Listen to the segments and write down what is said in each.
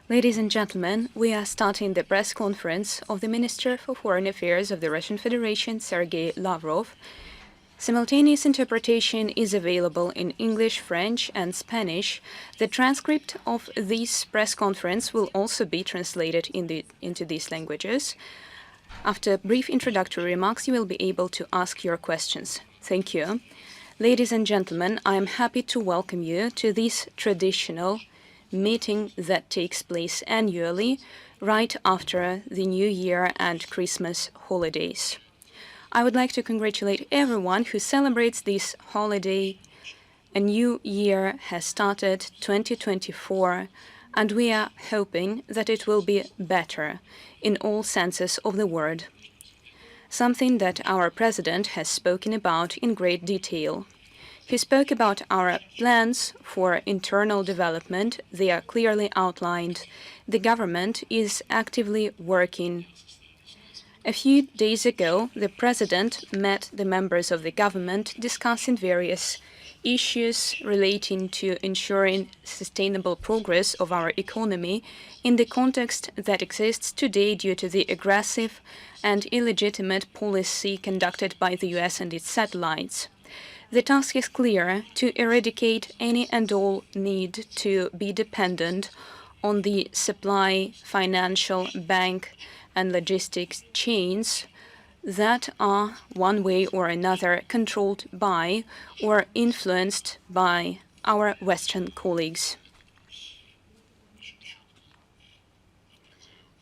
Ladies and gentlemen, we are starting the press conference of the Minister for Foreign Affairs of the Russian Federation, Sergey Lavrov. Simultaneous interpretation is available in English, French, and Spanish. The transcript of this press conference will also be translated into these languages. After brief introductory remarks, you will be able to ask your questions. Thank you. Ladies and gentlemen, I am happy to welcome you to this traditional meeting that takes place annually right after the New Year and Christmas holidays. I would like to congratulate everyone who celebrates this holiday. A new year has started, 2024, and we are hoping that it will be better in all senses of the word, something that our President has spoken about in great detail. He spoke about our plans for internal development. They are clearly outlined. The government is actively working. A few days ago, the President met the members of the government discussing various issues relating to ensuring sustainable progress of our economy in the context that exists today due to the aggressive and illegitimate policy conducted by the US and its satellites. The task is clear: to eradicate any and all need to be dependent on the supply, financial, bank, and logistics chains that are, one way or another, controlled by or influenced by our Western colleagues.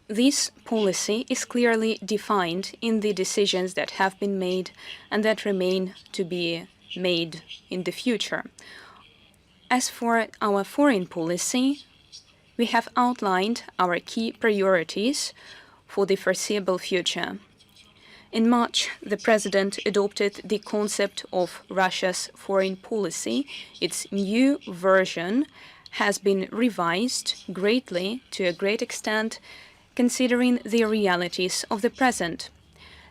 This policy is clearly defined in the decisions that have been made and that remain to be made in the future. As for our foreign policy, we have outlined our key priorities for the foreseeable future. In March, the President adopted the concept of Russia's foreign policy. Its new version has been revised greatly, to a great extent, considering the realities of the present.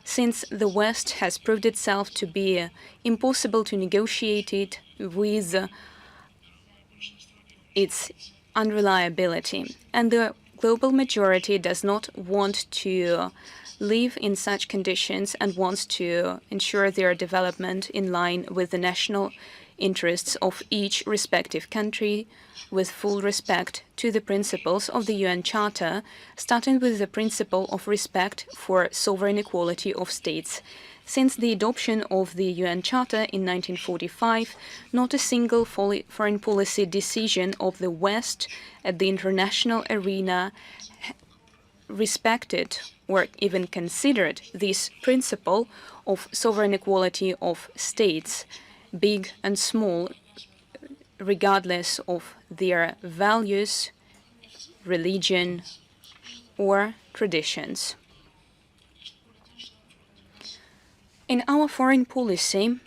Since the West has proved itself to be impossible to negotiate it with its unreliability, and the global majority does not want to live in such conditions and wants to ensure their development in line with the national interests of each respective country, with full respect to the principles of the UN Charter, starting with the principle of respect for sovereign equality of states. Since the adoption of the UN Charter in 1945, not a single foreign policy decision of the West at the international arena respected or even considered this principle of sovereign equality of states, big and small, regardless of their values, religion, or traditions. In our foreign policy,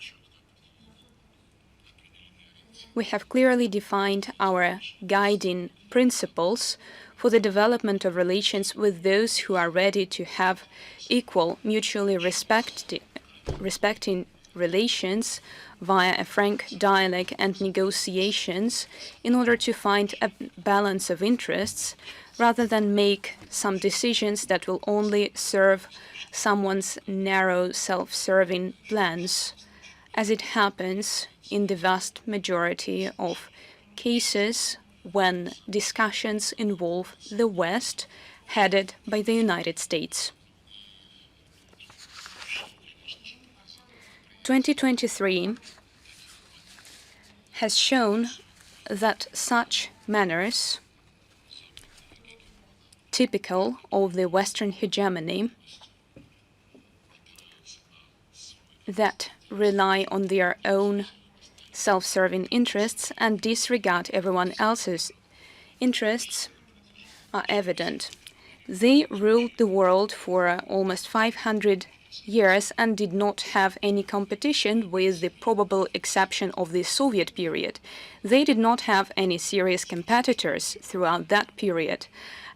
we have clearly defined our guiding principles for the development of relations with those who are ready to have equal, mutually respecting relations via a frank dialogue and negotiations in order to find a balance of interests, rather than make some decisions that will only serve someone's narrow, self-serving plans, as it happens in the vast majority of cases when discussions involve the West, headed by the United States. 2023 has shown that such manners, typical of the Western hegemony, that rely on their own self-serving interests and disregard everyone else's interests, are evident. They ruled the world for almost 500 years and did not have any competition, with the probable exception of the Soviet period. They did not have any serious competitors throughout that period,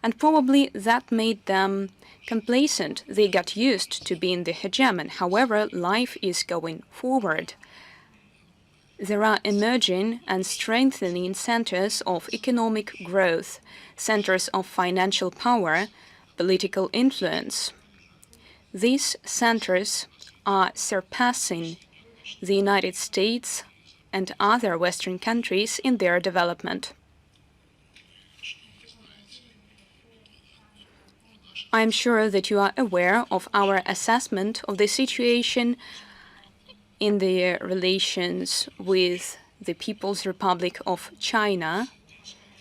and probably that made them complacent. They got used to being the hegemon. However, life is going forward. There are emerging and strengthening centers of economic growth, centers of financial power, political influence. These centers are surpassing the United States and other Western countries in their development. I am sure that you are aware of our assessment of the situation in the relations with the People's Republic of China,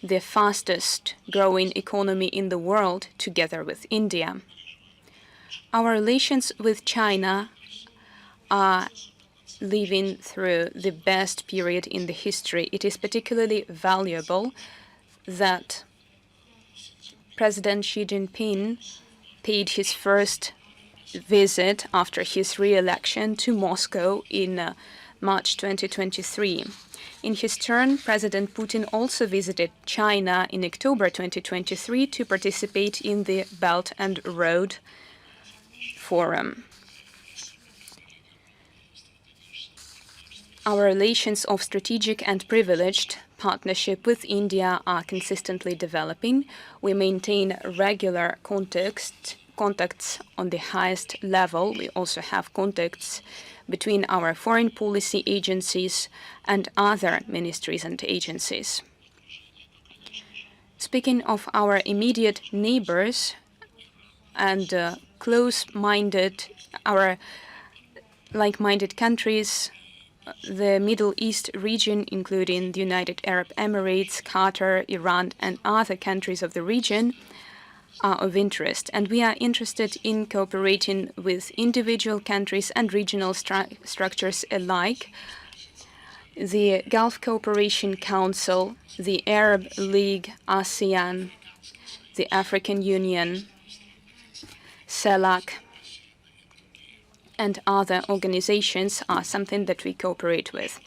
the fastest growing economy in the world, together with India. Our relations with China are living through the best period in the history. It is particularly valuable that President Xi Jinping paid his first visit after his re-election to Moscow in March 2023. In his turn, President Putin also visited China in October 2023 to participate in the Belt and Road Forum. Our relations of strategic and privileged partnership with India are consistently developing. We maintain regular contacts on the highest level. We also have contacts between our foreign policy agencies and other ministries and agencies. Speaking of our immediate neighbors and our like-minded countries, the Middle East region, including the United Arab Emirates, Qatar, Iran, and other countries of the region, are of interest. And we are interested in cooperating with individual countries and regional structures alike. The Gulf Cooperation Council, the Arab League, ASEAN, the African Union, CELAC, and other organizations are something that we cooperate with.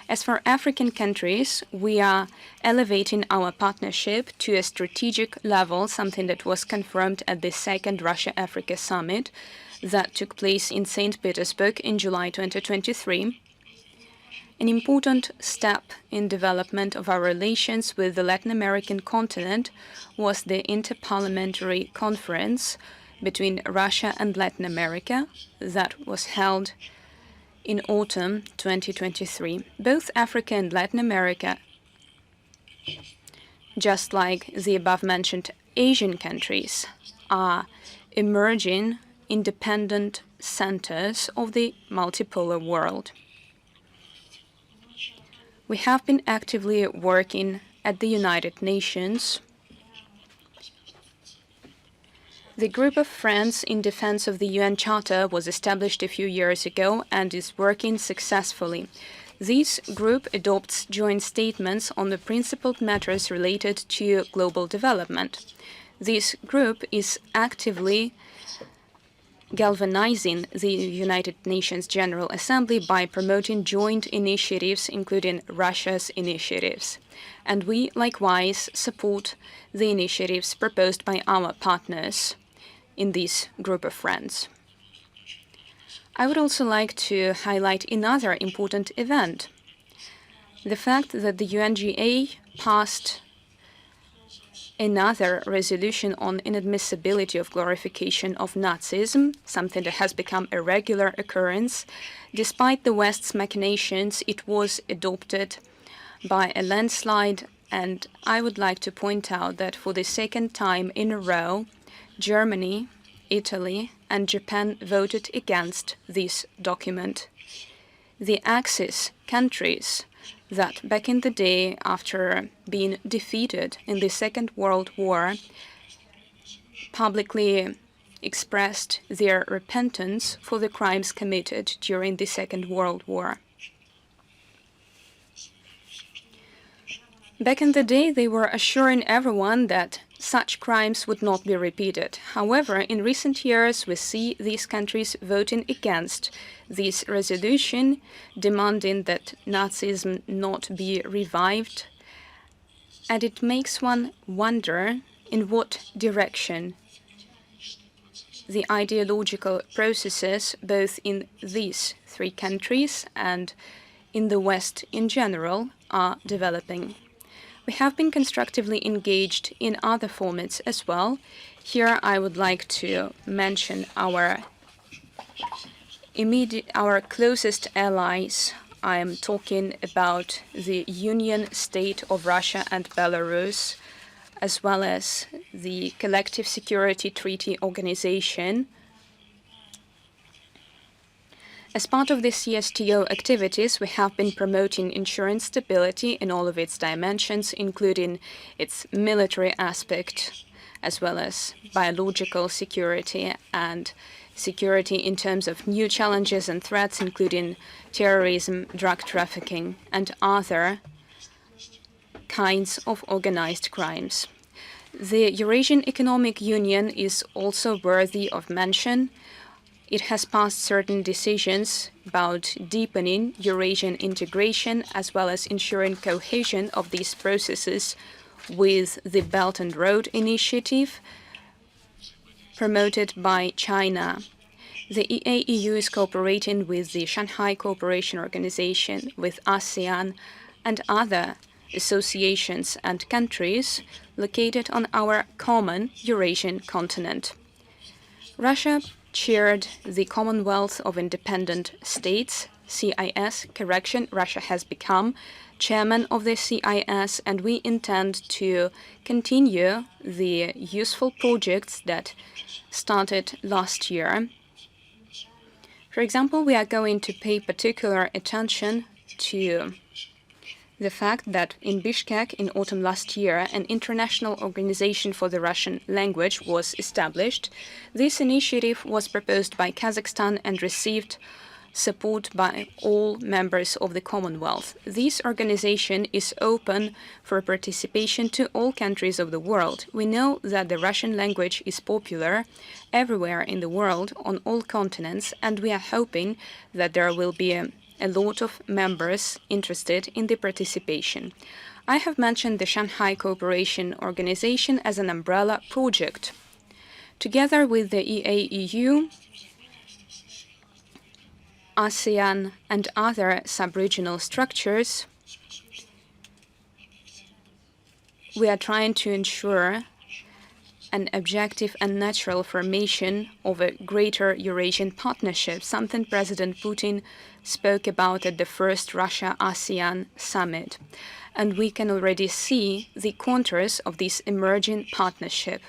As for African countries, we are elevating our partnership to a strategic level, something that was confirmed at the second Russia-Africa summit that took place in St. Petersburg in July 2023. An important step in development of our relations with the Latin American continent was the Interparliamentary Conference between Russia and Latin America that was held in autumn 2023. Both Africa and Latin America, just like the above-mentioned Asian countries, are emerging independent centers of the multipolar world. We have been actively working at the United Nations. The Group of Friends in Defense of the UN Charter was established a few years ago and is working successfully. This group adopts joint statements on the principled matters related to global development. This group is actively galvanizing the United Nations General Assembly by promoting joint initiatives, including Russia's initiatives. And we likewise support the initiatives proposed by our partners in this group of friends. I would also like to highlight another important event: the fact that the UNGA passed another resolution on inadmissibility of glorification of Nazism, something that has become a regular occurrence. Despite the West's machinations, it was adopted by a landslide, and I would like to point out that for the second time in a row, Germany, Italy, and Japan voted against this document. The Axis countries that back in the day, after being defeated in the Second World War, publicly expressed their repentance for the crimes committed during the Second World War. Back in the day, they were assuring everyone that such crimes would not be repeated. However, in recent years, we see these countries voting against this resolution, demanding that Nazism not be revived. And it makes one wonder in what direction the ideological processes, both in these three countries and in the West in general are developing. We have been constructively engaged in other formats as well. Here I would like to mention our closest allies. I am talking about the Union State of Russia and Belarus, as well as the Collective Security Treaty Organization. As part of the CSTO activities, we have been promoting ensuring stability in all of its dimensions, including its military aspect, as well as biological security and security in terms of new challenges and threats, including terrorism, drug trafficking, and other kinds of organized crimes. The Eurasian Economic Union is also worthy of mention. It has passed certain decisions about deepening Eurasian integration as well as ensuring cohesion of these processes with the Belt and Road Initiative promoted by China. The EAEU is cooperating with the Shanghai Cooperation Organization, with ASEAN and other associations and countries located on our common Eurasian continent. Russia chaired the Commonwealth of Independent States, CIS. Russia has become chairman of the CIS, and we intend to continue the useful projects that started last year. For example, we are going to pay particular attention to the fact that in Bishkek in autumn last year, an international organization for the Russian language was established. This initiative was proposed by Kazakhstan and received support by all members of the Commonwealth. This organization is open for participation to all countries of the world. We know that the Russian language is popular everywhere in the world, on all continents, and we are hoping that there will be a lot of members interested in the participation. I have mentioned the Shanghai Cooperation Organization as an umbrella project. Together with the EAEU, ASEAN and other sub-regional structures, we are trying to ensure an objective and natural formation of a greater Eurasian partnership, something President Putin spoke about at the first Russia-ASEAN summit. And we can already see the contours of this emerging partnership.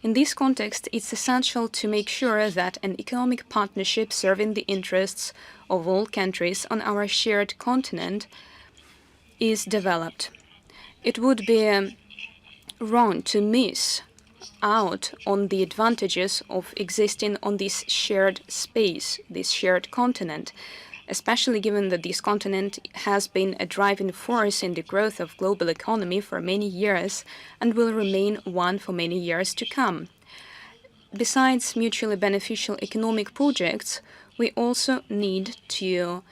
In this context, it's essential to make sure that an economic partnership serving the interests of all countries on our shared continent is developed. It would be wrong to miss out on the advantages of existing on this shared space, this shared continent, especially given that this continent has been a driving force in the growth of global economy for many years and will remain one for many years to come. Besides mutually beneficial economic projects, we also need to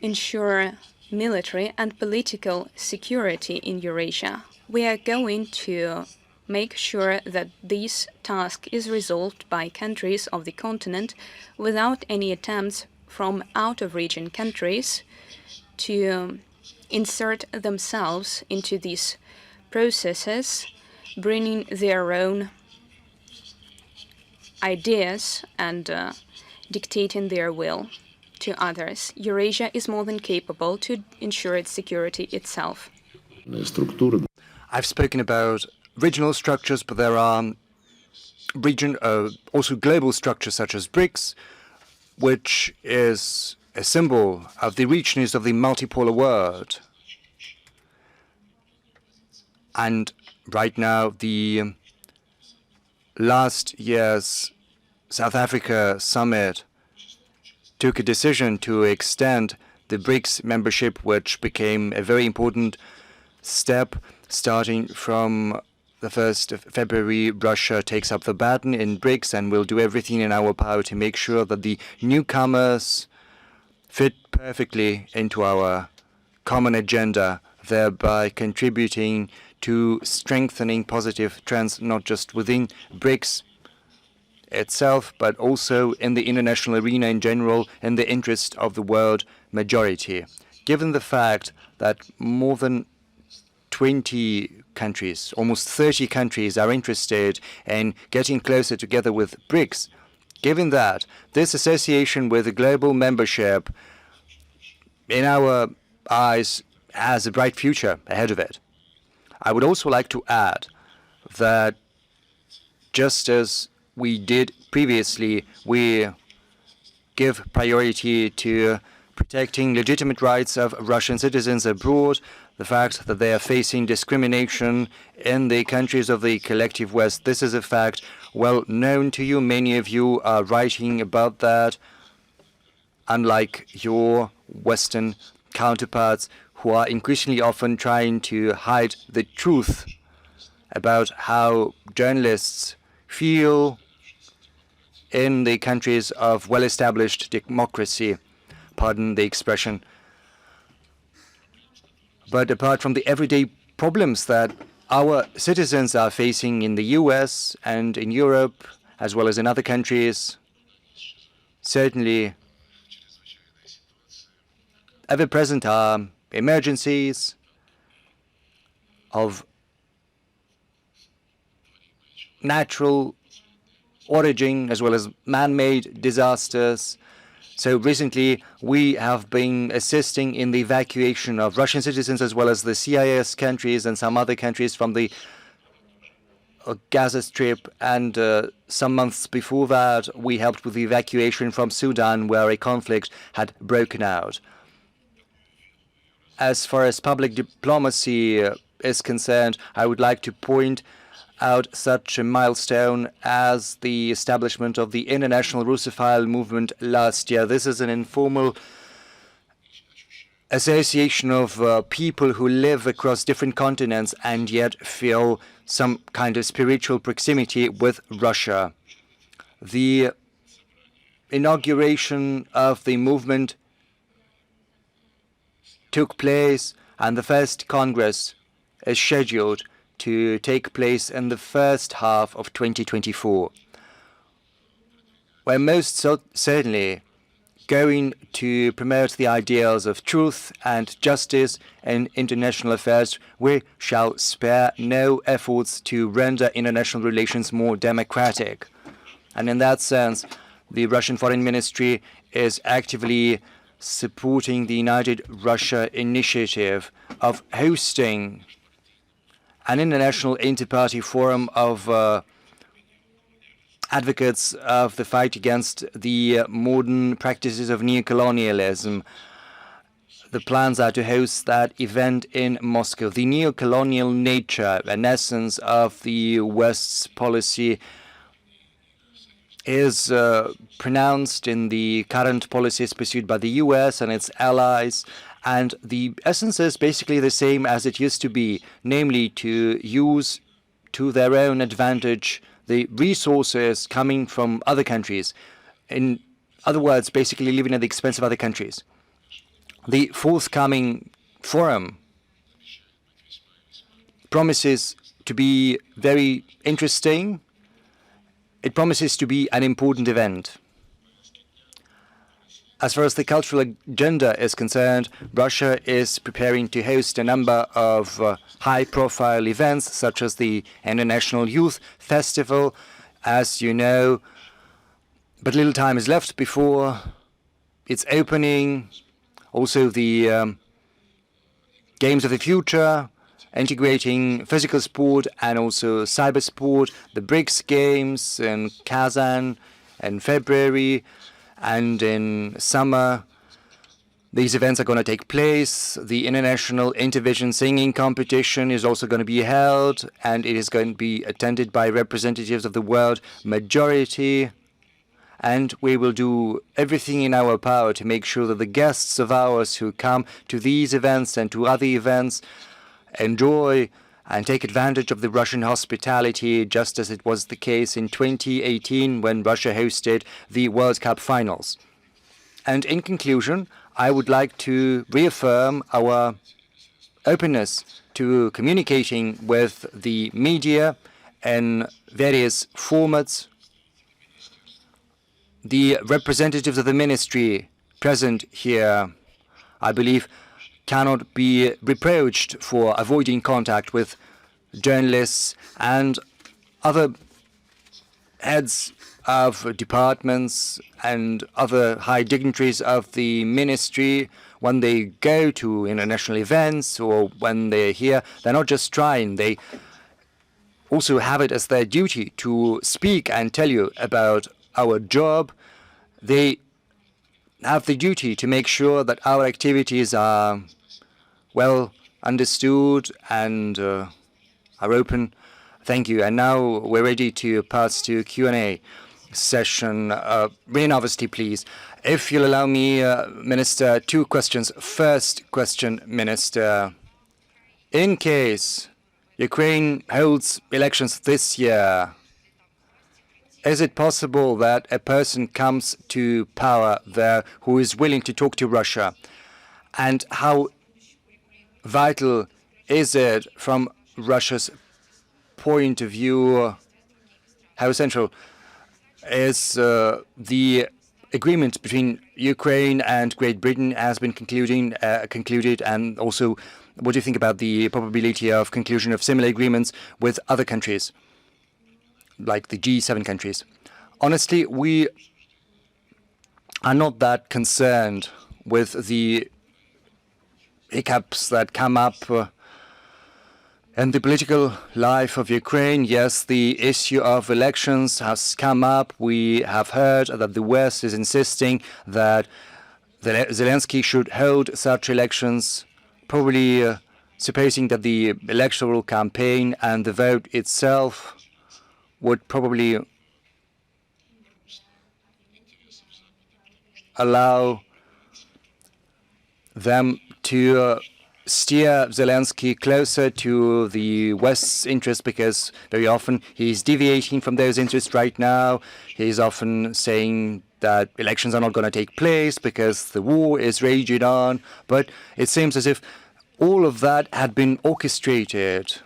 ensure military and political security in Eurasia. We are going to make sure that this task is resolved by countries of the continent without any attempts from out-of-region countries to insert themselves into these processes, bringing their own ideas and dictating their will to others. Eurasia is more than capable to ensure its security itself. I've spoken about regional structures, but there are also global structures such as BRICS, which is a symbol of the richness of the multipolar world. And right now, the last year's South Africa summit took a decision to extend the BRICS membership, which became a very important step. Starting from the 1st of February, Russia takes up the baton in BRICS, and we'll do everything in our power to make sure that the newcomers fit perfectly into our common agenda, thereby contributing to strengthening positive trends not just within BRICS itself, but also in the international arena in general, in the interest of the world majority. Given the fact that more than 20 countries, almost 30 countries are interested in getting closer together with BRICS, given that this association with a global membership, in our eyes, has a bright future ahead of it. I would also like to add that just as we did previously, we give priority to protecting legitimate rights of Russian citizens abroad, the fact that they are facing discrimination in the countries of the collective West. This is a fact well known to you. Many of you are writing about that, unlike your Western counterparts who are increasingly often trying to hide the truth about how journalists feel in the countries of well-established democracy. Pardon the expression. But apart from the everyday problems that our citizens are facing in the US and in Europe, as well as in other countries, certainly ever present are emergencies of natural origin as well as man-made disasters. So recently we have been assisting in the evacuation of Russian citizens as well as the CIS countries and some other countries from the Gaza Strip, and some months before that we helped with the evacuation from Sudan, where a conflict had broken out. As far as public diplomacy is concerned, I would like to point out such a milestone as the establishment of the International Russophile Movement last year. This is an informal association of people who live across different continents and yet feel some kind of spiritual proximity with Russia. The inauguration of the movement took place, and the first Congress is scheduled to take place in the first half of 2024. We're most certainly going to promote the ideals of truth and justice in international affairs. We shall spare no efforts to render international relations more democratic. And in that sense, the Russian Foreign Ministry is actively supporting the United Russia initiative of hosting an international inter-party forum of advocates of the fight against the modern practices of neocolonialism. The plans are to host that event in Moscow. The neocolonial nature and essence of the West's policy is pronounced in the current policies pursued by the US and its allies, and the essence is basically the same as it used to be, namely to use to their own advantage the resources coming from other countries. In other words, basically living at the expense of other countries. The forthcoming forum promises to be very interesting. It promises to be an important event. As far as the cultural agenda is concerned, Russia is preparing to host a number of high-profile events, such as the International Youth Festival, as you know. But little time is left before its opening. Also, the Games of the Future, integrating physical sport and also cyber sport, the BRICS Games in Kazan in February, and in summer, these events are going to take place. The International Intervision Singing Competition is also going to be held, and it is going to be attended by representatives of the world majority. And we will do everything in our power to make sure that the guests of ours who come to these events and to other events enjoy and take advantage of the Russian hospitality, just as it was the case in 2018 when Russia hosted the World Cup finals. And in conclusion, I would like to reaffirm our openness to communicating with the media in various formats. the representatives of the ministry present here, I believe, cannot be reproached for avoiding contact with journalists and other heads of departments and other high dignitaries of the ministry. When they go to international events or when they're here, they're not just trying, they also have it as their duty to speak and tell you about our job. They have the duty to make sure that our activities are well understood and are open. Thank you. And now we're ready to pass to Q&A session. Rain Ovesty, please. If you'll allow me, Minister, 2 questions. First question, Minister. In case Ukraine holds elections this year, is it possible that a person comes to power there who is willing to talk to Russia? And how vital is it from Russia's point of view? How central is the agreement between Ukraine and Great Britain has been concluded, and also what do you think about the probability of conclusion of similar agreements with other countries, like the G7 countries? Honestly, we are not that concerned with the hiccups that come up in the political life of Ukraine. Yes, the issue of elections has come up. We have heard that the West is insisting that Zelensky should hold such elections, probably supposing that the electoral campaign and the vote itself would probably allow them to steer Zelensky closer to the West's interests, because very often he's deviating from those interests right now. He's often saying that elections are not going to take place because the war is raging on. But it seems as if all of that had been orchestrated.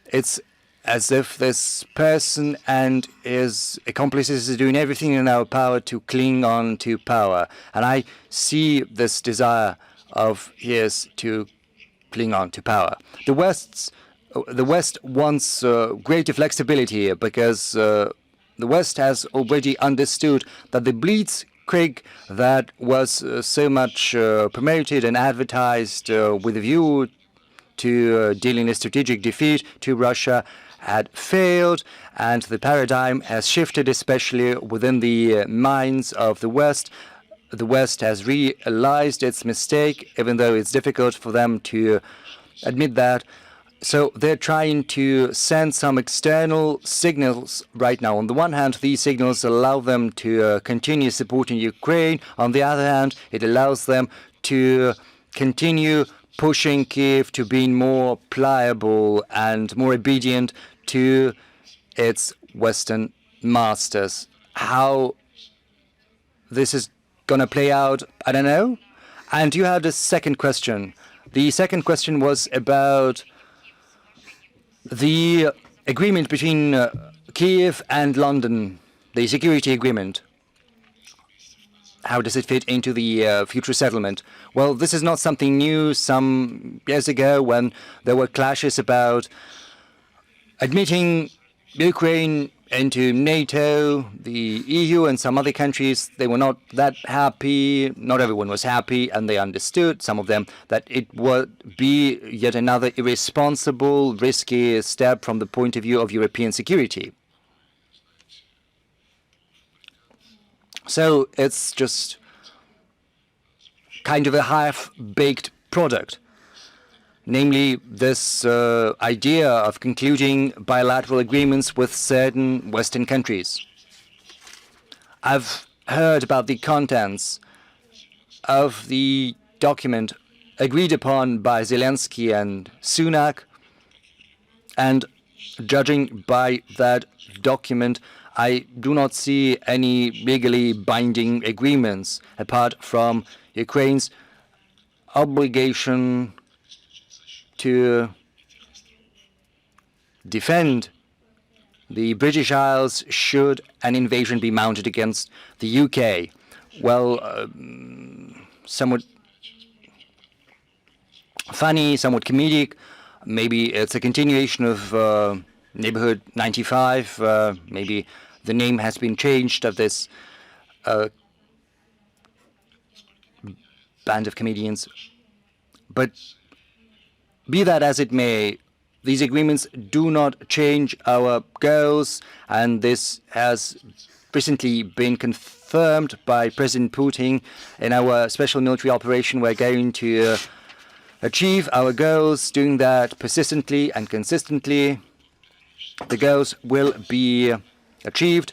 It's as if this person and his accomplices are doing everything in our power to cling on to power. And I see this desire of his to cling on to power. The West wants greater flexibility because the West has already understood that the Blitzkrieg that was so much promoted and advertised with a view to dealing a strategic defeat to Russia had failed, and the paradigm has shifted, especially within the minds of the West. The West has realized its mistake, even though it's difficult for them to admit that. So they're trying to send some external signals right now. On the one hand, these signals allow them to continue supporting Ukraine. On the other hand, it allows them to continue pushing Kiev to being more pliable and more obedient to its Western masters. How this is going to play out, I don't know. And you had a second question. The second question was about the agreement between Kiev and London, the security agreement. How does it fit into the future settlement? Well, this is not something new. Some years ago, when there were clashes about admitting Ukraine into NATO, the EU and some other countries, they were not that happy. Not everyone was happy, and they understood, some of them, that it would be yet another irresponsible, risky step from the point of view of European security. So it's just kind of a half-baked product. Namely, this idea of concluding bilateral agreements with certain Western countries. I've heard about the contents of the document agreed upon by Zelensky and Sunak, and judging by that document, I do not see any legally binding agreements apart from Ukraine's obligation to defend the British Isles should an invasion be mounted against the UK. Well, somewhat funny, somewhat comedic. Maybe it's a continuation of Neighborhood 95. Maybe the name has been changed of this band of comedians. But be that as it may, these agreements do not change our goals, and this has recently been confirmed by President Putin. In our special military operation, we're going to achieve our goals, doing that persistently and consistently. The goals will be achieved.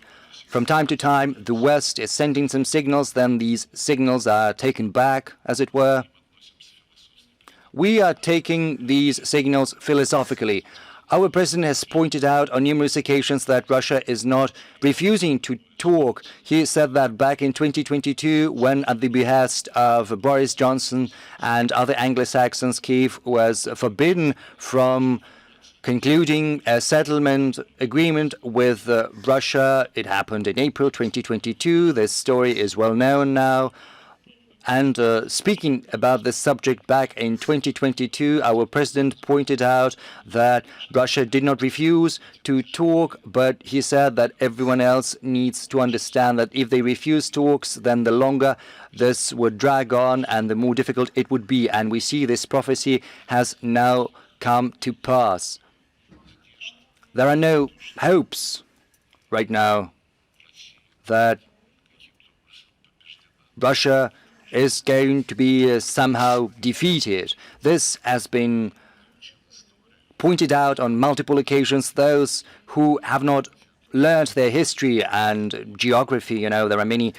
From time to time, the West is sending some signals, then these signals are taken back, as it were. We are taking these signals philosophically. Our president has pointed out on numerous occasions that Russia is not refusing to talk. He said that back in 2022, when at the behest of Boris Johnson and other Anglo-Saxons, Kiev was forbidden from concluding a settlement agreement with Russia. It happened in April 2022. This story is well known now. And speaking about this subject back in 2022, our president pointed out that Russia did not refuse to talk, but he said that everyone else needs to understand that if they refuse talks, then the longer this would drag on and the more difficult it would be. And we see this prophecy has now come to pass. There are no hopes right now that Russia is going to be somehow defeated. This has been pointed out on multiple occasions. Those who have not learned their history and geography, there are many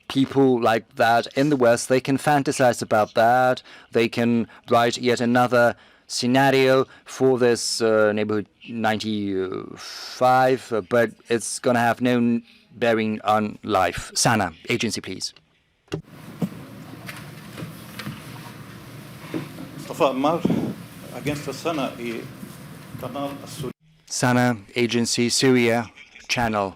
people like that in the West. They can fantasize about that. They can write yet another scenario for this Neighborhood 95, but it's going to have no bearing on life. Sana, agency, please. Sana, agency, Syria, channel.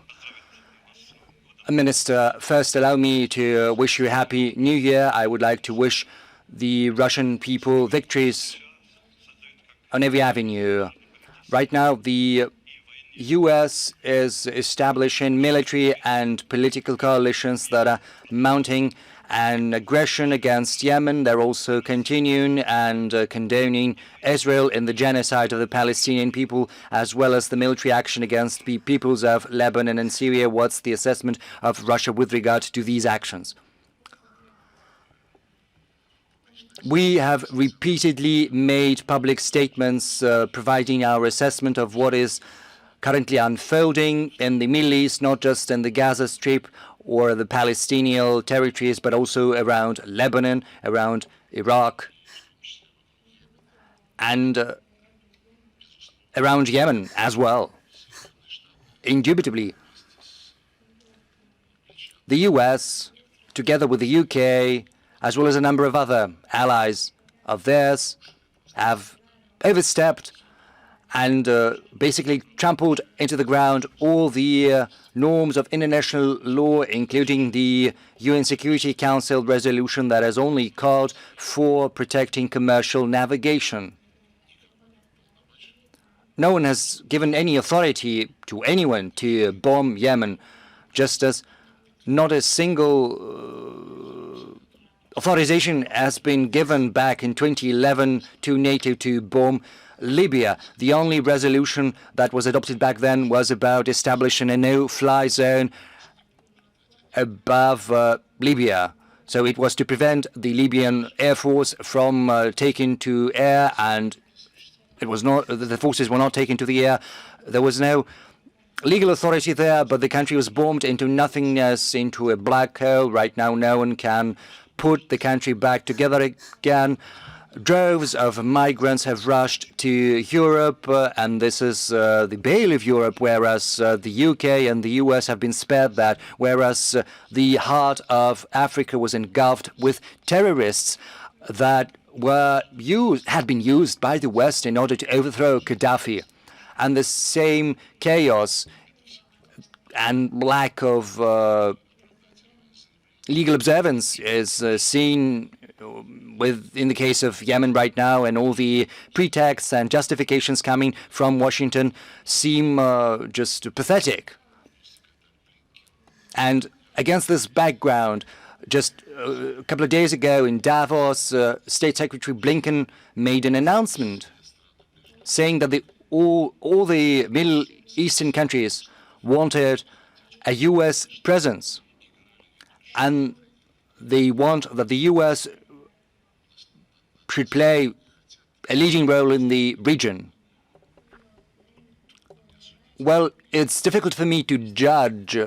Minister, first allow me to wish you a happy new year. I would like to wish the Russian people victories on every avenue. Right now, the U.S. is establishing military and political coalitions that are mounting an aggression against Yemen. They're also continuing and condoning Israel in the genocide of the Palestinian people, as well as the military action against the peoples of Lebanon and Syria. What's the assessment of Russia with regard to these actions? We have repeatedly made public statements providing our assessment of what is currently unfolding in the Middle East, not just in the Gaza Strip or the Palestinian territories, but also around Lebanon, around Iraq, and around Yemen as well. Indubitably, the US, together with the UK, as well as a number of other allies of theirs, have overstepped and basically trampled into the ground all the norms of international law, including the UN Security Council resolution that has only called for protecting commercial navigation. No one has given any authority to anyone to bomb Yemen, just as not a single authorization has been given back in 2011 to NATO to bomb Libya. The only resolution that was adopted back then was about establishing a no-fly zone above Libya. So it was to prevent the Libyan Air Force from taking to air, and it was not, the forces were not taken to the air. There was no legal authority there, but the country was bombed into nothingness, into a black hole. Right now, no one can put the country back together again. Droves of migrants have rushed to Europe, and this is the bale of Europe, whereas the UK and the US have been spared that, whereas the heart of Africa was engulfed with terrorists that had been used by the West in order to overthrow Gaddafi. And the same chaos and lack of legal observance is seen in the case of Yemen right now, and all the pretexts and justifications coming from Washington seem just pathetic. And against this background, just a couple of days ago in Davos, State Secretary Blinken made an announcement saying that all the Middle Eastern countries wanted a U.S. presence, and they want that the U.S. should play a leading role in the region. Well, it's difficult for me to judge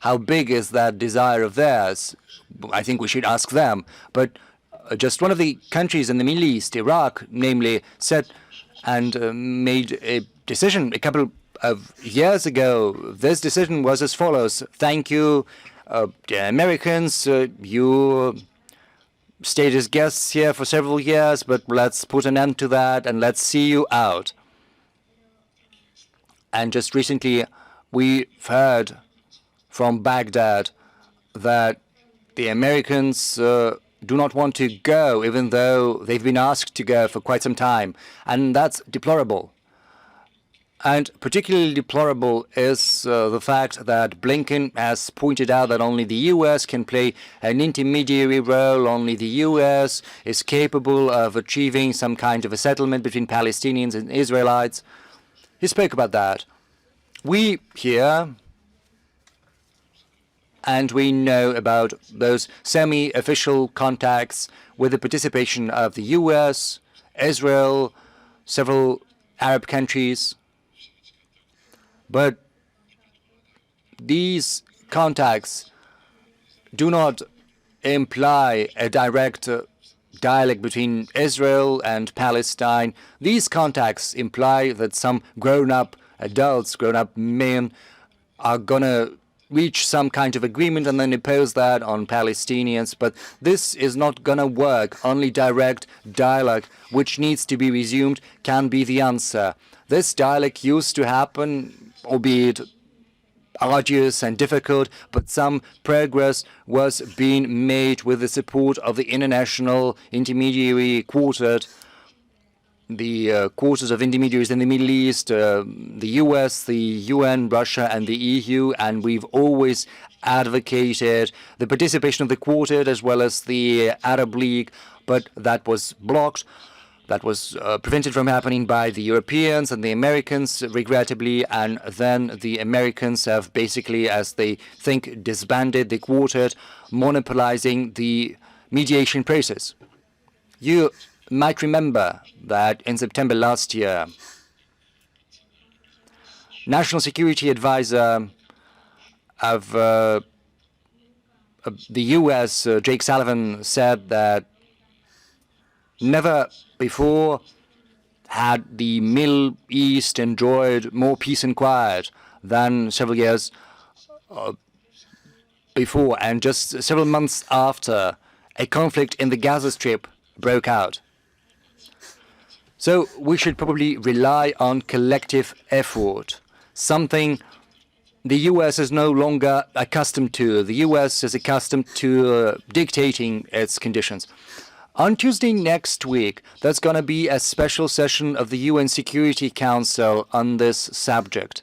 how big is that desire of theirs. I think we should ask them. But just one of the countries in the Middle East, Iraq, namely, said and made a decision a couple of years ago. This decision was as follows: thank you, Americans, you stayed as guests here for several years, but let's put an end to that and let's see you out. And just recently, we've heard from Baghdad that the Americans do not want to go, even though they've been asked to go for quite some time. And that's deplorable. And particularly deplorable is the fact that Blinken has pointed out that only the U.S. can play an intermediary role, only the U.S. is capable of achieving some kind of a settlement between Palestinians and Israelites. He spoke about that. We here, and we know about those semi-official contacts with the participation of the U.S., Israel, several Arab countries. But these contacts do not imply a direct dialogue between Israel and Palestine. These contacts imply that some grown-up adults, grown-up men, are going to reach some kind of agreement and then impose that on Palestinians. But this is not going to work. Only direct dialogue, which needs to be resumed, can be the answer. This dialogue used to happen, albeit arduous and difficult, but some progress was being made with the support of the international intermediary quartet, the quarters of intermediaries in the Middle East, the US, the UN, Russia, and the EU, and we've always advocated the participation of the quartet as well as the Arab League, but that was blocked. That was prevented from happening by the Europeans and the Americans, regrettably, and then the Americans have basically, as they think, disbanded the quartet, monopolizing the mediation process. You might remember that in September last year, National Security Advisor of the U.S., Jake Sullivan, said that never before had the Middle East enjoyed more peace and quiet than several years before, and just several months after, a conflict in the Gaza Strip broke out. So we should probably rely on collective effort, something the U.S. is no longer accustomed to. The U.S. is accustomed to dictating its conditions. On Tuesday next week, there's going to be a special session of the UN Security Council on this subject.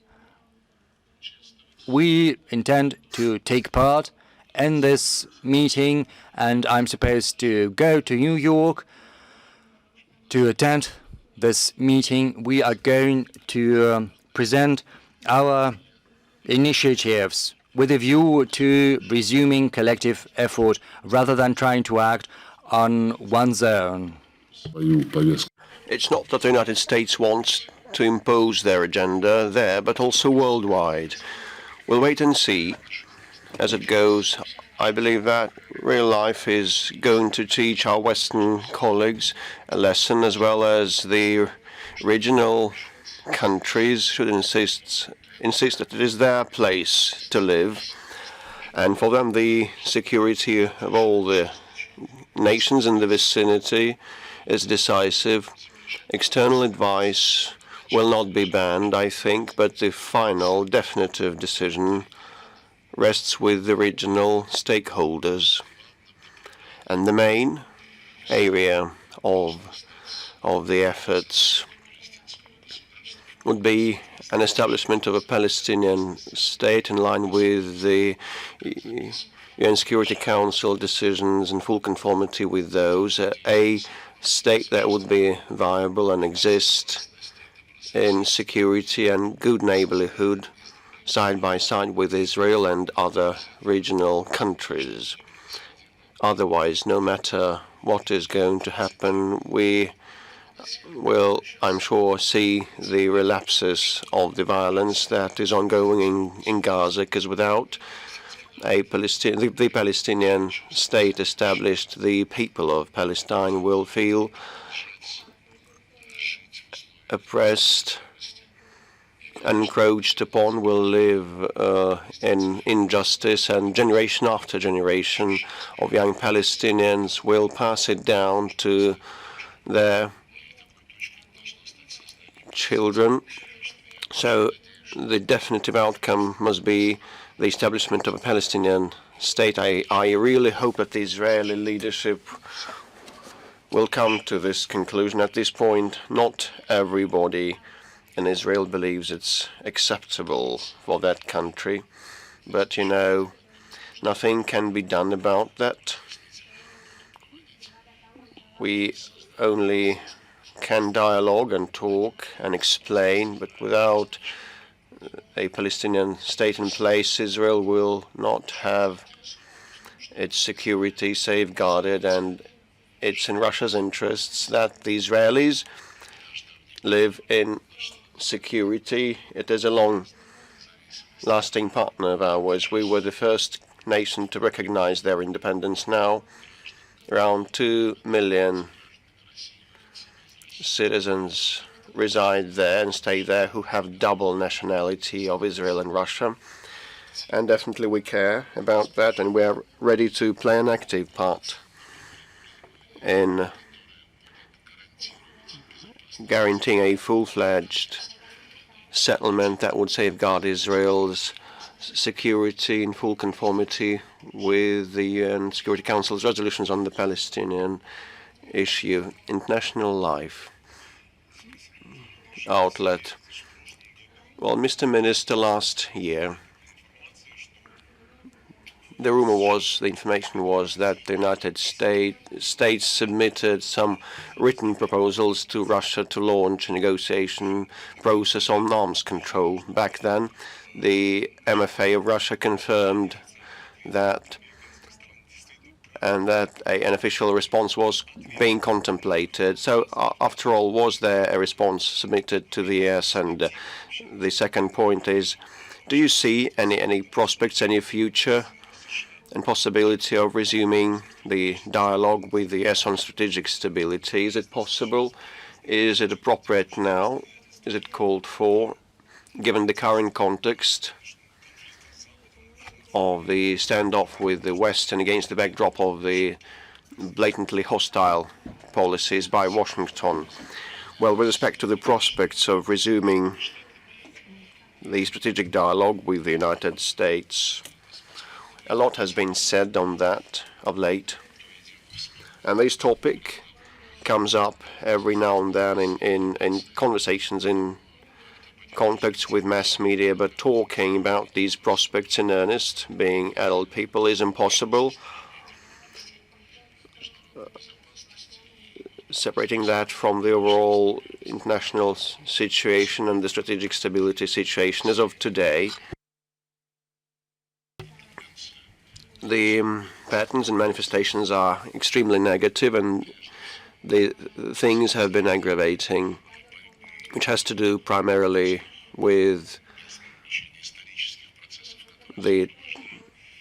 We intend to take part in this meeting, and I'm supposed to go to New York to attend this meeting. We are going to present our initiatives with a view to resuming collective effort rather than trying to act on one's own. It's not that the United States wants to impose their agenda there, but also worldwide. We'll wait and see as it goes. I believe that real life is going to teach our Western colleagues a lesson, as well as the regional countries should insist that it is their place to live, and for them the security of all the nations in the vicinity is decisive. External advice will not be banned, I think, but the final definitive decision rests with the regional stakeholders. And the main area of the efforts would be an establishment of a Palestinian state in line with the UN Security Council decisions in full conformity with those, a state that would be viable and exist in security and good neighborhood side by side with Israel and other regional countries. Otherwise, no matter what is going to happen, we will, I'm sure, see the relapses of the violence that is ongoing in Gaza, because without the Palestinian state established, the people of Palestine will feel oppressed, encroached upon, will live in injustice, and generation after generation of young Palestinians will pass it down to their children. So the definitive outcome must be the establishment of a Palestinian state. I really hope that the Israeli leadership will come to this conclusion. At this point, not everybody in Israel believes it's acceptable for that country, but you know, nothing can be done about that. We only can dialogue and talk and explain, but without a Palestinian state in place, Israel will not have its security safeguarded, and it's in Russia's interests that the Israelis live in security. It is a long-lasting partner of ours. We were the first nation to recognize their independence. Now, around 2 million citizens reside there and stay there who have double nationality of Israel and Russia. And definitely we care about that, and we are ready to play an active part in guaranteeing a full-fledged settlement that would safeguard Israel's security in full conformity with the UN Security Council's resolutions on the Palestinian issue. International Life outlet. Well, Mr. Minister, last year, the rumor was, the information was that the United States submitted some written proposals to Russia to launch a negotiation process on arms control. Back then, the MFA of Russia confirmed that, and that an official response was being contemplated. So, after all, was there a response submitted to the ES? And the second point is, do you see any prospects, any future and possibility of resuming the dialogue with the ES on strategic stability? Is it possible? Is it appropriate now? Is it called for, given the current context of the standoff with the West and against the backdrop of the blatantly hostile policies by Washington? Well, with respect to the prospects of resuming the strategic dialogue with the United States, a lot has been said on that of late, and this topic comes up every now and then in conversations, in contacts with mass media, but talking about these prospects in earnest, being adult people, is impossible. Separating that from the overall international situation and the strategic stability situation as of today, the patterns and manifestations are extremely negative, and the things have been aggravating, which has to do primarily with the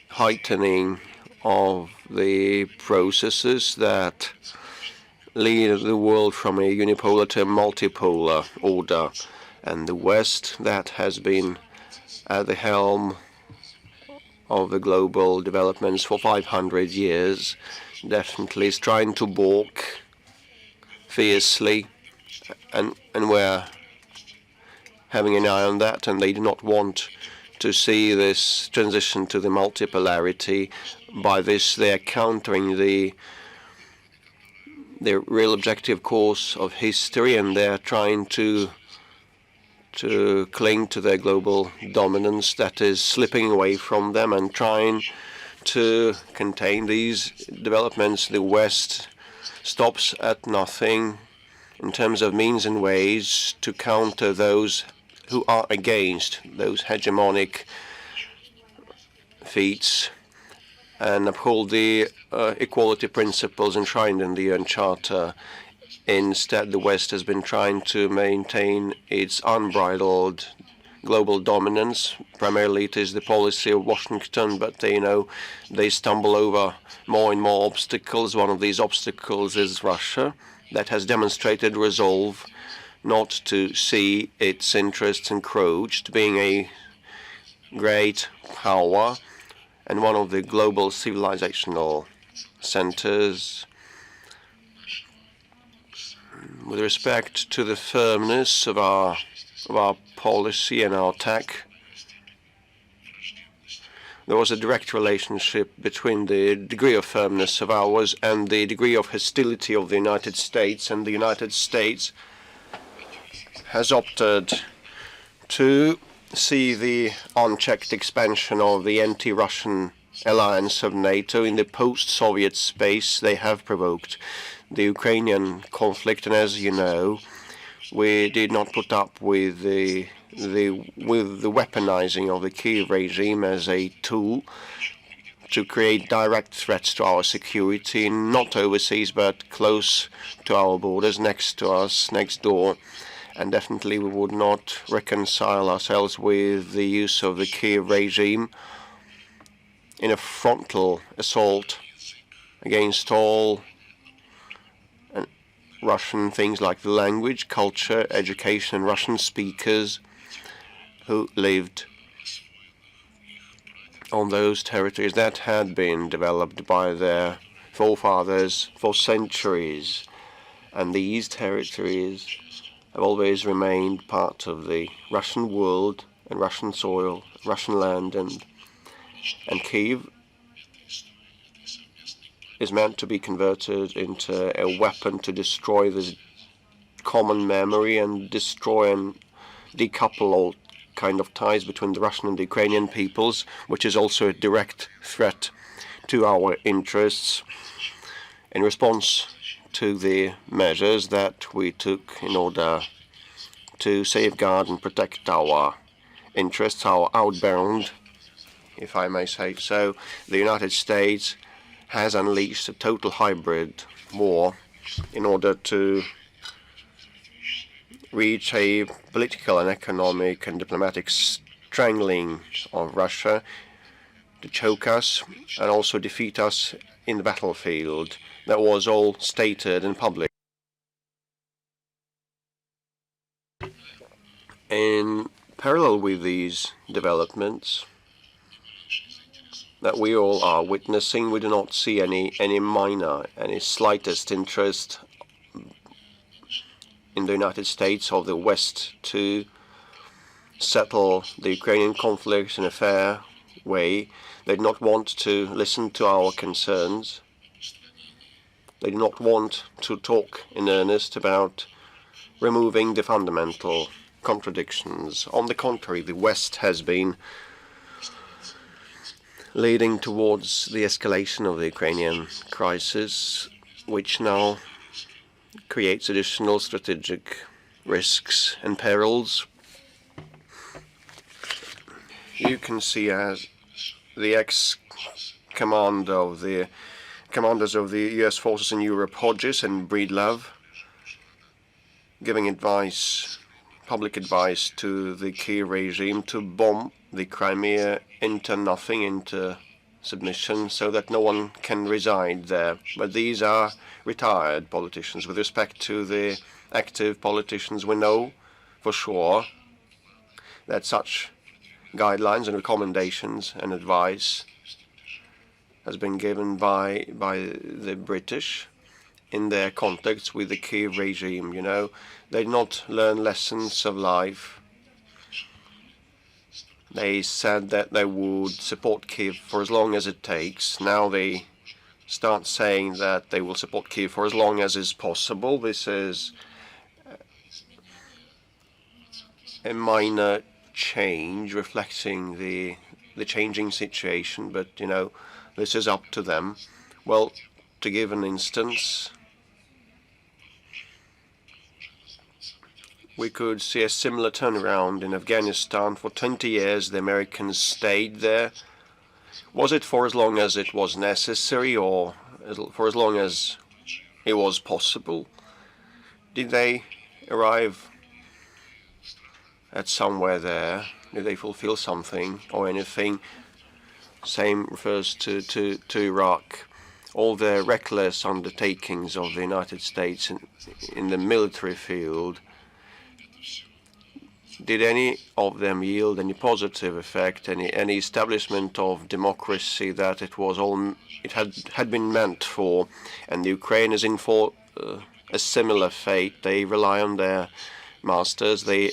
heightening of the processes that lead the world from a unipolar to a multipolar order, and the West, that has been at the helm of the global developments for 500 years, definitely is trying to balk fiercely, and we're having an eye on that, and they do not want to see this transition to the multipolarity. By this, they are countering the real objective course of history, and they are trying to cling to their global dominance that is slipping away from them, and trying to contain these developments. The West stops at nothing in terms of means and ways to counter those who are against those hegemonic feats and uphold the equality principles enshrined in the UN Charter. Instead, the West has been trying to maintain its unbridled global dominance. Primarily, it is the policy of Washington, but they stumble over more and more obstacles. One of these obstacles is Russia, that has demonstrated resolve not to see its interests encroached, being a great power and one of the global civilizational centers. With respect to the firmness of our policy and our tack, there was a direct relationship between the degree of firmness of ours and the degree of hostility of the United States, and the United States has opted to see the unchecked expansion of the anti-Russian alliance of NATO in the post-Soviet space. They have provoked the Ukrainian conflict, and as you know, we did not put up with the weaponizing of the Kiev regime as a tool to create direct threats to our security, not overseas but close to our borders, next to us, next door. And definitely we would not reconcile ourselves with the use of the Kiev regime in a frontal assault against all Russian things like the language, culture, education, and Russian speakers who lived on those territories that had been developed by their forefathers for centuries. And these territories have always remained part of the Russian world and Russian soil, Russian land, and Kiev is meant to be converted into a weapon to destroy this common memory and destroy and decouple all kind of ties between the Russian and the Ukrainian peoples, which is also a direct threat to our interests. In response to the measures that we took in order to safeguard and protect our interests, our outbound, if I may say so, the United States has unleashed a total hybrid war in order to reach a political and economic and diplomatic strangling of Russia, to choke us and also defeat us in the battlefield. That was all stated in public. In parallel with these developments that we all are witnessing, we do not see any slightest interest in the United States or the West to settle the Ukrainian conflict in a fair way. They do not want to listen to our concerns. They do not want to talk in earnest about removing the fundamental contradictions. On the contrary, the West has been leading towards the escalation of the Ukrainian crisis, which now creates additional strategic risks and perils. You can see as the ex-commanders of the U.S. forces in Europe, Hodges and Breedlove, giving advice, public advice to the Kiev regime to bomb the Crimea into nothing, into submission, so that no one can reside there. But these are retired politicians. With respect to the active politicians, we know for sure that such guidelines and recommendations and advice has been given by the British in their contacts with the Kiev regime. They did not learn lessons of life They said that they would support Kiev for as long as it takes. Now they start saying that they will support Kiev for as long as is possible. This is a minor change reflecting the changing situation, but this is up to them. Well, to give an instance, we could see a similar turnaround in Afghanistan. For 20 years, the Americans stayed there. Was it for as long as it was necessary, or for as long as it was possible? Did they arrive at somewhere there? Did they fulfill something or anything? Same refers to Iraq. All the reckless undertakings of the United States in the military field, did any of them yield any positive effect, any establishment of democracy that it had been meant for? And Ukraine is in for a similar fate. They rely on their masters. They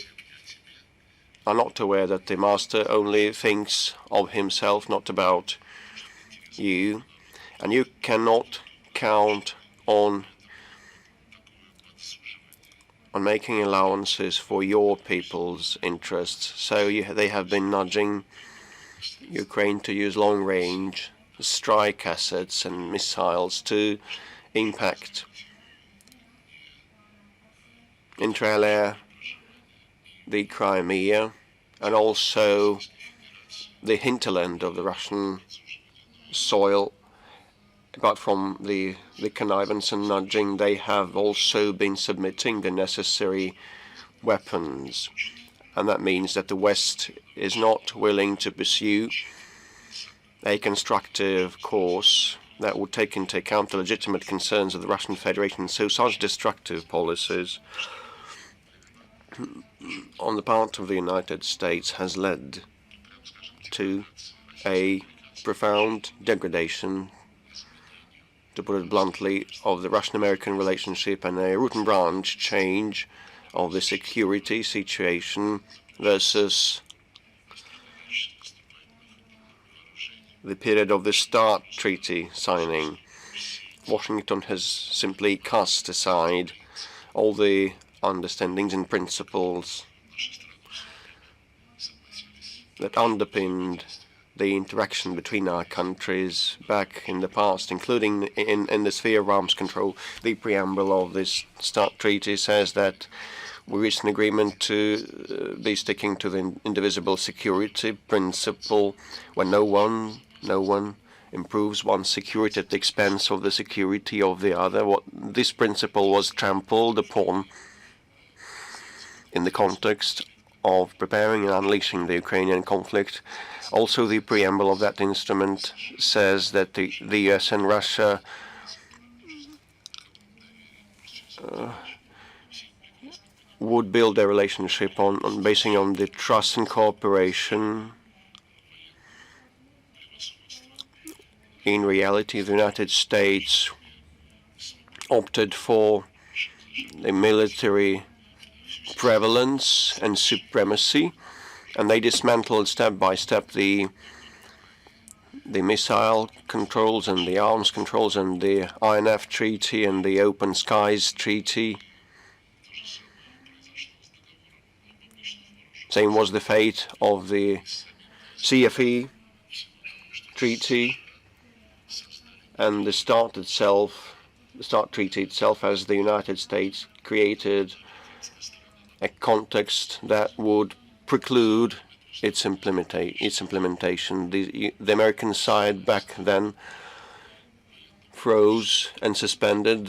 are not aware that the master only thinks of himself, not about you, and you cannot count on making allowances for your people's interests. So they have been nudging Ukraine to use long-range strike assets and missiles to impact inter alia, the Crimea, and also the hinterland of the Russian soil. Apart from the connivance and nudging, they have also been submitting the necessary weapons. And that means that the West is not willing to pursue a constructive course that would take into account the legitimate concerns of the Russian Federation. So such destructive policies on the part of the United States has led to a profound degradation, to put it bluntly, of the Russian-American relationship, and a root and branch change of the security situation versus the period of the START treaty signing. Washington has simply cast aside all the understandings and principles that underpinned the interaction between our countries back in the past, including in the sphere of arms control. The preamble of this START treaty says that we reached an agreement to be sticking to the indivisible security principle, where no one improves one's security at the expense of the security of the other. This principle was trampled upon in the context of preparing and unleashing the Ukrainian conflict. Also, the preamble of that instrument says that the US and Russia would build their relationship on basing on the trust and cooperation. In reality, the United States opted for a military prevalence and supremacy, and they dismantled step by step the missile controls and the arms controls and the INF Treaty and the Open Skies Treaty. Same was the fate of the CFE Treaty and the START Treaty itself, as the United States created a context that would preclude its implementation. The American side back then froze and suspended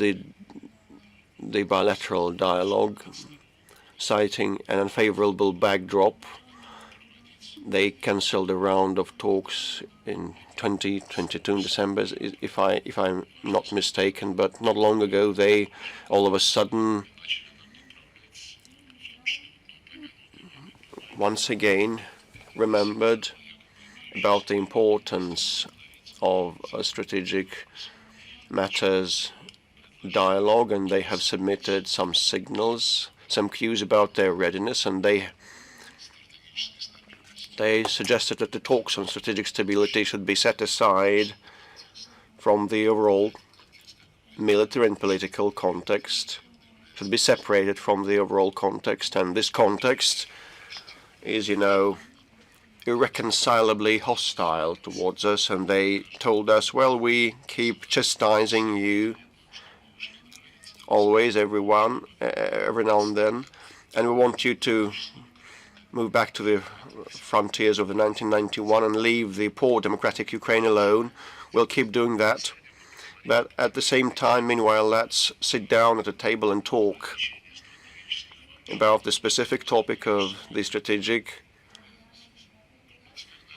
the bilateral dialogue, citing an unfavorable backdrop. They cancelled a round of talks in 2022 in December, if I'm not mistaken. But not long ago, they all of a sudden once again remembered about the importance of a strategic matters dialogue, and they have submitted some signals, some cues about their readiness, and they They suggested that the talks on strategic stability should be set aside from the overall military and political context, should be separated from the overall context. And this context is, irreconcilably hostile towards us. And they told us, well, we keep chastising you always, everyone, every now and then, and we want you to move back to the frontiers of the 1991 and leave the poor democratic Ukraine alone. We'll keep doing that. But at the same time, meanwhile, let's sit down at a table and talk about the specific topic of the strategic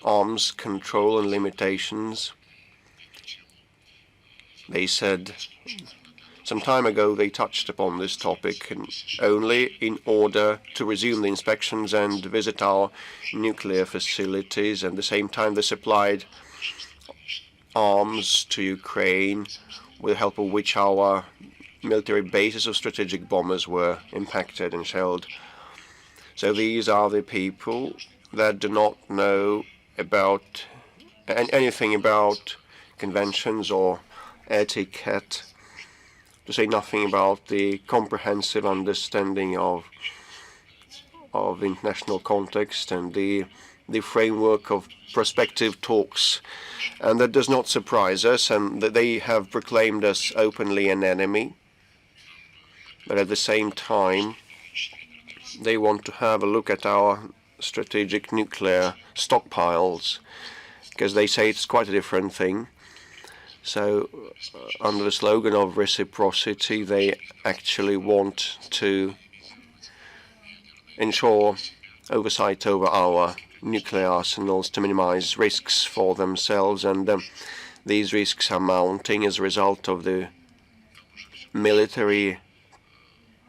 arms control and limitations. They said some time ago they touched upon this topic only in order to resume the inspections and visit our nuclear facilities. And at the same time, they supplied arms to Ukraine, with the help of which our military bases of strategic bombers were impacted and shelled. So these are the people that do not know about anything about conventions or etiquette, to say nothing about the comprehensive understanding of the international context and the framework of prospective talks. And that does not surprise us, and that they have proclaimed us openly an enemy. But at the same time, they want to have a look at our strategic nuclear stockpiles, because they say it's quite a different thing. So, under the slogan of reciprocity, they actually want to ensure oversight over our nuclear arsenals to minimize risks for themselves, and these risks are mounting as a result of the military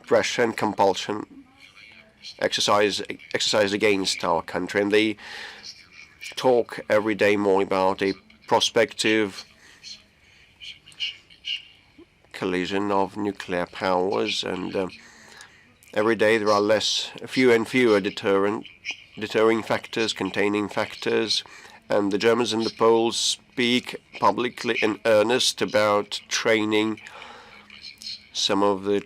pressure and compulsion exercised against our country. And they talk every day more about a prospective collision of nuclear powers, and every day there are fewer and fewer deterring factors, containing factors, and the Germans and the Poles speak publicly in earnest about training some of the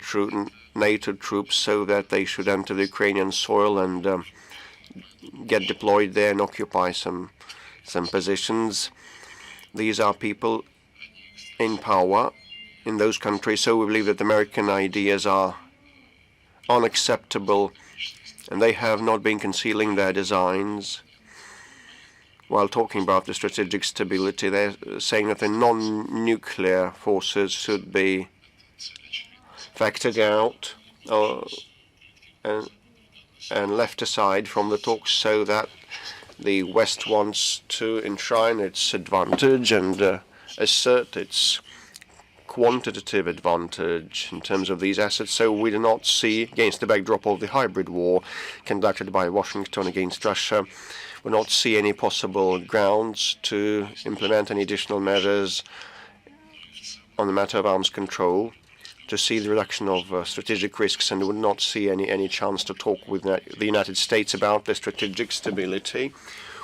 NATO troops so that they should enter the Ukrainian soil and get deployed there and occupy some positions. These are people in power in those countries, so we believe that the American ideas are unacceptable, and they have not been concealing their designs. While talking about the strategic stability, they're saying that the non-nuclear forces should be factored out and left aside from the talks, so that the West wants to enshrine its advantage and assert its quantitative advantage in terms of these assets. So we do not see, against the backdrop of the hybrid war conducted by Washington against Russia, we do not see any possible grounds to implement any additional measures on the matter of arms control to see the reduction of strategic risks, and would not see any chance to talk with the United States about the strategic stability.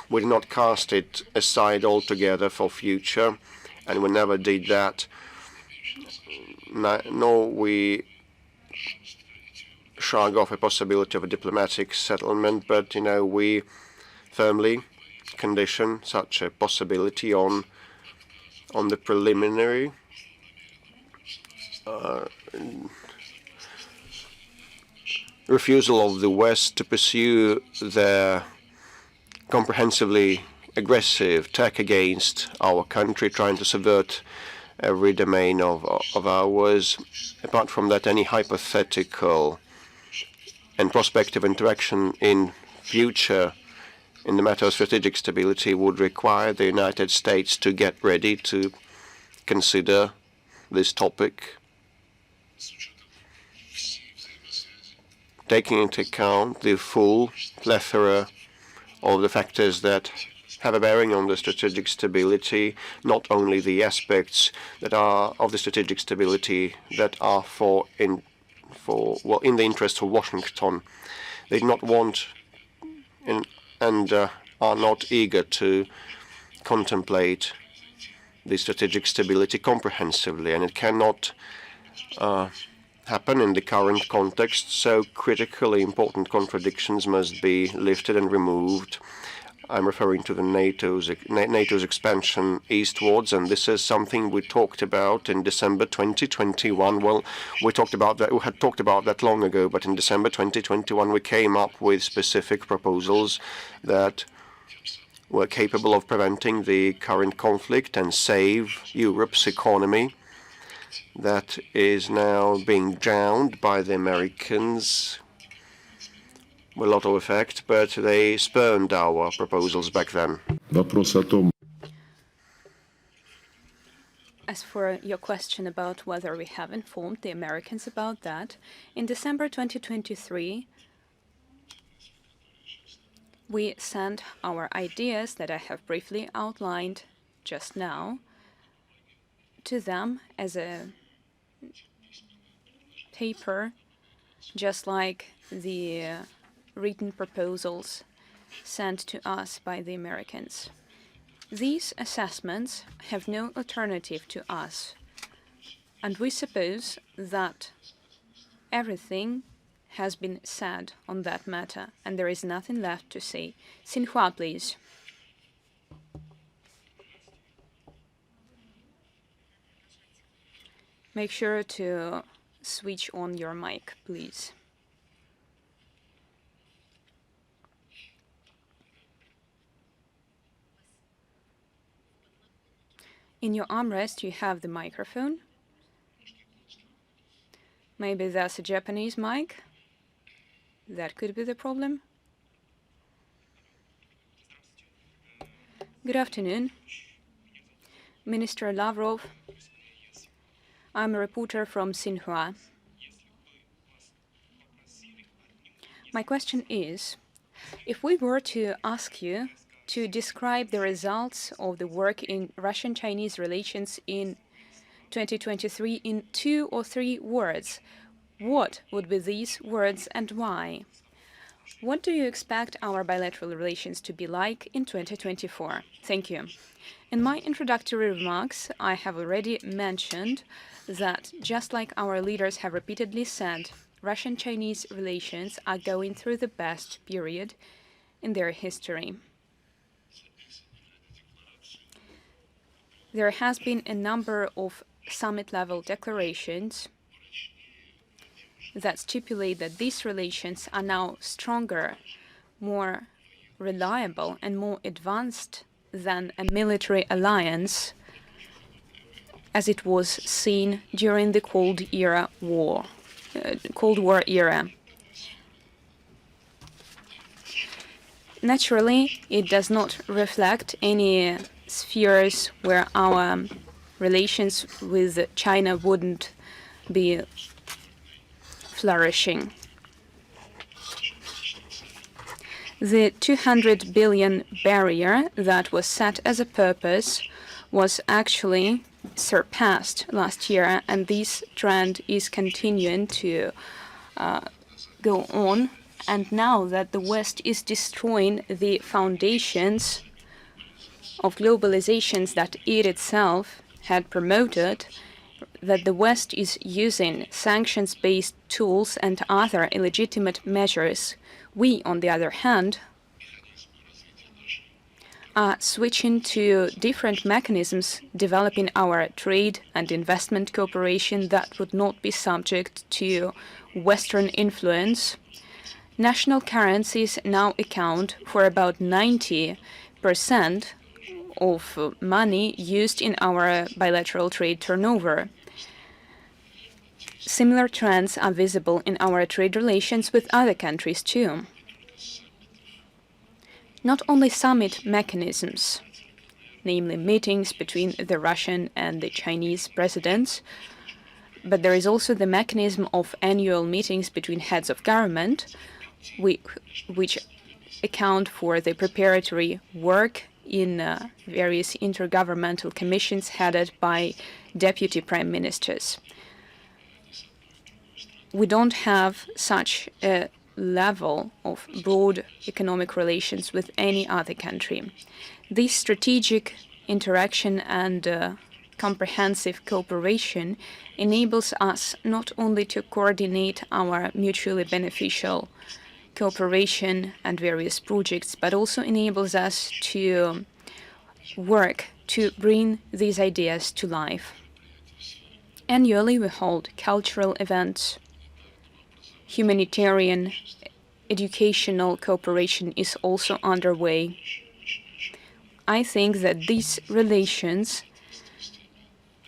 We did not cast it aside altogether for future, and we never did that. Nor we shrug off a possibility of a diplomatic settlement, but we firmly condition such a possibility on the preliminary refusal of the West to pursue their comprehensively aggressive attack against our country, trying to subvert every domain of ours. Apart from that, any hypothetical and prospective interaction in future in the matter of strategic stability would require the United States to get ready to consider this topic, taking into account the full plethora of the factors that have a bearing on the strategic stability, not only the aspects that are of the strategic stability that are in the interest of Washington. They do not want, and are not eager to contemplate the strategic stability comprehensively, and it cannot happen in the current context, so critically important contradictions must be lifted and removed. I'm referring to the NATO's expansion eastwards, and this is something we talked about in December 2021. Well, we had talked about that long ago, but in December 2021 we came up with specific proposals that were capable of preventing the current conflict and save Europe's economy that is now being drowned by the Americans with a lot of effect, but they spurned our proposals back then. As for your question about whether we have informed the Americans about that, in December 2023, we sent our ideas that I have briefly outlined just now to them as a paper, just like the written proposals sent to us by the Americans. These assessments have no alternative to us, and we suppose that everything has been said on that matter, and there is nothing left to say. Xinhua, please. Make sure to switch on your mic, please. In your armrest, you have the microphone. Maybe that's a Japanese mic. That could be the problem. Good afternoon. Minister Lavrov. I'm a reporter from Xinhua. My question is, if we were to ask you to describe the results of the work in Russian-Chinese relations in 2023 in 2 or 3 words, what would be these words and why? What do you expect our bilateral relations to be like in 2024? Thank you. In my introductory remarks, I have already mentioned that, just like our leaders have repeatedly said, Russian-Chinese relations are going through the best period in their history. There has been a number of summit-level declarations that stipulate that these relations are now stronger, more reliable, and more advanced than a military alliance as it was seen during the Cold War era. Naturally, it does not reflect any spheres where our relations with China wouldn't be flourishing. The 200 billion barrier that was set as a purpose was actually surpassed last year, and this trend is continuing to go on. And now that the West is destroying the foundations of globalizations that it itself had promoted, that the West is using sanctions-based tools and other illegitimate measures, we, on the other hand, are switching to different mechanisms, developing our trade and investment cooperation that would not be subject to Western influence. National currencies now account for about 90% of money used in our bilateral trade turnover. Similar trends are visible in our trade relations with other countries too. Not only summit mechanisms, namely meetings between the Russian and the Chinese presidents, but there is also the mechanism of annual meetings between heads of government, which account for the preparatory work in various intergovernmental commissions headed by deputy prime ministers. We don't have such a level of broad economic relations with any other country. This strategic interaction and comprehensive cooperation enables us not only to coordinate our mutually beneficial cooperation and various projects, but also enables us to work to bring these ideas to life. Annually, we hold cultural events. Humanitarian, educational cooperation is also underway. I think that these relations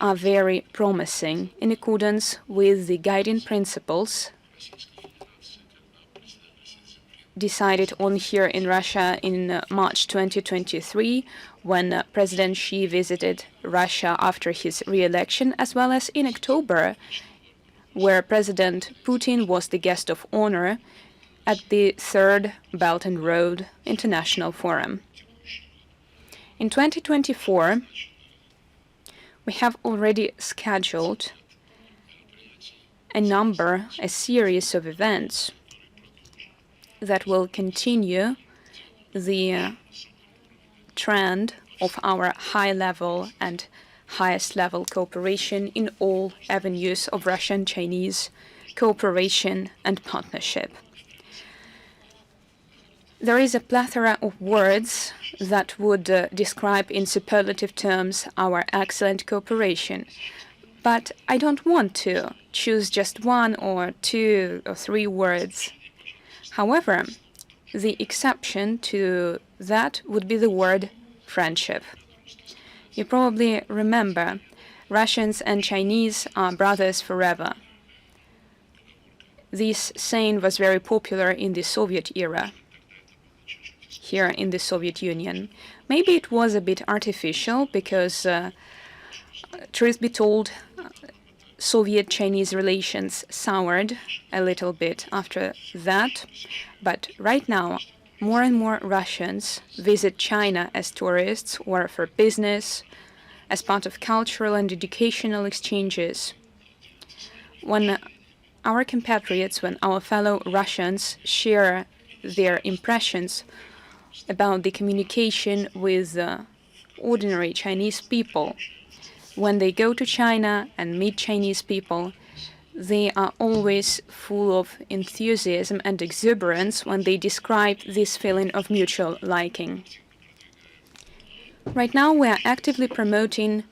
are very promising in accordance with the guiding principles decided on here in Russia in March 2023, when President Xi visited Russia after his re-election, as well as in October, where President Putin was the guest of honor at the Third Belt and Road International Forum. In 2024, we have already scheduled a series of events that will continue the trend of our high-level and highest-level cooperation in all avenues of Russian-Chinese cooperation and partnership. There is a plethora of words that would describe in superlative terms our excellent cooperation, but I don't want to choose just one or two or three words. However, the exception to that would be the word friendship. You probably remember, Russians and Chinese are brothers forever. This saying was very popular in the Soviet era, here in the Soviet Union. Maybe it was a bit artificial because, truth be told, Soviet-Chinese relations soured a little bit after that, but right now more and more Russians visit China as tourists or for business, as part of cultural and educational exchanges. When our compatriots, when our fellow Russians share their impressions about the communication with ordinary Chinese people, when they go to China and meet Chinese people, they are always full of enthusiasm and exuberance when they describe this feeling of mutual liking. Right now, we are actively promoting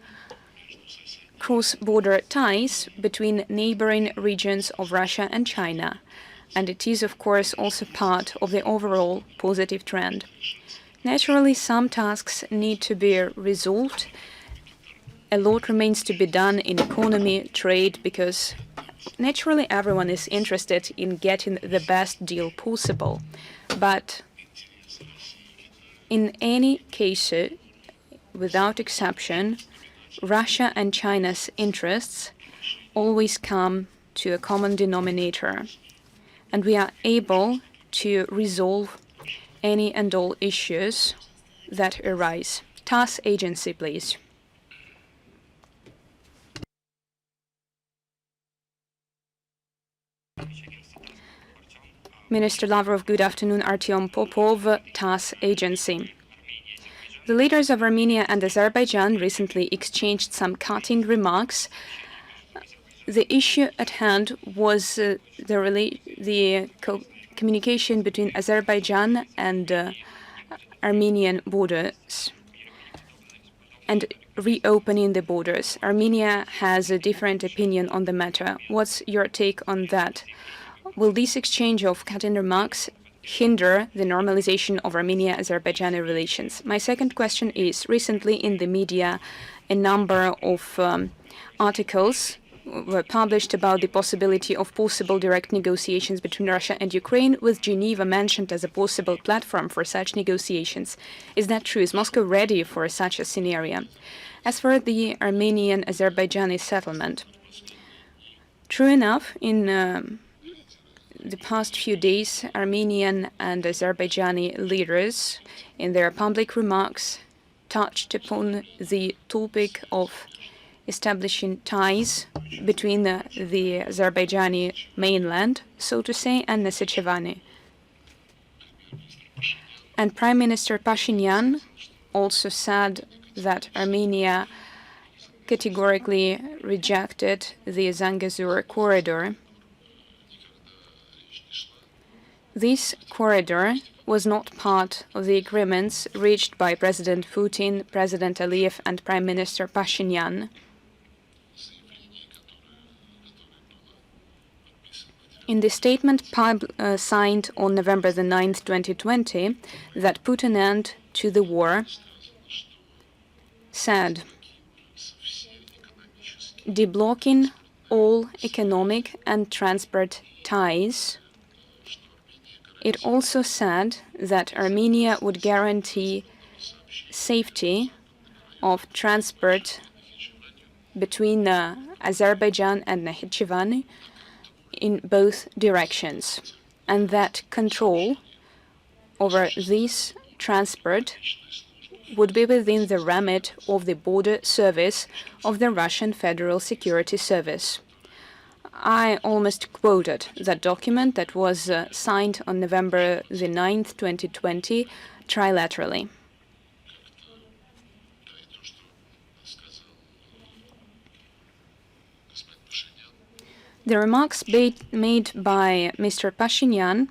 cross-border ties between neighboring regions of Russia and China, and it is, of course, also part of the overall positive trend. Naturally, some tasks need to be resolved. A lot remains to be done in economy, trade, because naturally everyone is interested in getting the best deal possible. But in any case, without exception, Russia and China's interests always come to a common denominator, and we are able to resolve any and all issues that arise. TASS agency, please. Minister Lavrov, good afternoon. Artyom Popov, TASS agency. The leaders of Armenia and Azerbaijan recently exchanged some cutting remarks. The issue at hand was the communication between Azerbaijan and Armenian borders and reopening the borders. Armenia has a different opinion on the matter. What's your take on that? Will this exchange of cutting remarks hinder the normalization of Armenia-Azerbaijani relations? My second question is, recently in the media, a number of articles were published about the possibility of possible direct negotiations between Russia and Ukraine, with Geneva mentioned as a possible platform for such negotiations. Is that true? Is Moscow ready for such a scenario? As for the Armenian-Azerbaijani settlement, true enough, in the past few days, Armenian and Azerbaijani leaders, in their public remarks, touched upon the topic of establishing ties between the Azerbaijani mainland, so to say, and Nakhchivan And Prime Minister Pashinyan also said that Armenia categorically rejected the Zangezur corridor. This corridor was not part of the agreements reached by President Putin, President Aliyev, and Prime Minister Pashinyan. In the statement signed on November the 9th, 2020, that put an end to the war, said, deblocking all economic and transport ties. It also said that Armenia would guarantee safety of transport between Azerbaijan and Nakhchivan in both directions, and that control over this transport would be within the remit of the border service of the Russian Federal Security Service. I almost quoted that document that was signed on November the 9th, 2020, trilaterally. The remarks made by Mr. Pashinyan,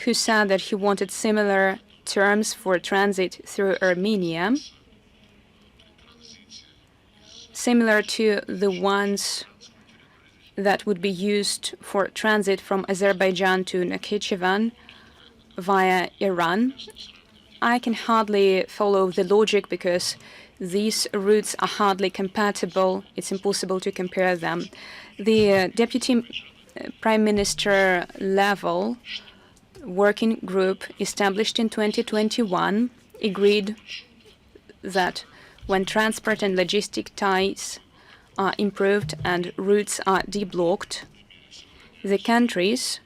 who said that he wanted similar terms for transit through Armenia, similar to the ones that would be used for transit from Azerbaijan to Nakhchivan via Iran. I can hardly follow the logic because these routes are hardly compatible. It's impossible to compare them. The Deputy Prime Minister level working group established in 2021 agreed that when transport and logistic ties are improved and routes are deblocked, the countries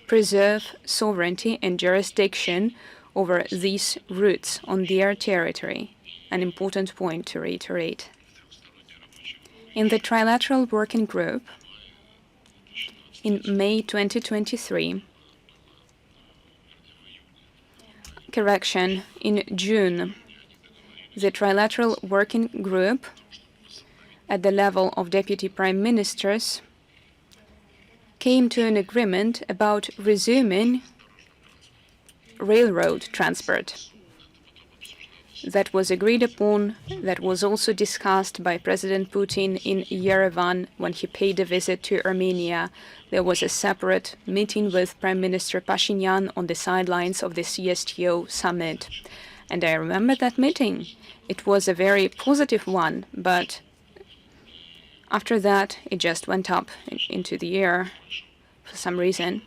preserve sovereignty and jurisdiction over these routes on their territory. An important point to reiterate. In the trilateral working group, in May 2023, in June, the trilateral working group at the level of deputy prime ministers came to an agreement about resuming railroad transport. That was agreed upon, that was also discussed by President Putin in Yerevan when he paid a visit to Armenia. There was a separate meeting with Prime Minister Pashinyan on the sidelines of the CSTO summit. And I remember that meeting. It was a very positive one, but after that, it just went up into the air for some reason.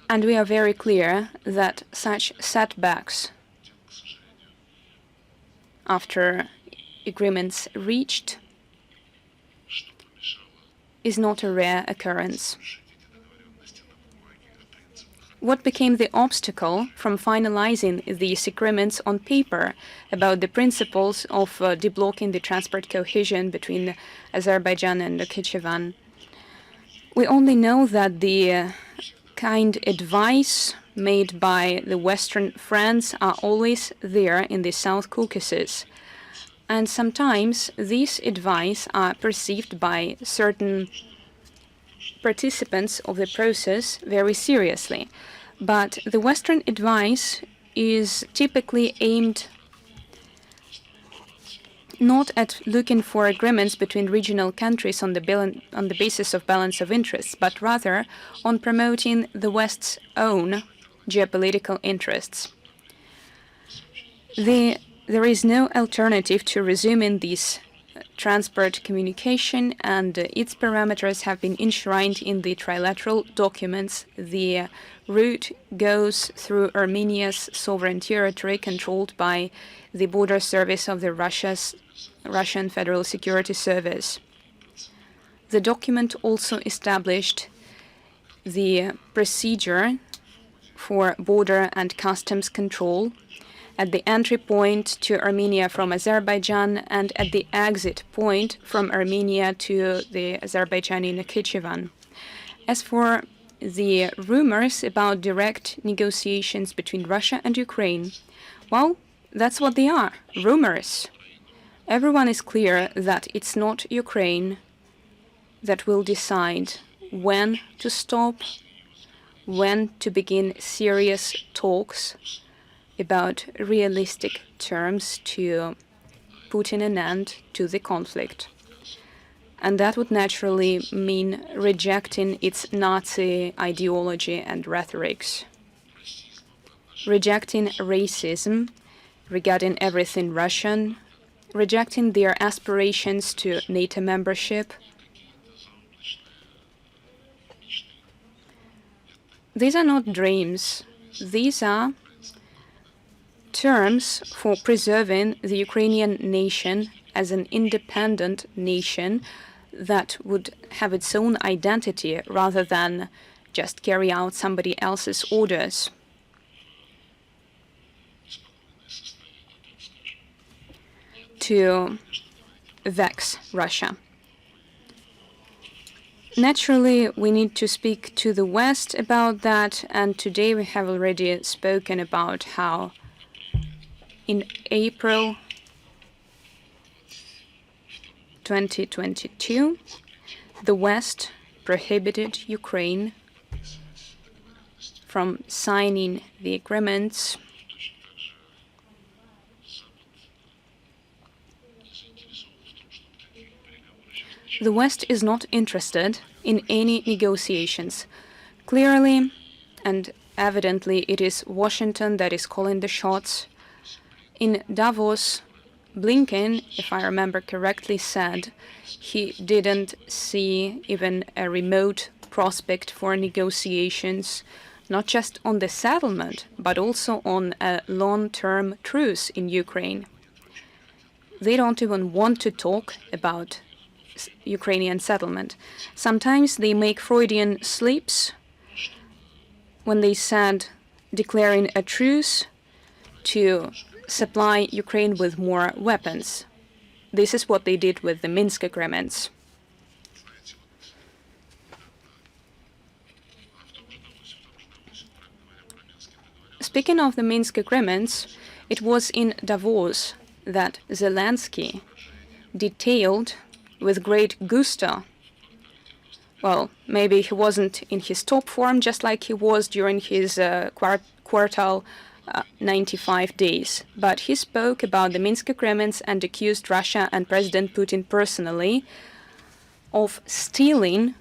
And we are very clear that such setbacks after agreements reached is not a rare occurrence. What became the obstacle from finalizing these agreements on paper about the principles of deblocking the transport cohesion between Azerbaijan and Nakhchivan? We only know that the kind advice made by the Western friends are always there in the South Caucasus. And sometimes these advice are perceived by certain participants of the process very seriously. But the Western advice is typically aimed not at looking for agreements between regional countries on the basis of balance of interests, but rather on promoting the West's own geopolitical interests. There is no alternative to resuming this transport communication, and its parameters have been enshrined in the trilateral documents. The route goes through Armenia's sovereign territory controlled by the border service of the Russian Federal Security Service. The document also established the procedure for border and customs control at the entry point to Armenia from Azerbaijan and at the exit point from Armenia to the Azerbaijani Nakhchivan. As for the rumors about direct negotiations between Russia and Ukraine. Well, that's what they are, rumors. Everyone is clear that it's not Ukraine that will decide when to stop, when to begin serious talks about realistic terms to put an end to the conflict. And that would naturally mean rejecting its Nazi ideology and rhetorics, rejecting racism regarding everything Russian, rejecting their aspirations to NATO membership. These are not dreams. These are terms for preserving the Ukrainian nation as an independent nation that would have its own identity rather than just carry out somebody else's orders. To vex Russia. Naturally, we need to speak to the West about that, and today we have already spoken about how in April 2022, the West prohibited Ukraine from signing the agreements the West is not interested in any negotiations. Clearly and evidently, it is Washington that is calling the shots. In Davos, Blinken, if I remember correctly, said he didn't see even a remote prospect for negotiations, not just on the settlement, but also on a long-term truce in Ukraine. They don't even want to talk about Ukrainian settlement. Sometimes they make Freudian slips when they said declaring a truce to supply Ukraine with more weapons. This is what they did with the Minsk agreements. Speaking of the Minsk agreements, it was in Davos that Zelensky detailed with great gusto. Well, maybe he wasn't in his top form, just like he was during his quartal 95 days. But he spoke about the Minsk agreements and accused Russia and President Putin personally of stealing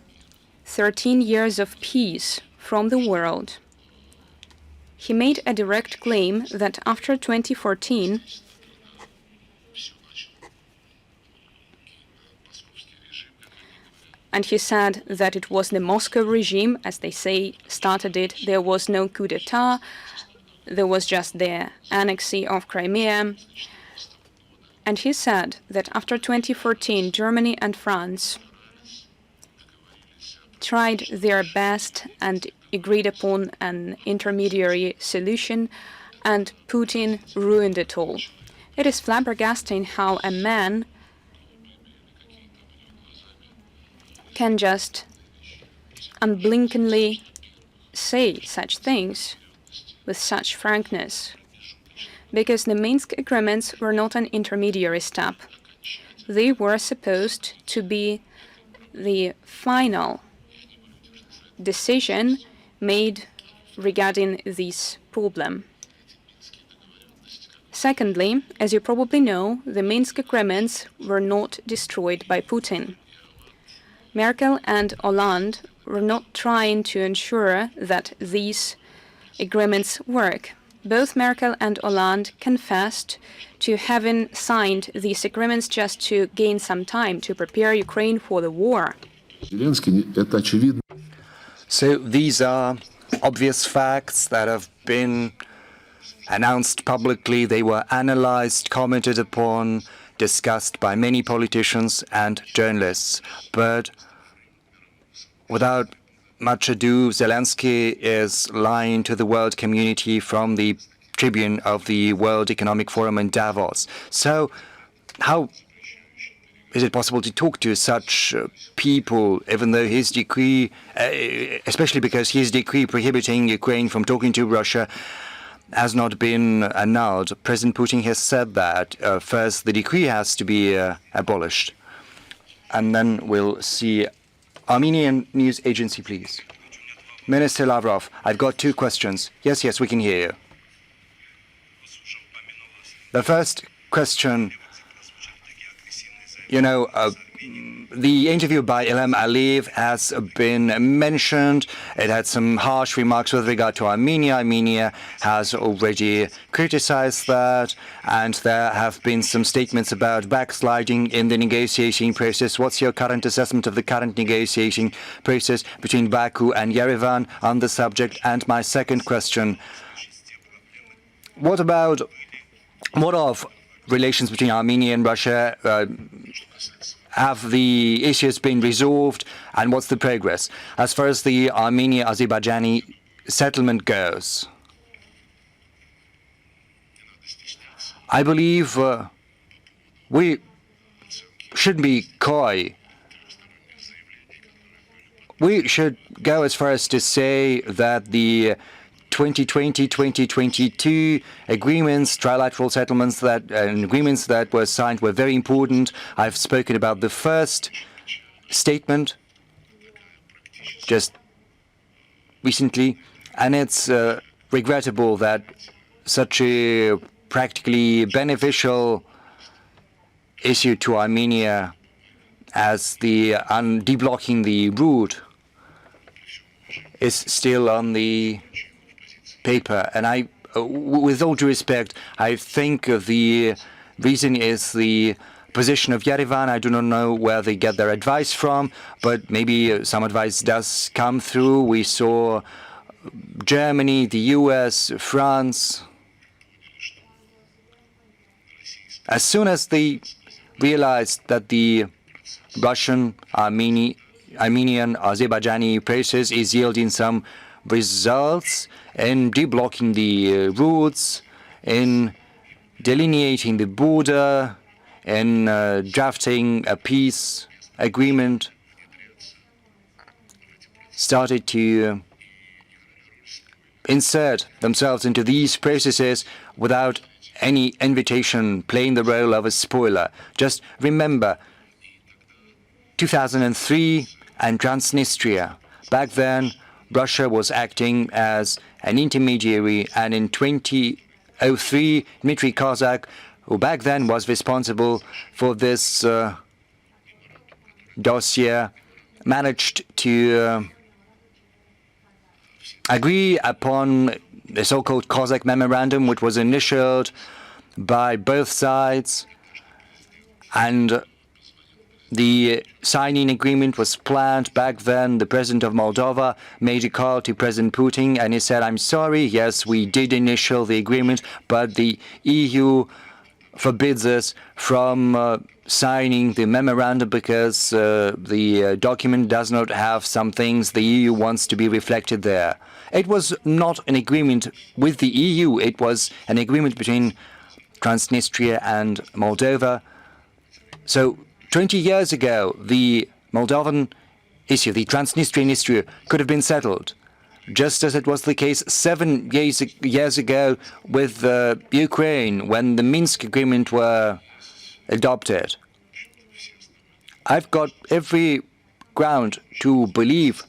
13 years of peace from the world. He made a direct claim that after 2014, and he said that it was the Moscow regime, as they say, started it. There was no coup d'etat. There was just the annexation of Crimea. And he said that after 2014, Germany and France tried their best and agreed upon an intermediary solution, and Putin ruined it all. It is flabbergasting how a man can just unblinkingly say such things with such frankness, because the Minsk agreements were not an intermediary step. They were supposed to be the final decision made regarding this problem. Secondly, as you probably know, the Minsk agreements were not destroyed by Putin. Merkel and Hollande were not trying to ensure that these agreements work. Both Merkel and Hollande confessed to having signed these agreements just to gain some time to prepare Ukraine for the war. So these are obvious facts that have been announced publicly. They were analyzed, commented upon, discussed by many politicians and journalists. But without much ado, Zelensky is lying to the world community from the tribune of the World Economic Forum in Davos. So how is it possible to talk to such people, even though his decree, especially because his decree prohibiting Ukraine from talking to Russia has not been annulled? President Putin has said that first the decree has to be abolished. And then we'll see Armenian News Agency, please. Minister Lavrov, I've got two questions. Yes, we can hear you. The first question, the interview by Ilham Aliyev has been mentioned. It had some harsh remarks with regard to Armenia. Armenia has already criticized that, and there have been some statements about backsliding in the negotiating process. What's your current assessment of the current negotiating process between Baku and Yerevan on the subject? And my second question, what of relations between Armenia and Russia? Have the issues been resolved, and what's the progress? As far as the Armenia-Azerbaijani settlement goes, I believe we shouldn't be coy. We should go as far as to say that the 2020-2022 agreements, trilateral settlements and agreements that were signed were very important. I've spoken about the first statement just recently, and it's regrettable that such a practically beneficial issue to Armenia as the deblocking the route is still on the paper. And with all due respect, I think the reason is the position of Yerevan. I do not know where they get their advice from, but maybe some advice does come through. We saw Germany, the US, France. As soon as they realized that the Russian, Armenian, Azerbaijani process is yielding some results in deblocking the routes, in delineating the border, in drafting a peace agreement, started to insert themselves into these processes without any invitation, playing the role of a spoiler. Just remember 2003 and Transnistria. Back then, Russia was acting as an intermediary, and in 2003, Dmitry Kozak, who back then was responsible for this dossier, managed to agree upon the so-called Kozak Memorandum, which was initialed by both sides, and the signing agreement was planned. Back then, the president of Moldova made a call to President Putin, and he said, I'm sorry, yes, we did initial the agreement, but the EU forbids us from signing the memorandum because the document does not have some things the EU wants to be reflected there. It was not an agreement with the EU, it was an agreement between Transnistria and Moldova. So 20 years ago, the Moldovan issue, the Transnistrian issue, could have been settled, just as it was the case 7 years ago with Ukraine, when the Minsk agreement were adopted. I've got every ground to believe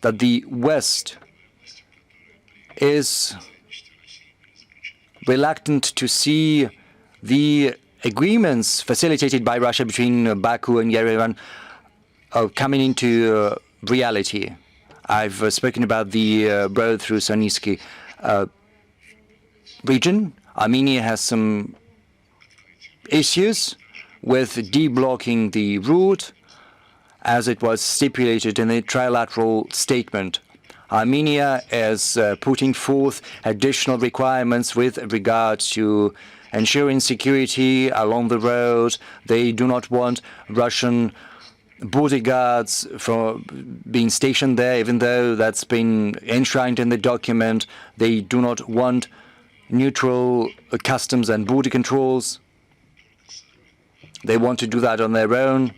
that the West is reluctant to see the agreements facilitated by Russia between Baku and Yerevan coming into reality. I've spoken about the road through Sonitsky region. Armenia has some issues with deblocking the route, as it was stipulated in the trilateral statement. Armenia is putting forth additional requirements with regard to ensuring security along the road. They do not want Russian border guards for being stationed there, even though that's been enshrined in the document. They do not want neutral customs and border controls. They want to do that on their own,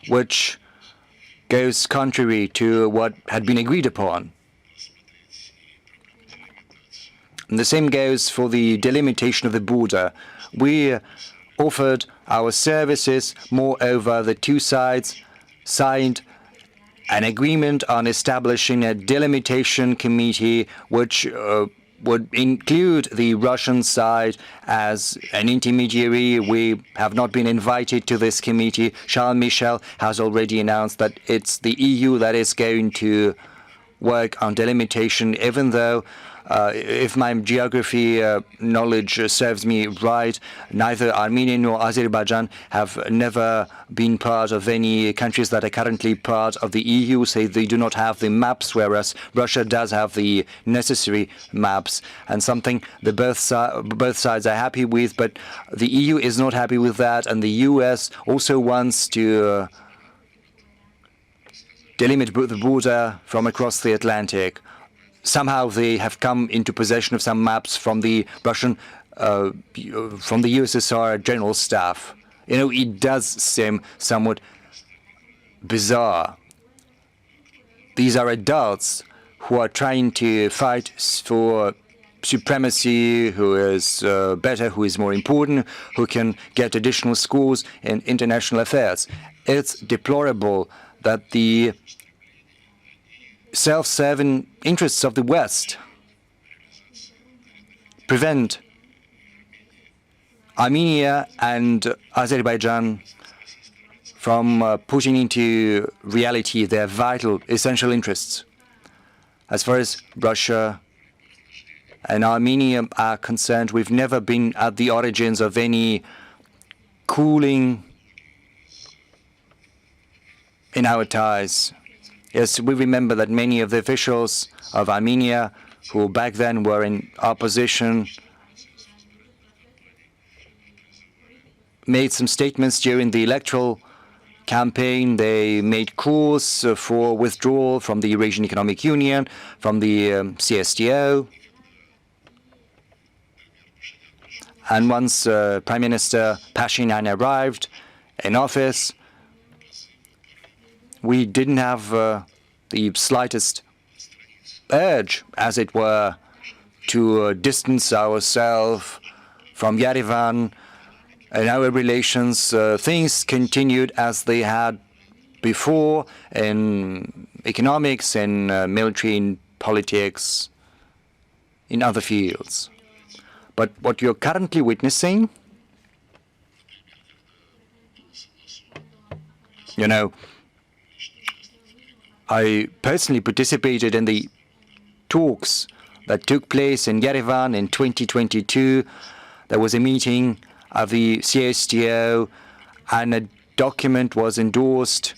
which goes contrary to what had been agreed upon. And the same goes for the delimitation of the border. We offered our services. Moreover, the two sides signed an agreement on establishing a delimitation committee, which would include the Russian side as an intermediary. We have not been invited to this committee. Charles Michel has already announced that it's the EU that is going to work on delimitation, even though if my geography knowledge serves me right, neither Armenia nor Azerbaijan have never been part of any countries that are currently part of the EU, so they do not have the maps, whereas Russia does have the necessary maps, and something that both sides are happy with, but the EU is not happy with that, and the US also wants to delimit the border from across the Atlantic. Somehow they have come into possession of some maps from the Russian, from the USSR General Staff. You know, it does seem somewhat bizarre. These are adults who are trying to fight for supremacy, who is better, who is more important, who can get additional scores in international affairs. It's deplorable that the self-serving interests of the West prevent Armenia and Azerbaijan from putting into reality their vital, essential interests. As far as Russia and Armenia are concerned, we've never been at the origins of any cooling in our ties. Yes, we remember that many of the officials of Armenia, who back then were in opposition, made some statements during the electoral campaign. They made calls for withdrawal from the Eurasian Economic Union, from the CSTO. And once Prime Minister Pashinyan arrived in office, we didn't have the slightest urge, as it were, to distance ourselves from Yerevan. In our relations, things continued as they had before in economics, in military, in politics, in other fields. But what you're currently witnessing, you know, I personally participated in the talks that took place in Yerevan in 2022. There was a meeting of the CSTO, and a document was endorsed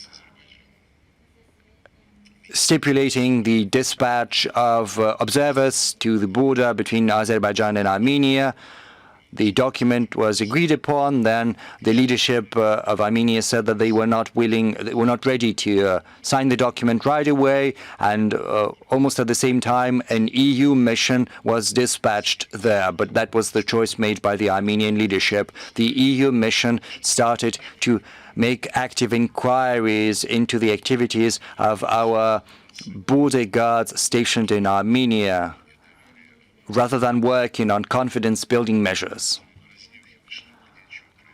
stipulating the dispatch of observers to the border between Azerbaijan and Armenia. The document was agreed upon. Then the leadership of Armenia said that they were not ready to sign the document right away. And almost at the same time, an EU mission was dispatched there. But that was the choice made by the Armenian leadership. The EU mission started to make active inquiries into the activities of our border guards stationed in Armenia, rather than working on confidence-building measures.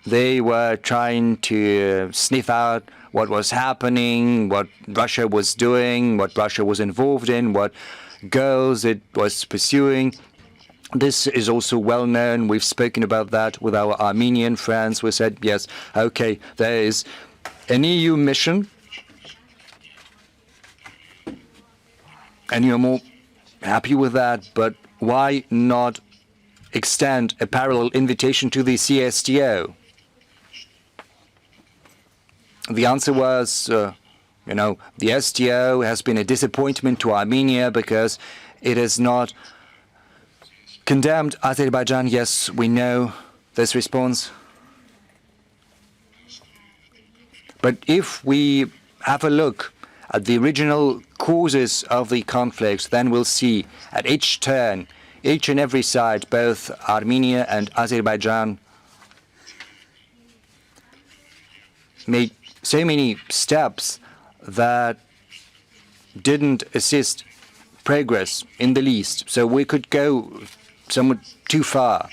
They were trying to sniff out what was happening, what Russia was doing, what Russia was involved in, what goals it was pursuing. This is also well known. We've spoken about that with our Armenian friends. We said, yes, okay, there is an EU mission, and you're more happy with that, but why not extend a parallel invitation to the CSTO? The answer was, you know, the STO has been a disappointment to Armenia because it has not condemned Azerbaijan. Yes, we know this response. But if we have a look at the original causes of the conflicts, then we'll see at each turn, each and every side, both Armenia and Azerbaijan, made so many steps that didn't assist progress in the least. So we could go somewhat too far.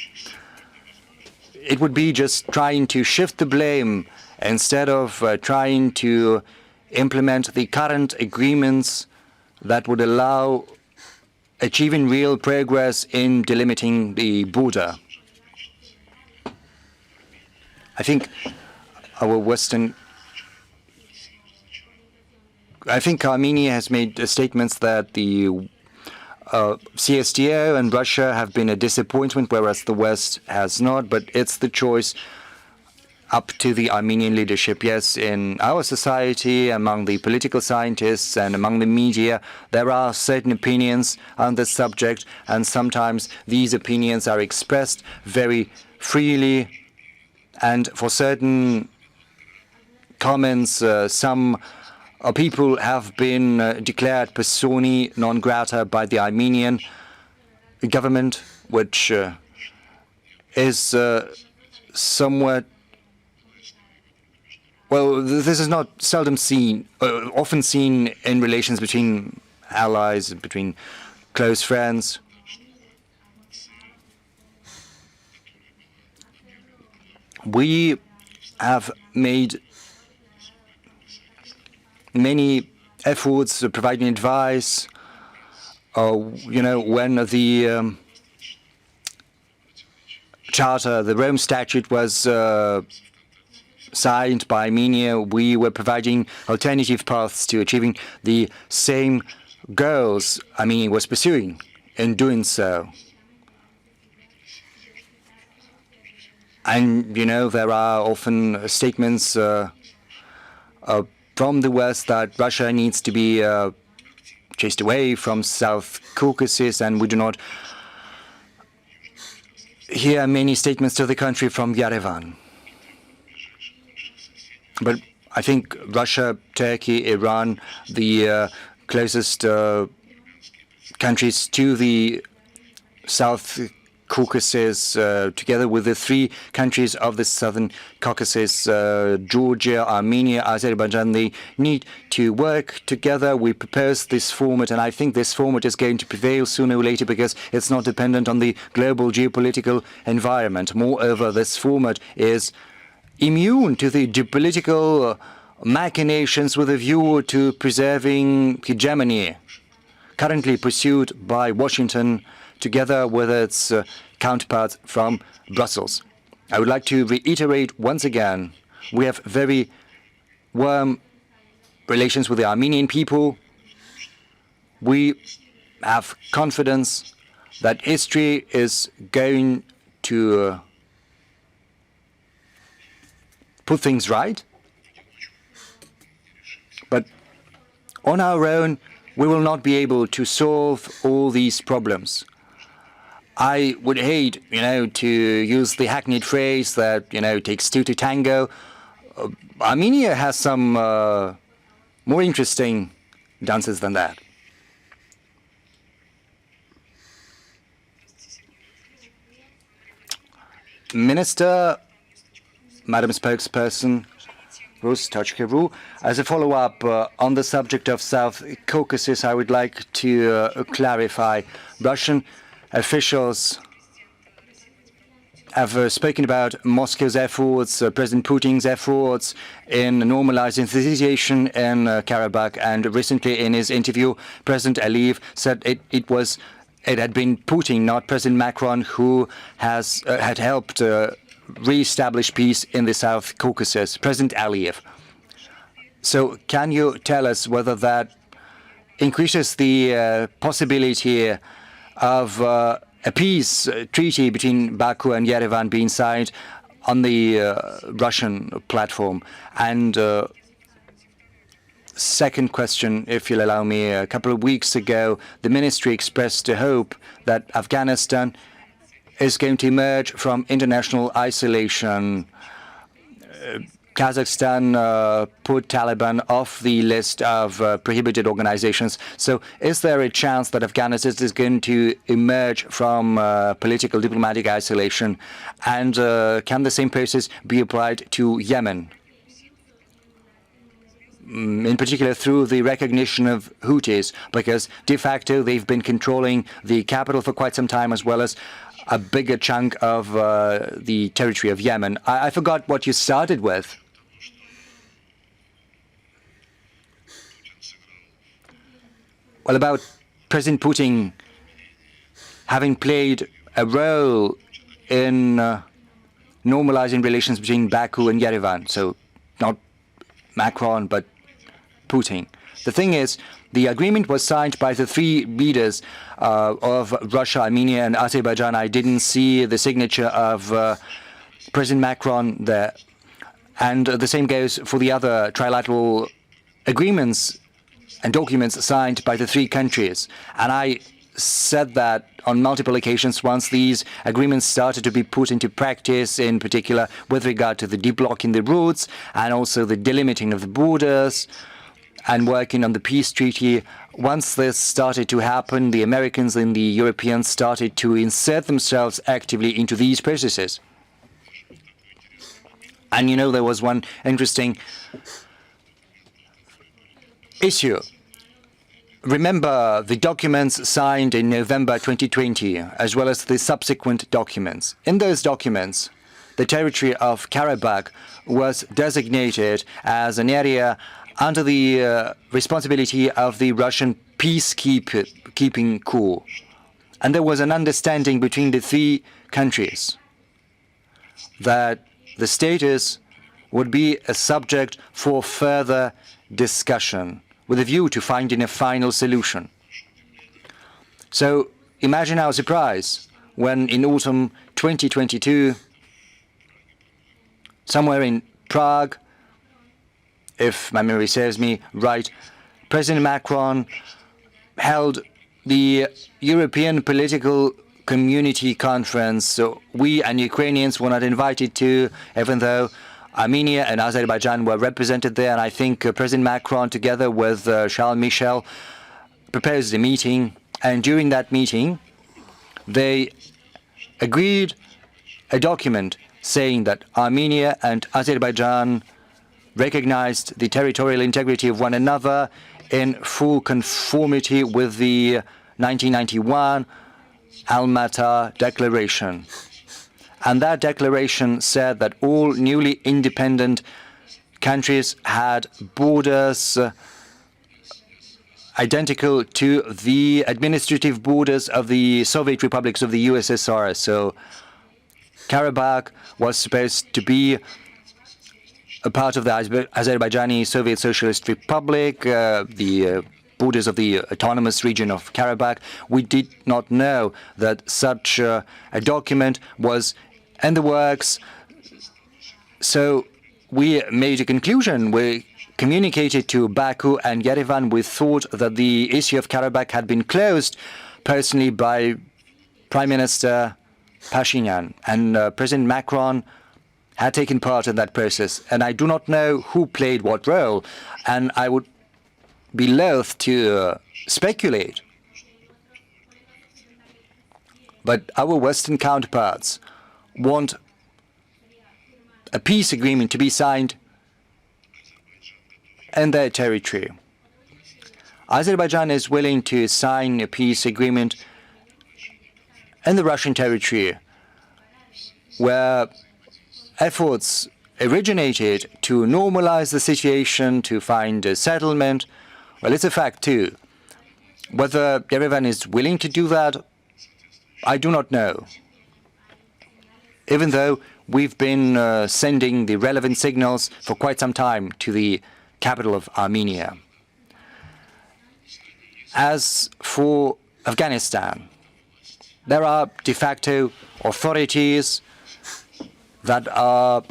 It would be just trying to shift the blame instead of trying to implement the current agreements that would allow achieving real progress in delimiting the border. I think Armenia has made statements that the CSTO and Russia have been a disappointment, whereas the West has not, but it's the choice up to the Armenian leadership. Yes, in our society, among the political scientists and among the media, there are certain opinions on this subject, and sometimes these opinions are expressed very freely, and for certain comments, some people have been declared persona non grata by the Armenian government, which is somewhat, well, this is not often seen in relations between allies, between close friends. We have made many efforts providing advice. When the charter, the Rome Statute, was signed by Armenia, we were providing alternative paths to achieving the same goals Armenia was pursuing in doing so. And, there are often statements from the West that Russia needs to be chased away from South Caucasus, and we do not hear many statements to the country from Yerevan. But I think Russia, Turkey, Iran, the closest countries to the South Caucasus, together with the three countries of the Southern Caucasus, Georgia, Armenia, Azerbaijan, they need to work together. We propose this format, and I think this format is going to prevail sooner or later because it's not dependent on the global geopolitical environment. Moreover, this format is immune to the geopolitical machinations with a view to preserving hegemony currently pursued by Washington together with its counterparts from Brussels. I would like to reiterate once again, we have very warm relations with the Armenian people. We have confidence that history is going to put things right. But on our own, we will not be able to solve all these problems. I would hate, to use the hackneyed phrase that, takes two to tango. Armenia has some more interesting dances than that. Minister, Madam Spokesperson, as a follow-up on the subject of South Caucasus, I would like to clarify. Russian officials have spoken about Moscow's efforts, President Putin's efforts in normalizing the situation in Karabakh. And recently in his interview, President Aliyev said it had been Putin, not President Macron, who had helped re-establish peace in the South Caucasus. President Aliyev. So can you tell us whether that increases the possibility of a peace treaty between Baku and Yerevan being signed on the Russian platform? And second question, if you'll allow me, a couple of weeks ago, the ministry expressed a hope that Afghanistan is going to emerge from international isolation. Kazakhstan put Taliban off the list of prohibited organizations. So is there a chance that Afghanistan is going to emerge from political diplomatic isolation? And can the same process be applied to Yemen? in particular through the recognition of Houthis, because de facto they've been controlling the capital for quite some time, as well as a bigger chunk of the territory of Yemen. I forgot what you started with. Well, about President Putin having played a role in normalizing relations between Baku and Yerevan. So not Macron, but Putin. The thing is, the agreement was signed by the three leaders of Russia, Armenia, and Azerbaijan. I didn't see the signature of President Macron there. And the same goes for the other trilateral agreements and documents signed by the three countries. And I said that on multiple occasions once these agreements started to be put into practice, in particular with regard to the deblocking the routes and also the delimiting of the borders and working on the peace treaty. Once this started to happen, the Americans and the Europeans started to insert themselves actively into these processes. And you know, there was one interesting issue. Remember the documents signed in November 2020, as well as the subsequent documents. In those documents, the territory of Karabakh was designated as an area under the responsibility of the Russian peacekeeping corps. And there was an understanding between the three countries that the status would be a subject for further discussion, with a view to finding a final solution. So imagine our surprise when in autumn 2022, somewhere in Prague, if my memory serves me right, President Macron held the European Political Community Conference. So we and Ukrainians were not invited to, even though Armenia and Azerbaijan were represented there, and I think President Macron, together with Charles Michel, proposed a meeting, and during that meeting, they agreed a document saying that Armenia and Azerbaijan recognized the territorial integrity of one another in full conformity with the 1991 Almaty Declaration. And that declaration said that all newly independent countries had borders identical to the administrative borders of the Soviet republics of the USSR. So Karabakh was supposed to be a part of the Azerbaijani Soviet Socialist Republic, the borders of the autonomous region of Karabakh. We did not know that such a document was in the works. So we made a conclusion. We communicated to Baku and Yerevan. We thought that the issue of Karabakh had been closed personally by Prime Minister Pashinyan, and President Macron had taken part in that process. And I do not know who played what role, and I would be loath to speculate. But our Western counterparts want a peace agreement to be signed in their territory. Azerbaijan is willing to sign a peace agreement in the Russian territory, where efforts originated to normalize the situation, to find a settlement. Well, it's a fact too. Whether Yerevan is willing to do that, I do not know. Even though we've been sending the relevant signals for quite some time to the capital of Armenia. As for Afghanistan, there are de facto authorities that are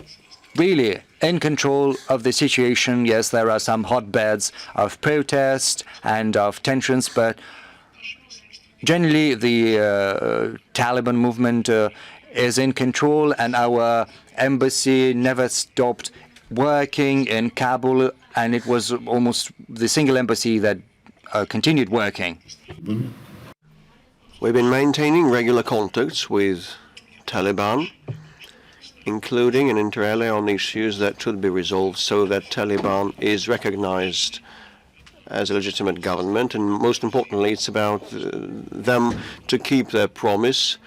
really in control of the situation. Yes, there are some hotbeds of protest and of tensions, but generally the Taliban movement is in control, and our embassy never stopped working in Kabul, and it was almost the single embassy that continued working. We've been maintaining regular contacts with Taliban. including and inter alia on issues that should be resolved so that Taliban is recognized as a legitimate government. And most importantly, it's about them to keep their promise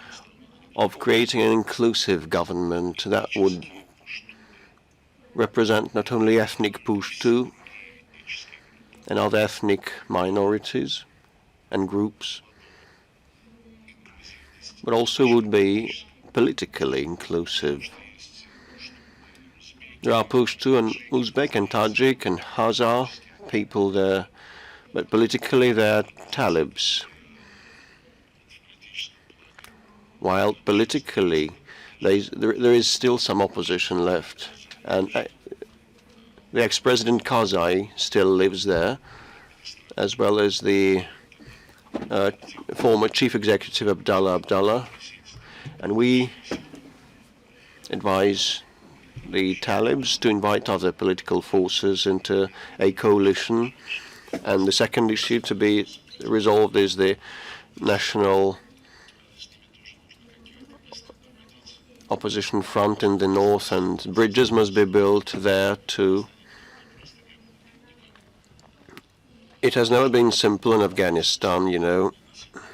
of creating an inclusive government that would represent not only ethnic Pashto and other ethnic minorities and groups, but also would be politically inclusive. There are Pashto and Uzbek and Tajik and Hazar people there, but politically they're Talibs. While politically there is still some opposition left, and the ex-president Karzai still lives there, as well as the former chief executive Abdallah, and we advise the Talibs to invite other political forces into a coalition. And the second issue to be resolved is the national opposition front in the north, and bridges must be built there too. It has never been simple in Afghanistan, you know,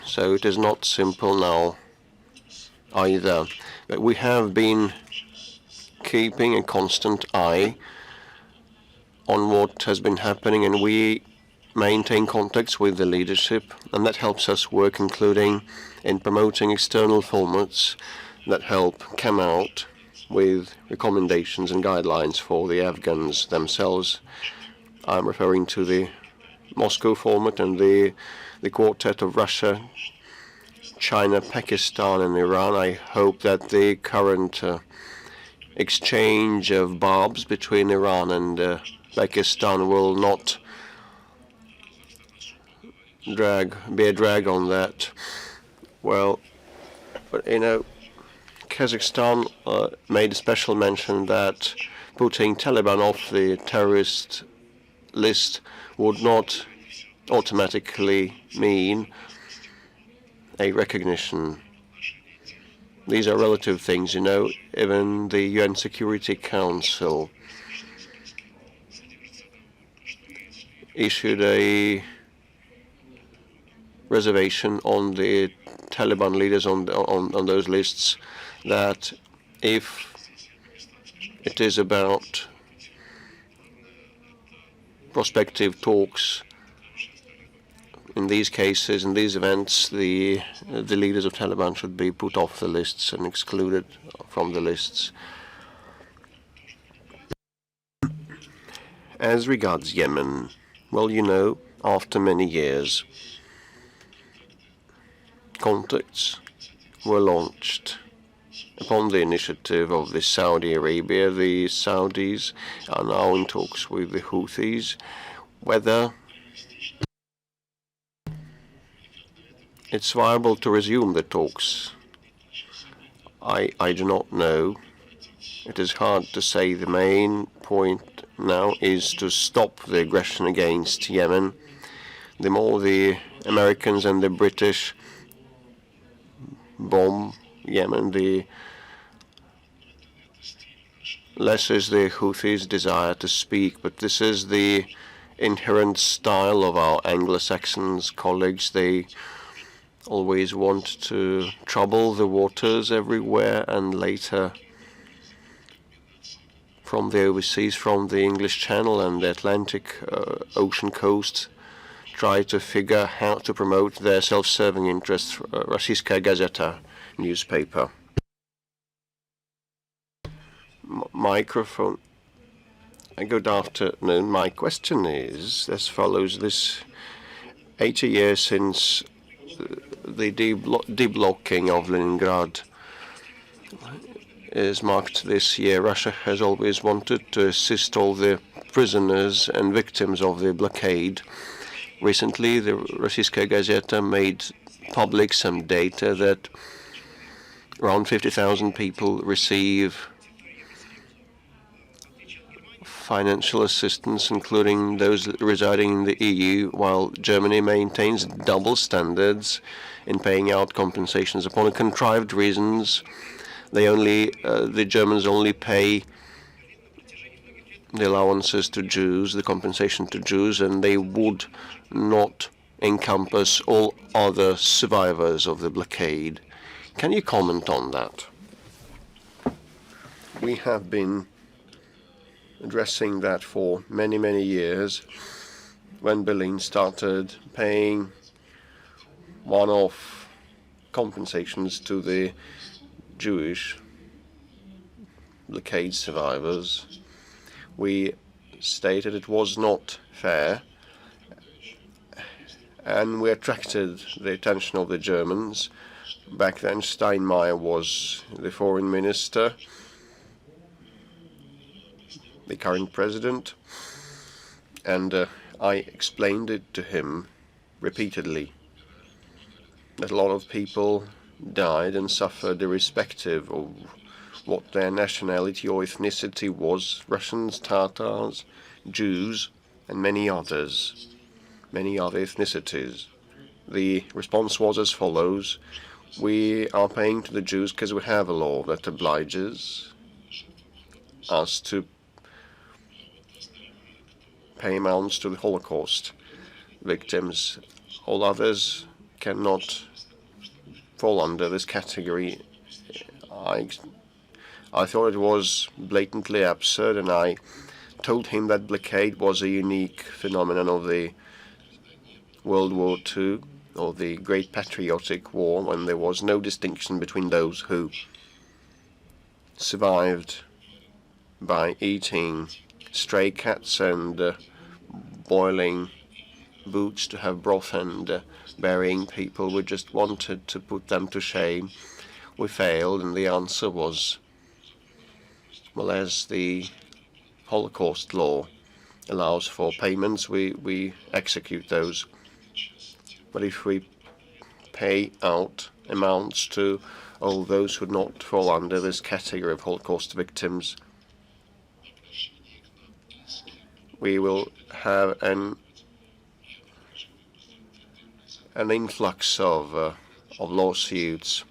so it is not simple now either. But we have been keeping a constant eye on what has been happening, and we maintain contacts with the leadership, and that helps us work, including in promoting external formats that help come out with recommendations and guidelines for the Afghans themselves. I'm referring to the Moscow format and the quartet of Russia, China, Pakistan and Iran. I hope that the current exchange of barbs between Iran and Pakistan will not be a drag on that. Well, but you know, Kazakhstan made a special mention that putting Taliban off the terrorist list would not automatically mean a recognition. These are relative things, you know. Even the UN Security Council issued a reservation on the Taliban leaders on those lists, that if it is about prospective talks in these cases, in these events, the leaders of Taliban should be put off the lists and excluded from the lists. As regards Yemen, well, you know, after many years, contacts were launched upon the initiative of the Saudi Arabia. The Saudis are now in talks with the Houthis. Whether it's viable to resume the talks, I do not know. It is hard to say. The main point now is to stop the aggression against Yemen. The more the Americans and the British bomb Yemen, the less is the Houthis' desire to speak. But this is the inherent style of our Anglo-Saxon colleagues. They always want to trouble the waters everywhere, and later from the overseas, from the English Channel and the Atlantic Ocean coast, try to figure how to promote their self-serving interests. Rossiyskaya Gazeta newspaper. Microphone. Good afternoon. My question is as follows. This 80 years since the deblocking of Leningrad is marked this year. Russia has always wanted to assist all the prisoners and victims of the blockade. Recently, the Rossiyskaya Gazeta made public some data that around 50,000 people receive financial assistance, including those residing in the EU, while Germany maintains double standards in paying out compensations upon contrived reasons. the Germans only pay the allowances to Jews, the compensation to Jews, and they would not encompass all other survivors of the blockade. Can you comment on that? We have been addressing that for many, many years when Berlin started paying one-off compensations to the Jewish blockade survivors. We stated it was not fair, and we attracted the attention of the Germans. Back then Steinmeier was the foreign minister, the current president, and I explained it to him repeatedly that a lot of people died and suffered irrespective of what their nationality or ethnicity was: Russians, Tatars, Jews, and many other ethnicities. The response was as follows: we are paying to the Jews because we have a law that obliges us to pay amounts to the Holocaust victims. All others cannot fall under this category. I thought it was blatantly absurd, and I told him that blockade was a unique phenomenon of the World War II, or the Great Patriotic War, when there was no distinction between those who survived by eating stray cats and boiling boots to have broth and burying people. We just wanted to put them to shame. We failed, and the answer was, well, as the Holocaust law allows for payments, we execute those. But if we pay out amounts to all those who would not fall under this category of Holocaust victims, we will have an influx of lawsuits.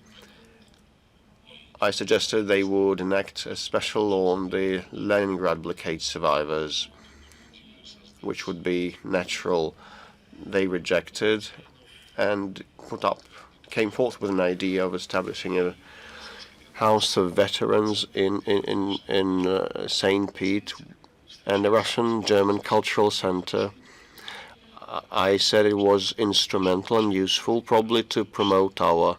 I suggested they would enact a special law on the Leningrad blockade survivors, which would be natural. They rejected and came forth with an idea of establishing a house of veterans in St. Pete and a Russian-German cultural center. I said it was instrumental and useful, probably to promote our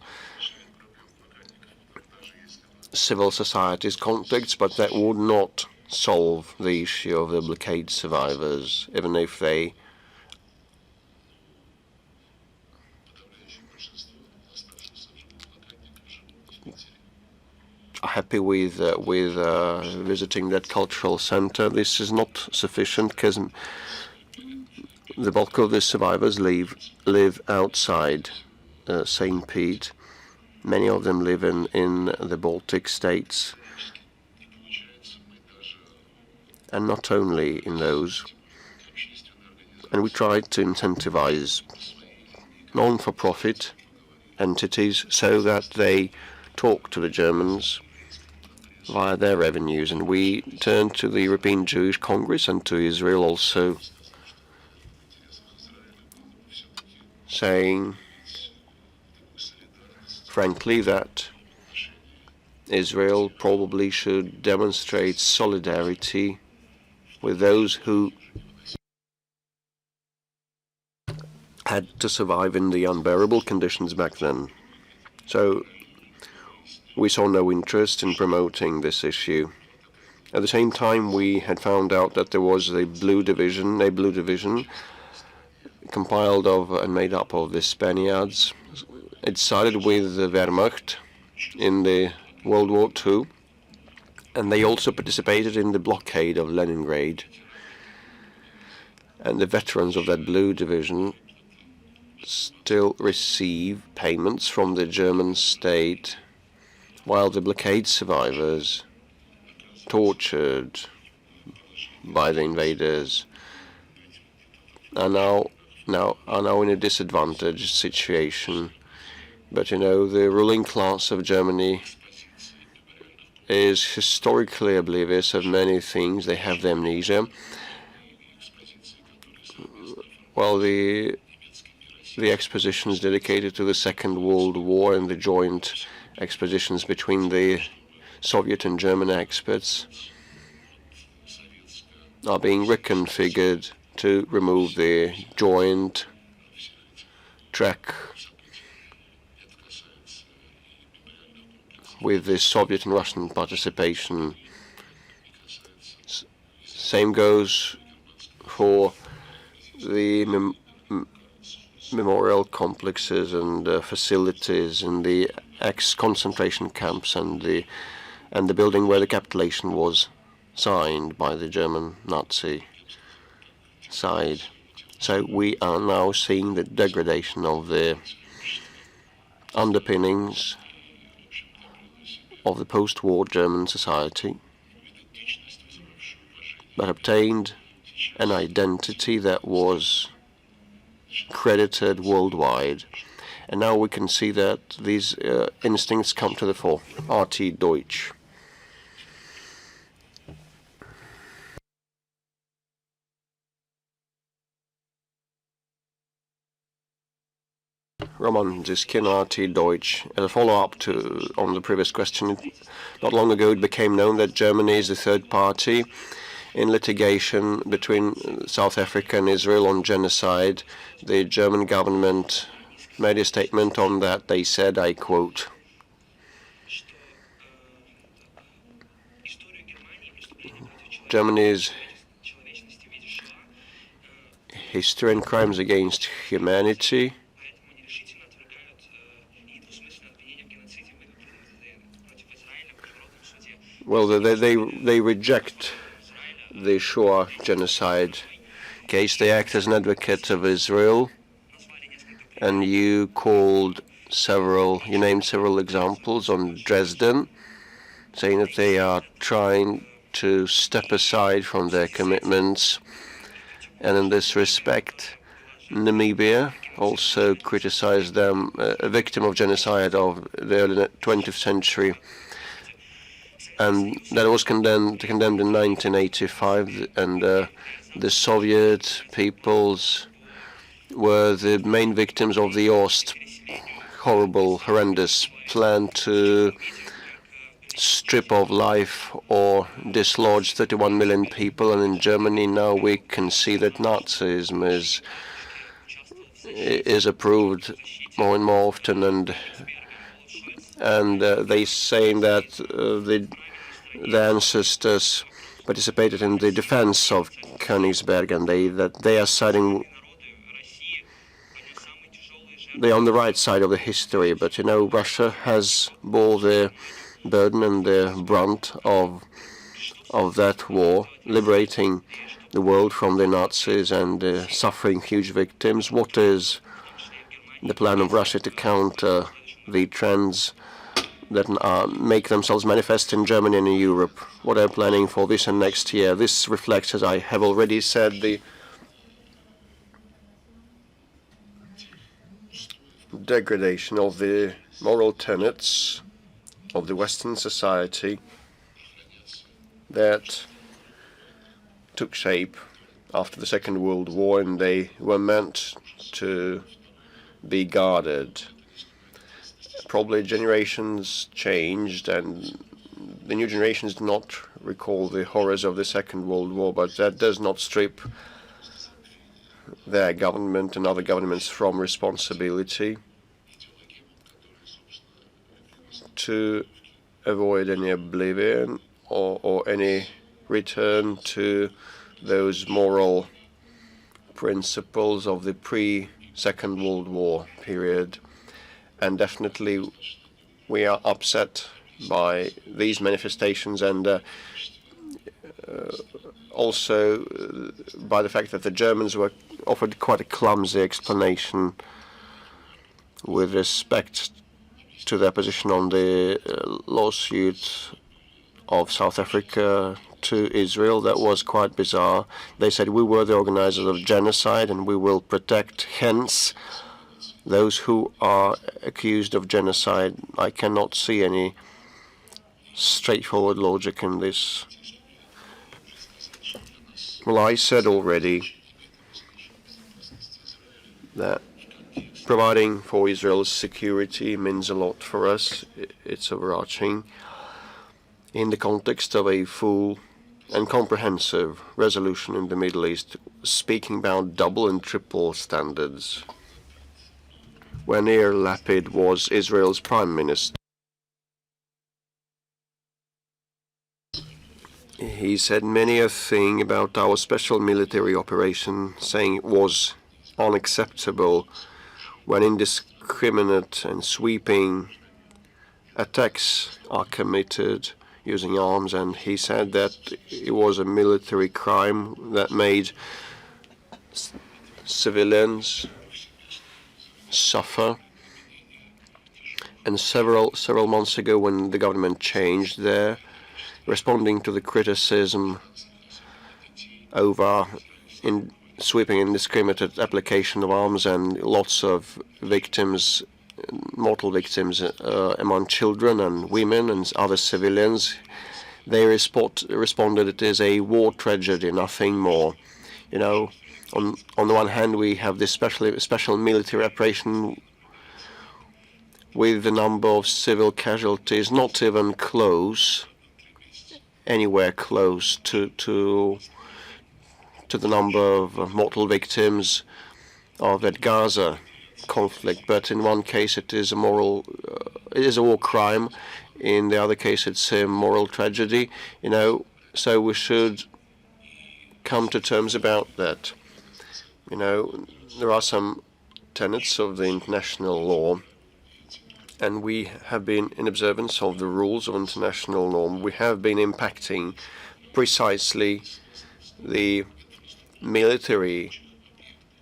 civil society's conflicts, but that would not solve the issue of the blockade survivors, even if they are happy with visiting that cultural center. This is not sufficient because the bulk of the survivors live outside St. Pete. Many of them live in the Baltic states, and not only in those. And we tried to incentivize non-for-profit entities so that they talk to the Germans via their revenues. And we turned to the European Jewish Congress and to Israel also, saying frankly that Israel probably should demonstrate solidarity with those who had to survive in the unbearable conditions back then. So we saw no interest in promoting this issue. At the same time, we had found out that there was a blue division compiled of and made up of the Spaniards. It sided with the Wehrmacht in the World War II, and they also participated in the blockade of Leningrad. And the veterans of that blue division still receive payments from the German state, while the blockade survivors, tortured by the invaders, are now in a disadvantaged situation. But the ruling class of Germany is historically oblivious of many things. They have the amnesia. Well, the expositions dedicated to the Second World War and the joint expositions between the Soviet and German experts are being reconfigured to remove the joint track with the Soviet and Russian participation. Same goes for the memorial complexes and facilities in the ex-concentration camps and the building where the capitulation was signed by the German Nazi side. So we are now seeing the degradation of the underpinnings of the post-war German society that obtained an identity that was credited worldwide. And now we can see that these instincts come to the fore. RT Deutsch. Roman Ziskin, RT Deutsch. As a follow-up on the previous question, not long ago it became known that Germany is the third party in litigation between South Africa and Israel on genocide. The German government made a statement on that. They said, I quote, Germany's history and crimes against humanity they reject the Shoah genocide case. They act as an advocate of Israel, and you named several examples on Dresden, saying that they are trying to step aside from their commitments. And in this respect, Namibia also criticized them, a victim of genocide of the early 20th century. And that was condemned in 1985, and the Soviet peoples were the main victims of the Ost horrible, horrendous plan to strip of life or dislodge 31 million people. And in Germany now we can see that Nazism is approved more and more often, and they saying that the ancestors participated in the defense of Königsberg, and they are siding. They're on the right side of the history, but Russia has bore the burden and the brunt of that war, liberating the world from the Nazis and suffering huge victims. What is the plan of Russia to counter the trends that make themselves manifest in Germany and in Europe? What are they planning for this and next year? This reflects, as I have already said, the degradation of the moral tenets of the Western society that took shape after the Second World War, and they were meant to be guarded. Probably generations changed, and the new generations do not recall the horrors of the Second World War, but that does not strip their government and other governments from responsibility to avoid any oblivion or any return to those moral principles of the pre-Second World War period. And definitely we are upset by these manifestations, and also by the fact that the Germans were offered quite a clumsy explanation with respect to their position on the lawsuit of South Africa to Israel. That was quite bizarre. They said we were the organizers of genocide and we will protect, hence, those who are accused of genocide. I cannot see any straightforward logic in this. Well, I said already that providing for Israel's security means a lot for us. It's overarching in the context of a full and comprehensive resolution in the Middle East, speaking about double and triple standards. When Yair Lapid was Israel's prime minister, he said many a thing about our special military operation, saying it was unacceptable when indiscriminate and sweeping attacks are committed using arms, and he said that it was a military crime that made civilians suffer. And several months ago, when the government changed there, responding to the criticism over sweeping indiscriminate application of arms and lots of victims, mortal victims among children and women and other civilians, they responded it is a war tragedy, nothing more. You know, on the one hand, we have this special military operation with the number of civil casualties not even anywhere close to the number of mortal victims of that Gaza conflict. But in one case, it is a war crime. In the other case, it's a moral tragedy. You know, so we should come to terms about that. You know, there are some tenets of the international law, and we have been, in observance of the rules of international law, we have been impacting precisely the military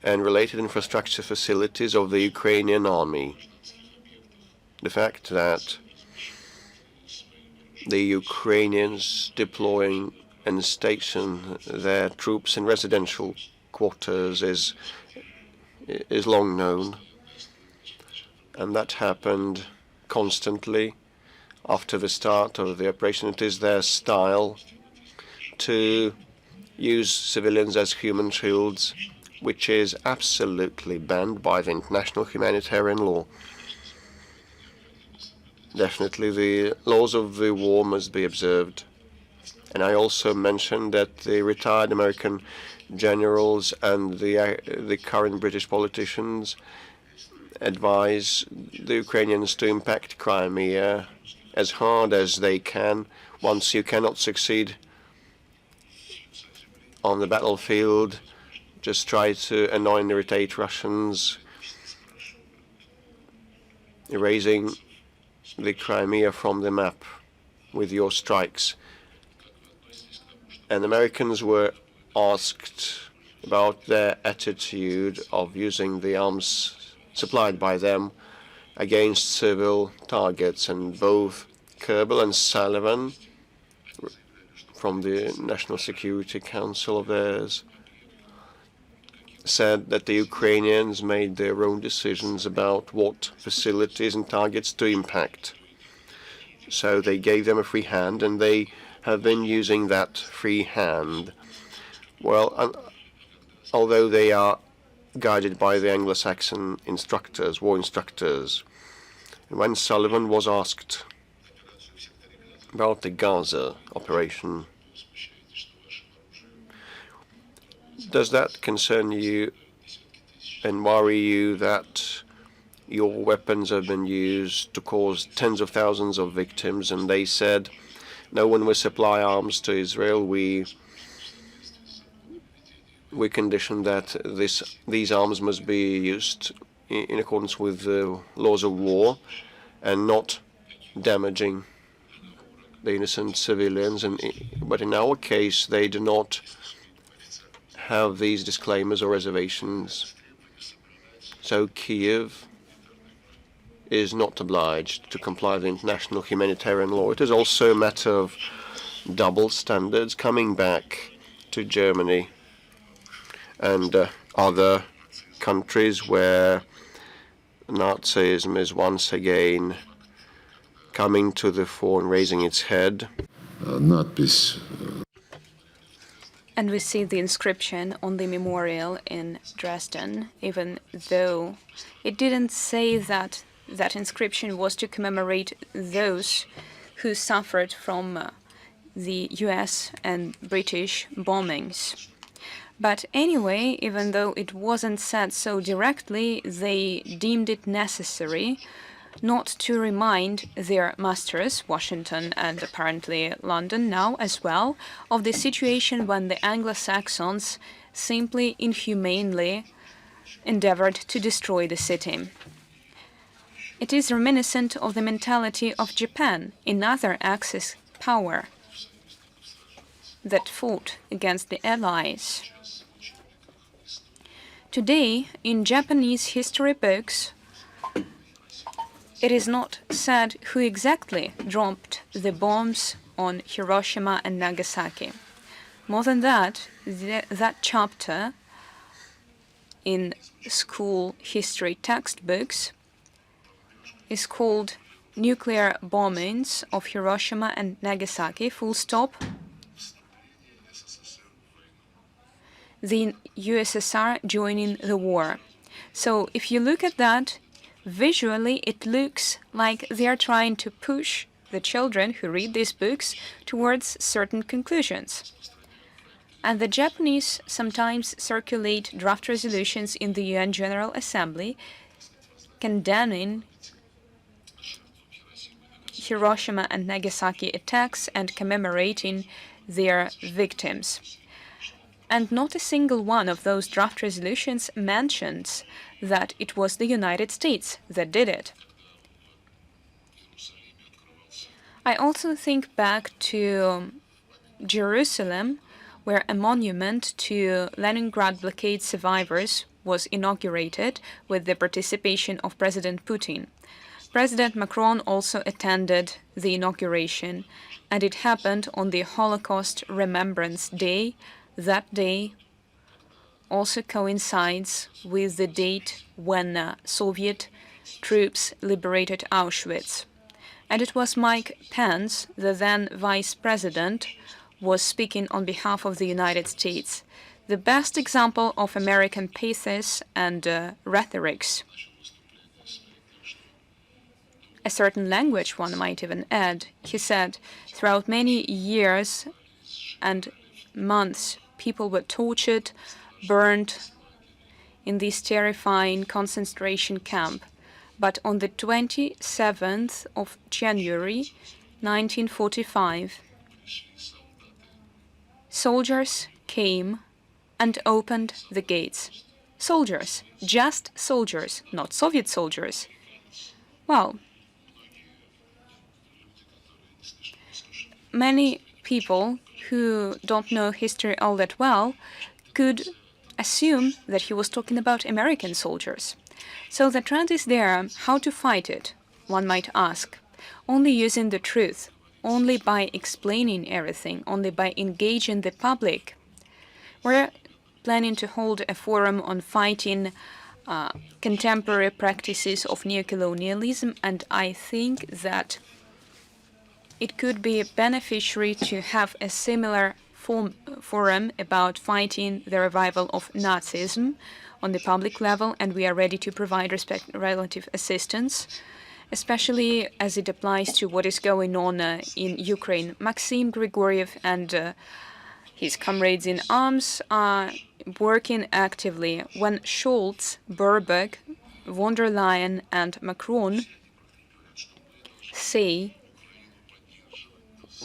and related infrastructure facilities of the Ukrainian army. The fact that the Ukrainians deploying and station their troops in residential quarters is long known, and that happened constantly after the start of the operation. It is their style to use civilians as human shields, which is absolutely banned by the international humanitarian law. Definitely the laws of the war must be observed. And I also mentioned that the retired American generals and the current British politicians advise the Ukrainians to impact Crimea as hard as they can. Once you cannot succeed on the battlefield, just try to annoy and irritate Russians, erasing the Crimea from the map with your strikes. And Americans were asked about their attitude of using the arms supplied by them against civil targets, and both Kerbel and Sullivan from the National Security Council of theirs said that the Ukrainians made their own decisions about what facilities and targets to impact. So they gave them a free hand, and they have been using that free hand. Well, although they are guided by the Anglo-Saxon instructors, war instructors. And when Sullivan was asked about the Gaza operation, does that concern you and worry you that your weapons have been used to cause tens of thousands of victims? And they said, no, when we supply arms to Israel, we condition that these arms must be used in accordance with the laws of war and not damaging the innocent civilians. But in our case, they do not have these disclaimers or reservations. So Kiev is not obliged to comply with international humanitarian law. It is also a matter of double standards coming back to Germany and other countries where Nazism is once again coming to the fore and raising its head. Надпись And we see the inscription on the memorial in Dresden, even though it didn't say that that inscription was to commemorate those who suffered from the US and British bombings. But anyway, even though it wasn't said so directly, they deemed it necessary not to remind their masters, Washington and apparently London now as well, of the situation when the Anglo-Saxons simply inhumanely endeavored to destroy the city. It is reminiscent of the mentality of Japan, another Axis power that fought against the Allies. Today, in Japanese history books, it is not said who exactly dropped the bombs on Hiroshima and Nagasaki. More than that, that chapter in school history textbooks is called Nuclear Bombings of Hiroshima and Nagasaki, full stop. The USSR joining the war. So if you look at that, visually it looks like they are trying to push the children who read these books towards certain conclusions. And the Japanese sometimes circulate draft resolutions in the UN General Assembly condemning Hiroshima and Nagasaki attacks and commemorating their victims. And not a single one of those draft resolutions mentions that it was the United States that did it. I also think back to Jerusalem, where a monument to Leningrad blockade survivors was inaugurated with the participation of President Putin. President Macron also attended the inauguration, and it happened on the Holocaust Remembrance Day. That day also coincides with the date when Soviet troops liberated Auschwitz. And it was Mike Pence, the then vice president, was speaking on behalf of the United States. The best example of American pathos and rhetorics. A certain language, one might even add. He said, throughout many years and months, people were tortured, burned in this terrifying concentration camp. But on the 27th of January, 1945, soldiers came and opened the gates. Soldiers, just soldiers, not Soviet soldiers. Well, many people who don't know history all that well could assume that he was talking about American soldiers. So the trend is there. How to fight it, one might ask. Only using the truth, only by explaining everything, only by engaging the public. We're planning to hold a forum on fighting contemporary practices of neocolonialism, and I think that it could be beneficiary to have a similar forum about fighting the revival of Nazism on the public level, and we are ready to provide relative assistance, especially as it applies to what is going on in Ukraine. Maxim Grigoriev and his comrades in arms are working actively. When Scholz, Baerbock, von der Leyen and Macron say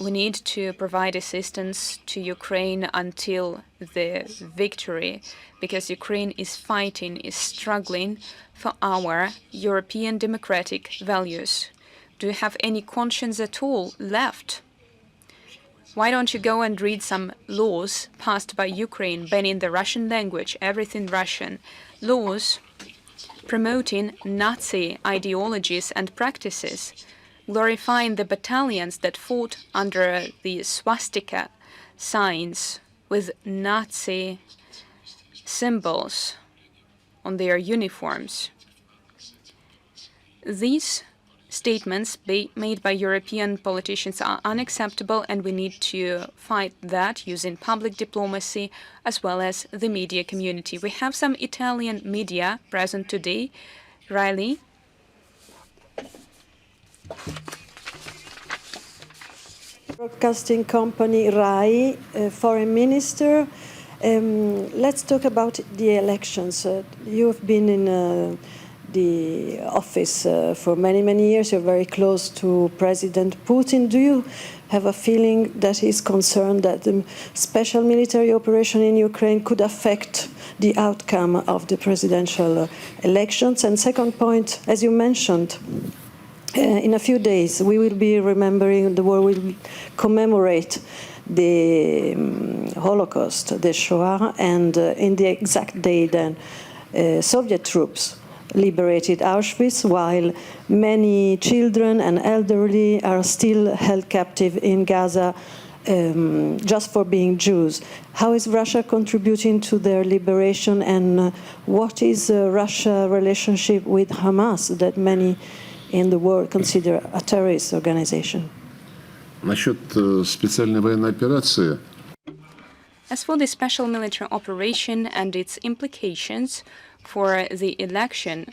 we need to provide assistance to Ukraine until the victory, because Ukraine is fighting, is struggling for our European democratic values. Do you have any conscience at all left? Why don't you go and read some laws passed by Ukraine banning the Russian language, everything Russian, laws promoting Nazi ideologies and practices, glorifying the battalions that fought under the swastika signs with Nazi symbols on their uniforms. These statements made by European politicians are unacceptable, and we need to fight that using public diplomacy as well as the media community. We have some Italian media present today. Riley. Broadcasting company RAI, foreign minister. Let's talk about the elections. You've been in the office for many, many years. You're very close to President Putin. Do you have a feeling that he's concerned that the special military operation in Ukraine could affect the outcome of the presidential elections? And second point, as you mentioned, in a few days we will be remembering, the world will commemorate the Holocaust, the Shoah, and in the exact day then Soviet troops liberated Auschwitz, while many children and elderly are still held captive in Gaza just for being Jews. How is Russia contributing to their liberation, and what is Russia's relationship with Hamas that many in the world consider a terrorist organization? Насчет специальной военной операции. As for the special military operation and its implications for the election,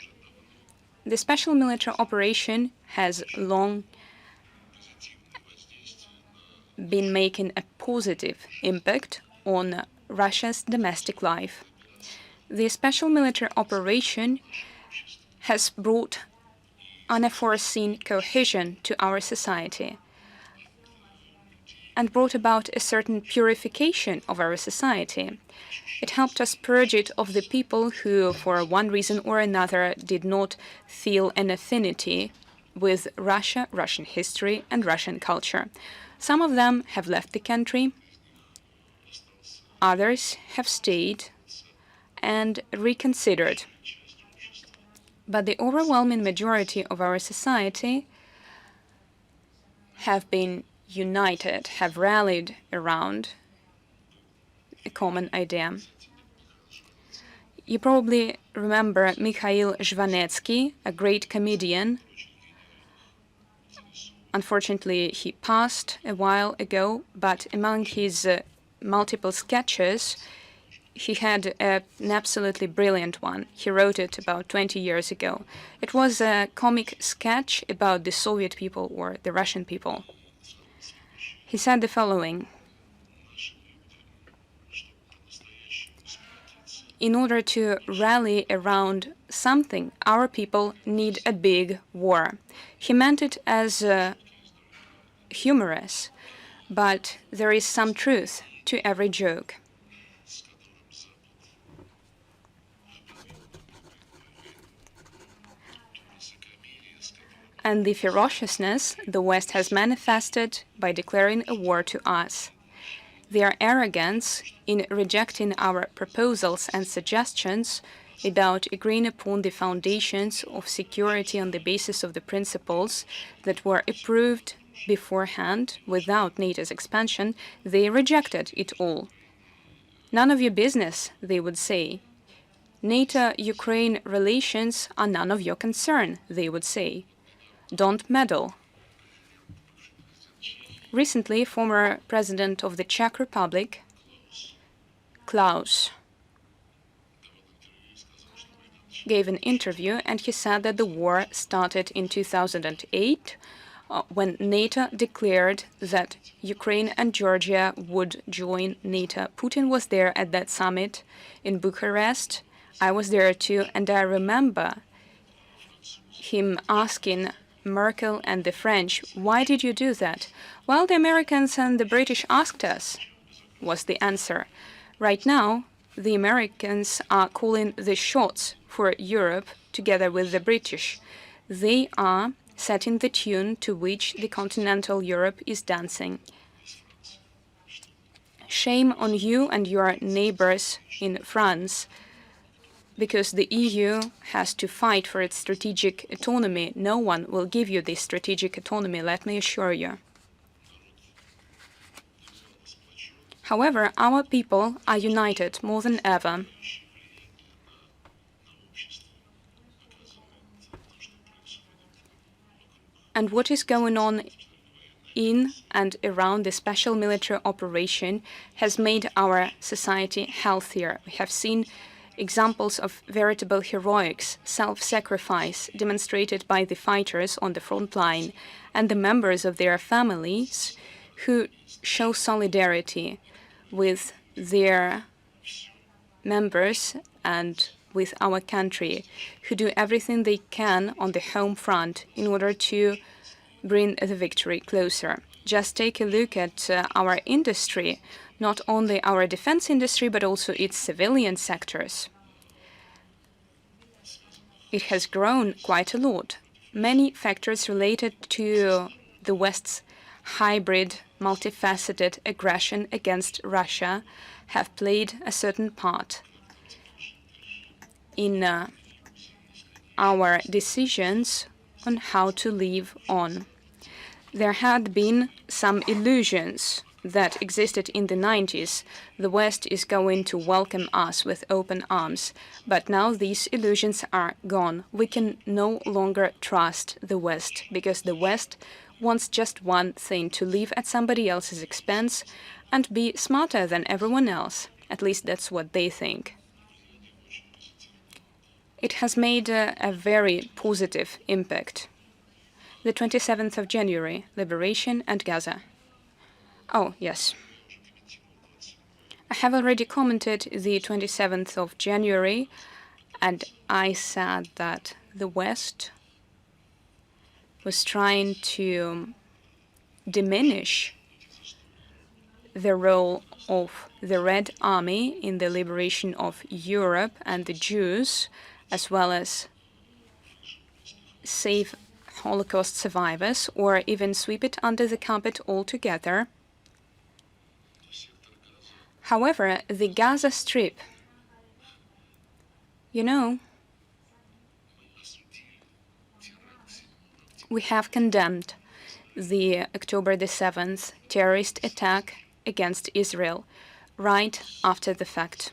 the special military operation has long been making a positive impact on Russia's domestic life. The special military operation has brought unforeseen cohesion to our society and brought about a certain purification of our society. It helped us purge it of the people who, for one reason or another, did not feel an affinity with Russia, Russian history, and Russian culture. Some of them have left the country, others have stayed and reconsidered. But the overwhelming majority of our society have been united, have rallied around a common idea. You probably remember Mikhail Zhvanetsky, a great comedian. Unfortunately, he passed a while ago, but among his multiple sketches, he had an absolutely brilliant one. He wrote it about 20 years ago. It was a comic sketch about the Soviet people or the Russian people. He said the following: in order to rally around something, our people need a big war. He meant it as humorous, but there is some truth to every joke. And the ferociousness the West has manifested by declaring a war to us. Their arrogance in rejecting our proposals and suggestions about agreeing upon the foundations of security on the basis of the principles that were approved beforehand without NATO's expansion, they rejected it all. None of your business, they would say. NATO-Ukraine relations are none of your concern, they would say. Don't meddle. Recently, former President of the Czech Republic, Klaus, gave an interview, and he said that the war started in 2008 when NATO declared that Ukraine and Georgia would join NATO. Putin was there at that summit in Bucharest. I was there too, and I remember him asking Merkel and the French, why did you do that? Well, the Americans and the British asked us, was the answer. Right now, the Americans are calling the shots for Europe together with the British. They are setting the tune to which the continental Europe is dancing. Shame on you and your neighbors in France, because the EU has to fight for its strategic autonomy. No one will give you this strategic autonomy, let me assure you. However, our people are united more than ever. And what is going on in and around the special military operation has made our society healthier. We have seen examples of veritable heroics, self-sacrifice demonstrated by the fighters on the front line and the members of their families who show solidarity with their members and with our country, who do everything they can on the home front in order to bring the victory closer. Just take a look at our industry, not only our defense industry, but also its civilian sectors. It has grown quite a lot. Many factors related to the West's hybrid, multifaceted aggression against Russia have played a certain part in our decisions on how to live on. There had been some illusions that existed in the 90s. The West is going to welcome us with open arms. But now these illusions are gone. We can no longer trust the West, because the West wants just one thing: to live at somebody else's expense and be smarter than everyone else. At least that's what they think. It has made a very positive impact. The 27th of January, liberation and Gaza. Oh, yes. I have already commented the 27th of January, and I said that the West was trying to diminish the role of the Red Army in the liberation of Europe and the Jews, as well as save Holocaust survivors, or even sweep it under the carpet altogether. However, the Gaza Strip, you know, we have condemned the October the 7th terrorist attack against Israel right after the fact.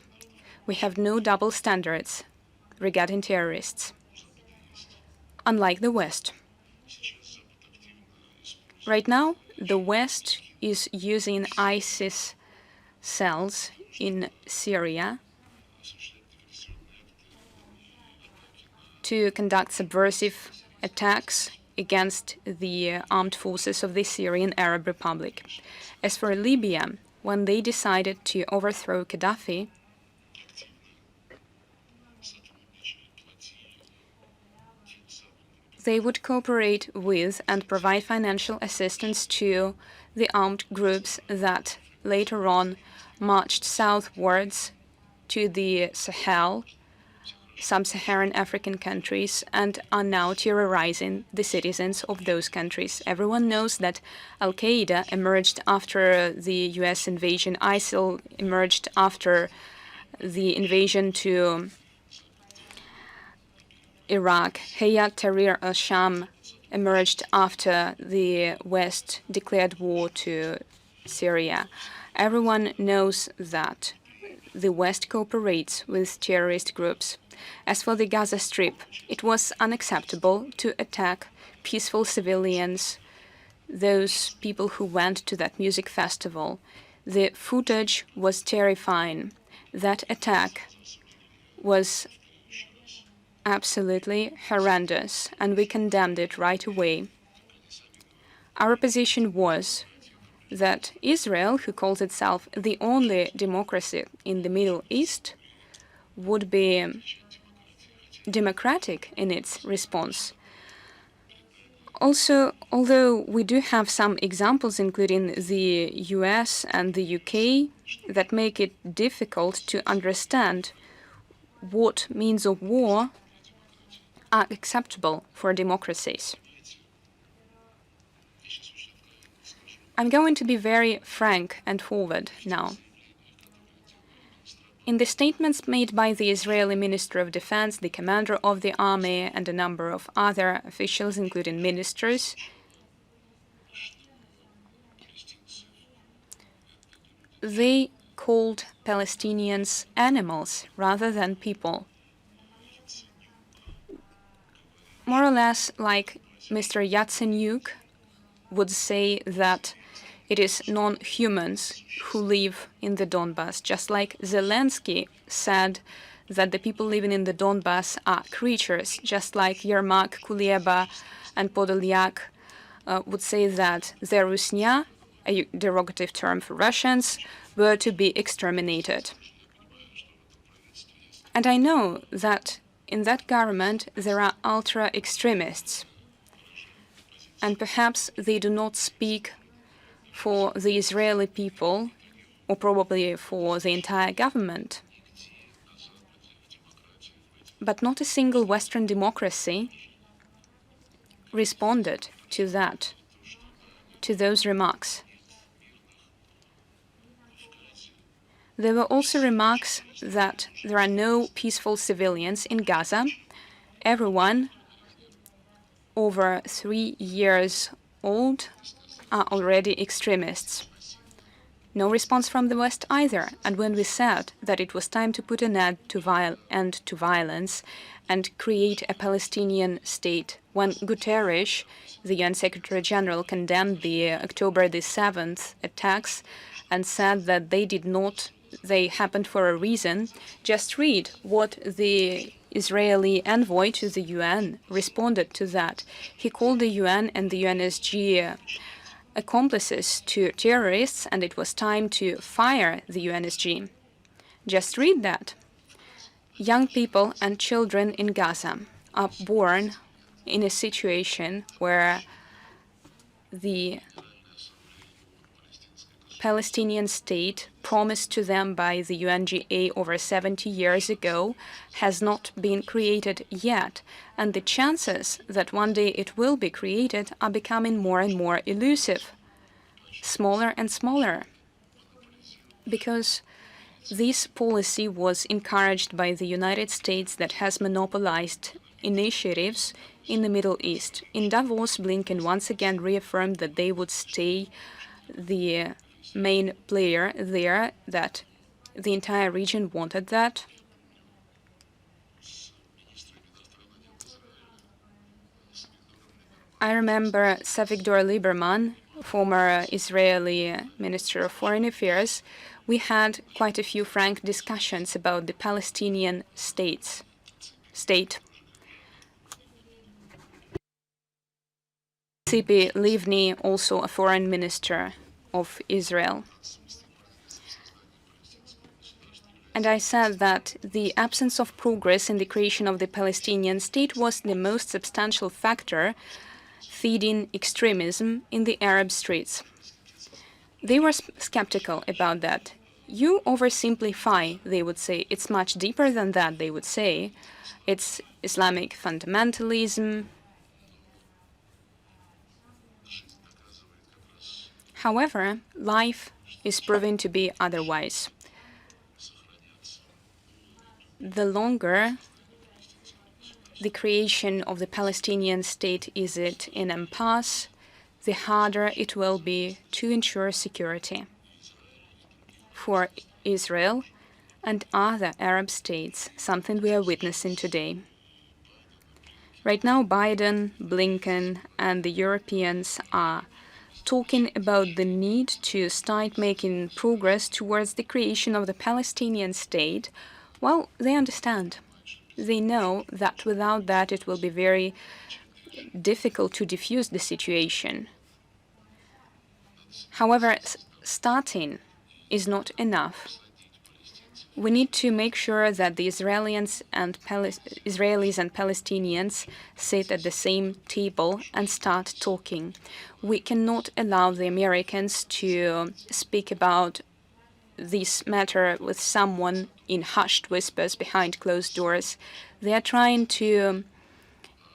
We have no double standards regarding terrorists, unlike the West. Right now, the West is using ISIS cells in Syria to conduct subversive attacks against the armed forces of the Syrian Arab Republic. As for Libya, when they decided to overthrow Gaddafi, they would cooperate with and provide financial assistance to the armed groups that later on marched southwards to the Sahel, sub-Saharan African countries, and are now terrorizing the citizens of those countries. Everyone knows that Al-Qaeda emerged after the US invasion, ISIL emerged after the invasion to Iraq, Hayat Tahrir al-Sham emerged after the West declared war to Syria. Everyone knows that the West cooperates with terrorist groups. As for the Gaza Strip, it was unacceptable to attack peaceful civilians, those people who went to that music festival. The footage was terrifying. That attack was absolutely horrendous, and we condemned it right away. Our position was that Israel, who calls itself the only democracy in the Middle East, would be democratic in its response. Also, although we do have some examples, including the US and the UK, that make it difficult to understand what means of war are acceptable for democracies. I'm going to be very frank and forward now. In the statements made by the Israeli Minister of Defense, the commander of the army, and a number of other officials, including ministers, they called Palestinians animals rather than people. More or less like Mr. Yatsenyuk would say that it is non-humans who live in the Donbas, just like Zelensky said that the people living in the Donbas are creatures, just like Yermak, Kuleba, and Podolyak would say that the Rusnya, a derogative term for Russians, were to be exterminated. And I know that in that government there are ultra-extremists, and perhaps they do not speak for the Israeli people, or probably for the entire government. But not a single Western democracy responded to that, to those remarks. There were also remarks that there are no peaceful civilians in Gaza. Everyone over 3 years old are already extremists. No response from the West either. And when we said that it was time to put an end to violence and create a Palestinian state, when Guterres, the UN Secretary General, condemned the October the 7th attacks and said that they happened for a reason, just read what the Israeli envoy to the UN responded to that. He called the UN and the UNSG accomplices to terrorists, and it was time to fire the UNSG. Just read that. Young people and children in Gaza are born in a situation where the Palestinian state promised to them by the UNGA over 70 years ago has not been created yet, and the chances that one day it will be created are becoming more and more elusive, smaller and smaller, because this policy was encouraged by the United States that has monopolized initiatives in the Middle East. In Davos, Blinken once again reaffirmed that they would stay the main player there, that the entire region wanted that. I remember Avigdor Lieberman, former Israeli Minister of Foreign Affairs. We had quite a few frank discussions about the Palestinian state. Tzipi Livni, also a foreign minister of Israel. And I said that the absence of progress in the creation of the Palestinian state was the most substantial factor feeding extremism in the Arab streets. They were skeptical about that. You oversimplify, they would say. It's much deeper than that, they would say. It's Islamic fundamentalism. However, life is proving to be otherwise. The longer the creation of the Palestinian state is at an impasse, the harder it will be to ensure security for Israel and other Arab states, something we are witnessing today. Right now, Biden, Blinken, and the Europeans are talking about the need to start making progress towards the creation of the Palestinian state. Well, they understand. They know that without that it will be very difficult to diffuse the situation. However, starting is not enough. We need to make sure that the Israelis and Palestinians sit at the same table and start talking. We cannot allow the Americans to speak about this matter with someone in hushed whispers behind closed doors. They are trying to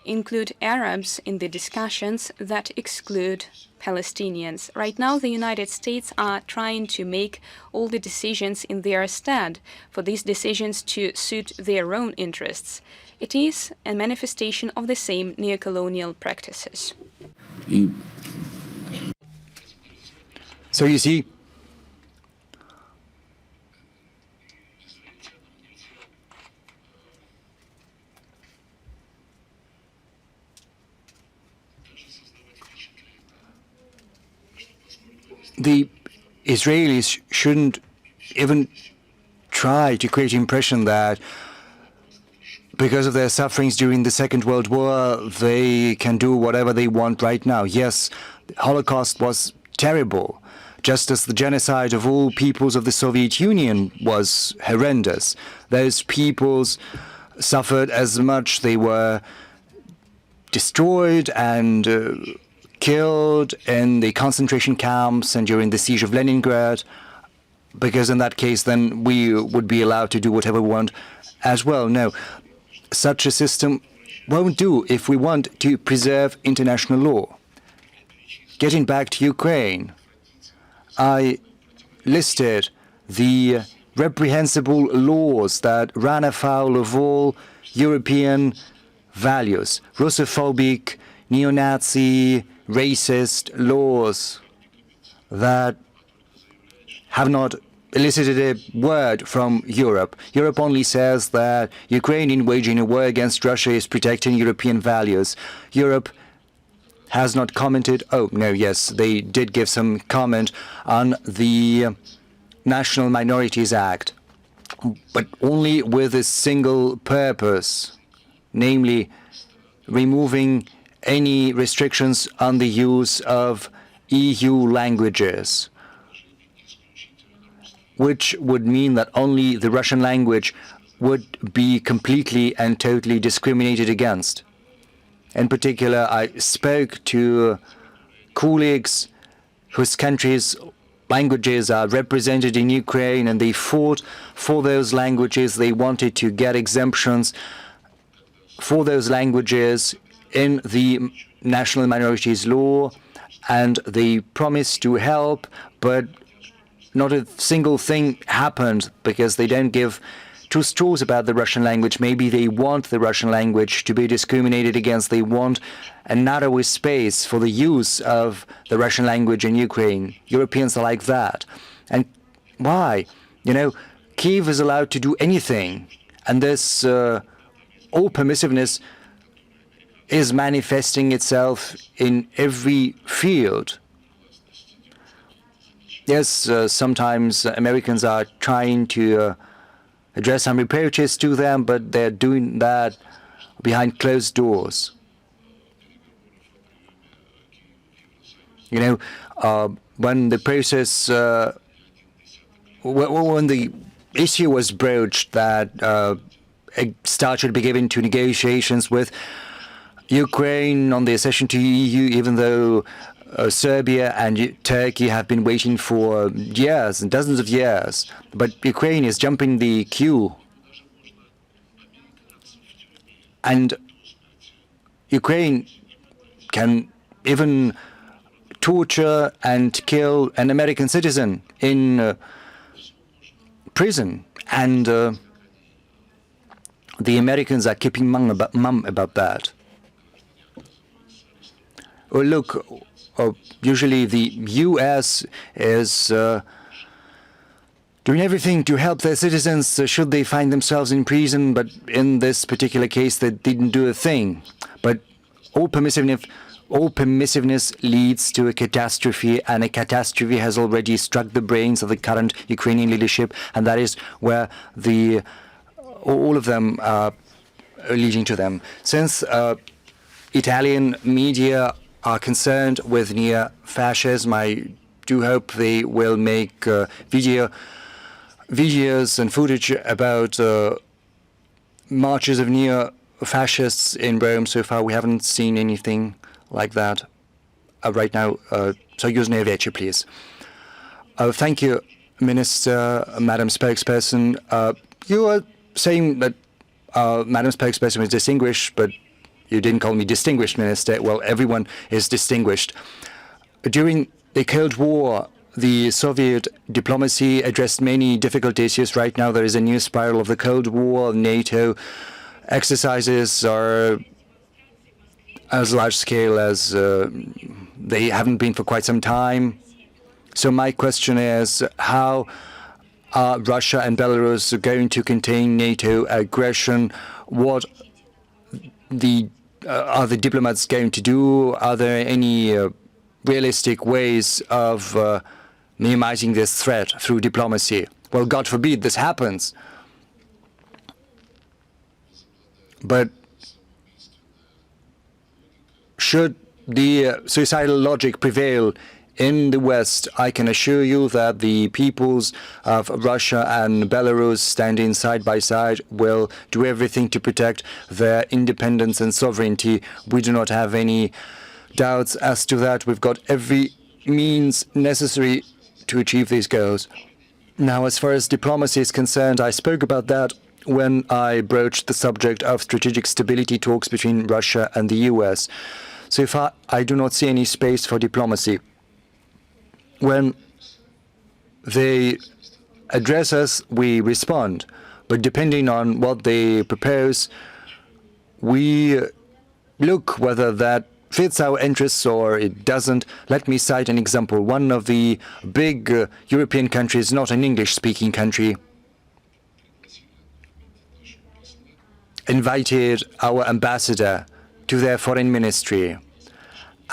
include Arabs in the discussions that exclude Palestinians. Right now, the United States are trying to make all the decisions in their stead, for these decisions to suit their own interests. It is a manifestation of the same neocolonial practices. So you see, Israelis shouldn't even try to create the impression that because of their sufferings during the Second World War, they can do whatever they want right now. Yes, the Holocaust was terrible, just as the genocide of all peoples of the Soviet Union was horrendous. Those peoples suffered as much. They were destroyed and killed in the concentration camps and during the siege of Leningrad, because in that case, then we would be allowed to do whatever we want as well. No, such a system won't do if we want to preserve international law. Getting back to Ukraine, I listed the reprehensible laws that ran afoul of all European values, Russophobic, neo-Nazi, racist laws that have not elicited a word from Europe. Europe only says that Ukraine, in waging a war against Russia, is protecting European values. Europe has not commented. Oh, no, yes, they did give some comment on the National Minorities Act, but only with a single purpose, namely removing any restrictions on the use of EU languages, which would mean that only the Russian language would be completely and totally discriminated against. In particular, I spoke to colleagues whose countries' languages are represented in Ukraine, and they fought for those languages. They wanted to get exemptions for those languages in the national minorities law, and they promised to help, but not a single thing happened because they don't give two straws about the Russian language. Maybe they want the Russian language to be discriminated against. They want a narrower space for the use of the Russian language in Ukraine. Europeans are like that. And why? You know, Kyiv is allowed to do anything. And this all permissiveness is manifesting itself in every field. Yes, sometimes Americans are trying to address some reproaches to them, but they're doing that behind closed doors. You know, when the process, when the issue was broached that a start should be given to negotiations with Ukraine on the accession to EU, even though Serbia and Turkey have been waiting for years and dozens of years, but Ukraine is jumping the queue. And Ukraine can even torture and kill an American citizen in prison. And the Americans are keeping mum about that. Well, look, usually the U.S. is doing everything to help their citizens should they find themselves in prison, but in this particular case, they didn't do a thing. But all permissiveness leads to a catastrophe, and a catastrophe has already struck the brains of the current Ukrainian leadership, and that is where all of them are leading to them. Since Italian media are concerned with neo-fascism, I do hope they will make videos and footage about marches of neo-fascists in Rome. So far, we haven't seen anything like that. Right now, Soyuzne Veche, please. Thank you, Minister, Madam Spokesperson. You are saying that Madam Spokesperson was distinguished, but you didn't call me distinguished, Minister. Well, everyone is distinguished. During the Cold War, the Soviet diplomacy addressed many difficult issues. Right now, there is a new spiral of the Cold War. NATO exercises are as large scale as they haven't been for quite some time. So my question is, how are Russia and Belarus going to contain NATO aggression? What are the diplomats going to do? Are there any realistic ways of minimizing this threat through diplomacy. Well, God forbid this happens. But should the suicidal logic prevail in the West, I can assure you that the peoples of Russia and Belarus, standing side by side, will do everything to protect their independence and sovereignty. We do not have any doubts as to that. We've got every means necessary to achieve these goals. Now, as far as diplomacy is concerned, I spoke about that when I broached the subject of strategic stability talks between Russia and the US. So far, I do not see any space for diplomacy. When they address us, we respond. But depending on what they propose, we look whether that fits our interests or it doesn't. Let me cite an example. One of the big European countries, not an English-speaking country, invited our ambassador to their foreign ministry.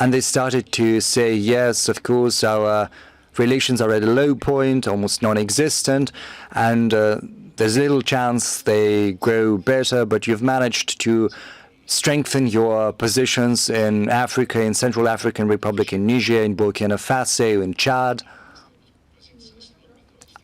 And they started to say, yes, of course, our relations are at a low point, almost non-existent, and there's little chance they grow better, but you've managed to strengthen your positions in Africa, in Central African Republic, in Niger, in Burkina Faso, in Chad,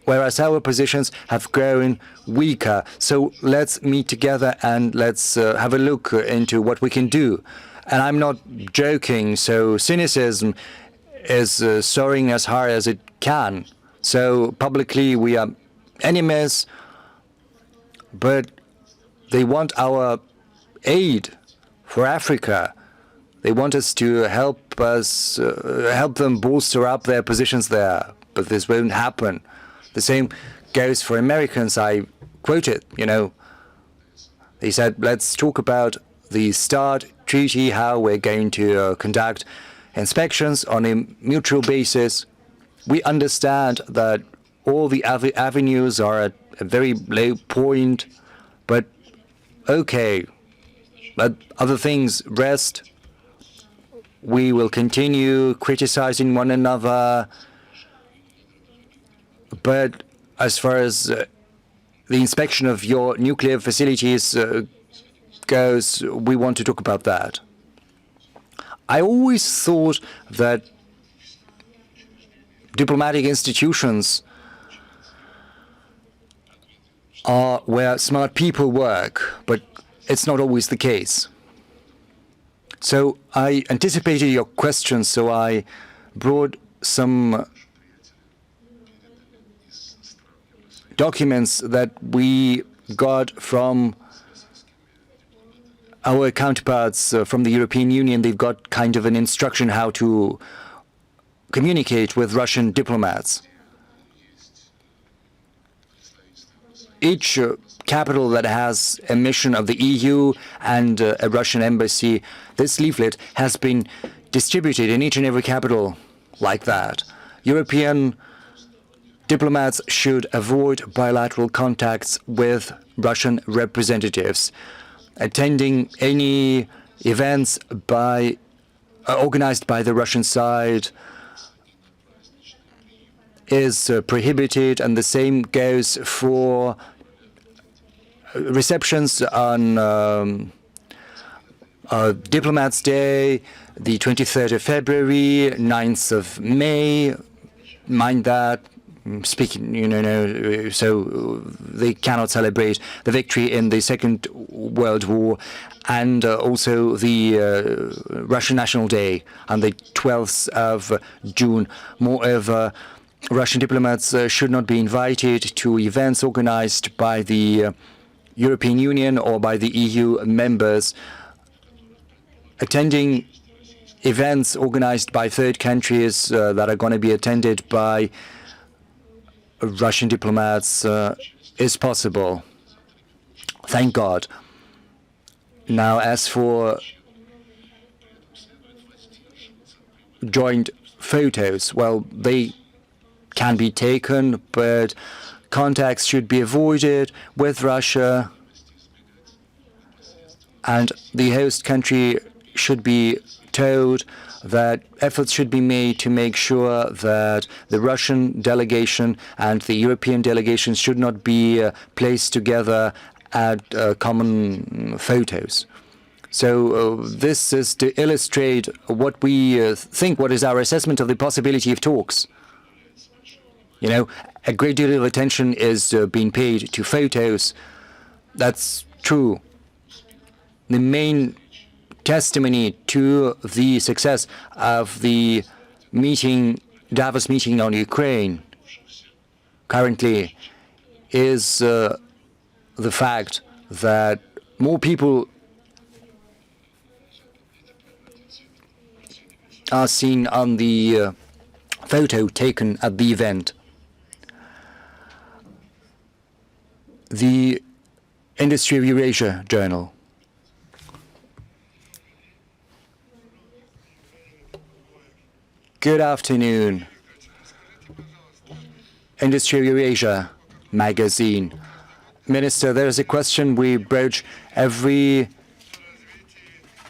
whereas our positions have grown weaker. So let's meet together and let's have a look into what we can do. And I'm not joking, so cynicism is soaring as high as it can. So publicly we are enemies, but they want our aid for Africa. They want us to help them bolster up their positions there, but this won't happen. The same goes for Americans. I quoted, they said, let's talk about the START treaty, how we're going to conduct inspections on a mutual basis. We understand that all the avenues are at a very low point, but okay, let other things rest. We will continue criticizing one another, but as far as the inspection of your nuclear facilities goes, we want to talk about that. I always thought that diplomatic institutions are where smart people work, but it's not always the case. So I anticipated your question, so I brought some documents that we got from our counterparts from the European Union. They've got kind of an instruction how to communicate with Russian diplomats. Each capital that has a mission of the EU and a Russian embassy, this leaflet has been distributed in each and every capital like that. European diplomats should avoid bilateral contacts with Russian representatives. Attending any events organized by the Russian side is prohibited, and the same goes for receptions on Diplomats' Day, the 23rd of February, 9th of May. Mind that. Speaking, so they cannot celebrate the victory in the Second World War, and also the Russian National Day on the 12th of June. Moreover, Russian diplomats should not be invited to events organized by the European Union or by the EU members. Attending events organized by third countries that are going to be attended by Russian diplomats is possible. Thank God. Now, as for joint photos, well, they can be taken, but contacts should be avoided with Russia, and the host country should be told that efforts should be made to make sure that the Russian delegation and the European delegation should not be placed together at common photos. So this is to illustrate what we think, what is our assessment of the possibility of talks. You know, a great deal of attention is being paid to photos. That's true. The main testimony to the success of the Davos meeting on Ukraine currently is the fact that more people are seen on the photo taken at the event. The Industry of Eurasia Journal. Good afternoon. Industry of Eurasia magazine. Minister, there is a question we broach every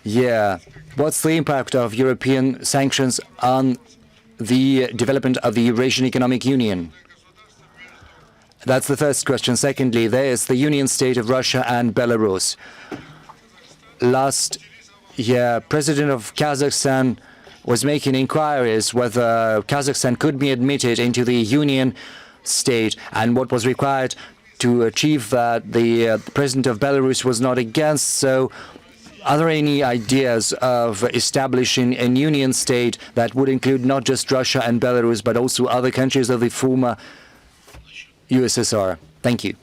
year. What's the impact of European sanctions on the development of the Eurasian Economic Union? That's the first question. Secondly, there is the Union State of Russia and Belarus. Last year, President of Kazakhstan was making inquiries whether Kazakhstan could be admitted into the Union State, and what was required to achieve that the President of Belarus was not against. So are there any ideas of establishing a Union State that would include not just Russia and Belarus, but also other countries of the former USSR? Thank you.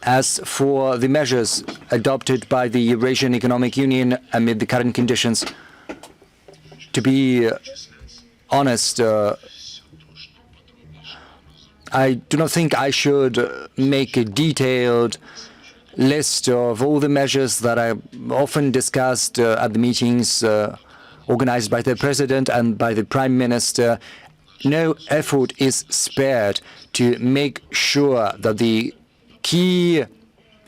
As for the measures adopted by the Eurasian Economic Union amid the current conditions, to be honest, I do not think I should make a detailed list of all the measures that are often discussed at the meetings organized by the President and by the Prime Minister. No effort is spared to make sure that the key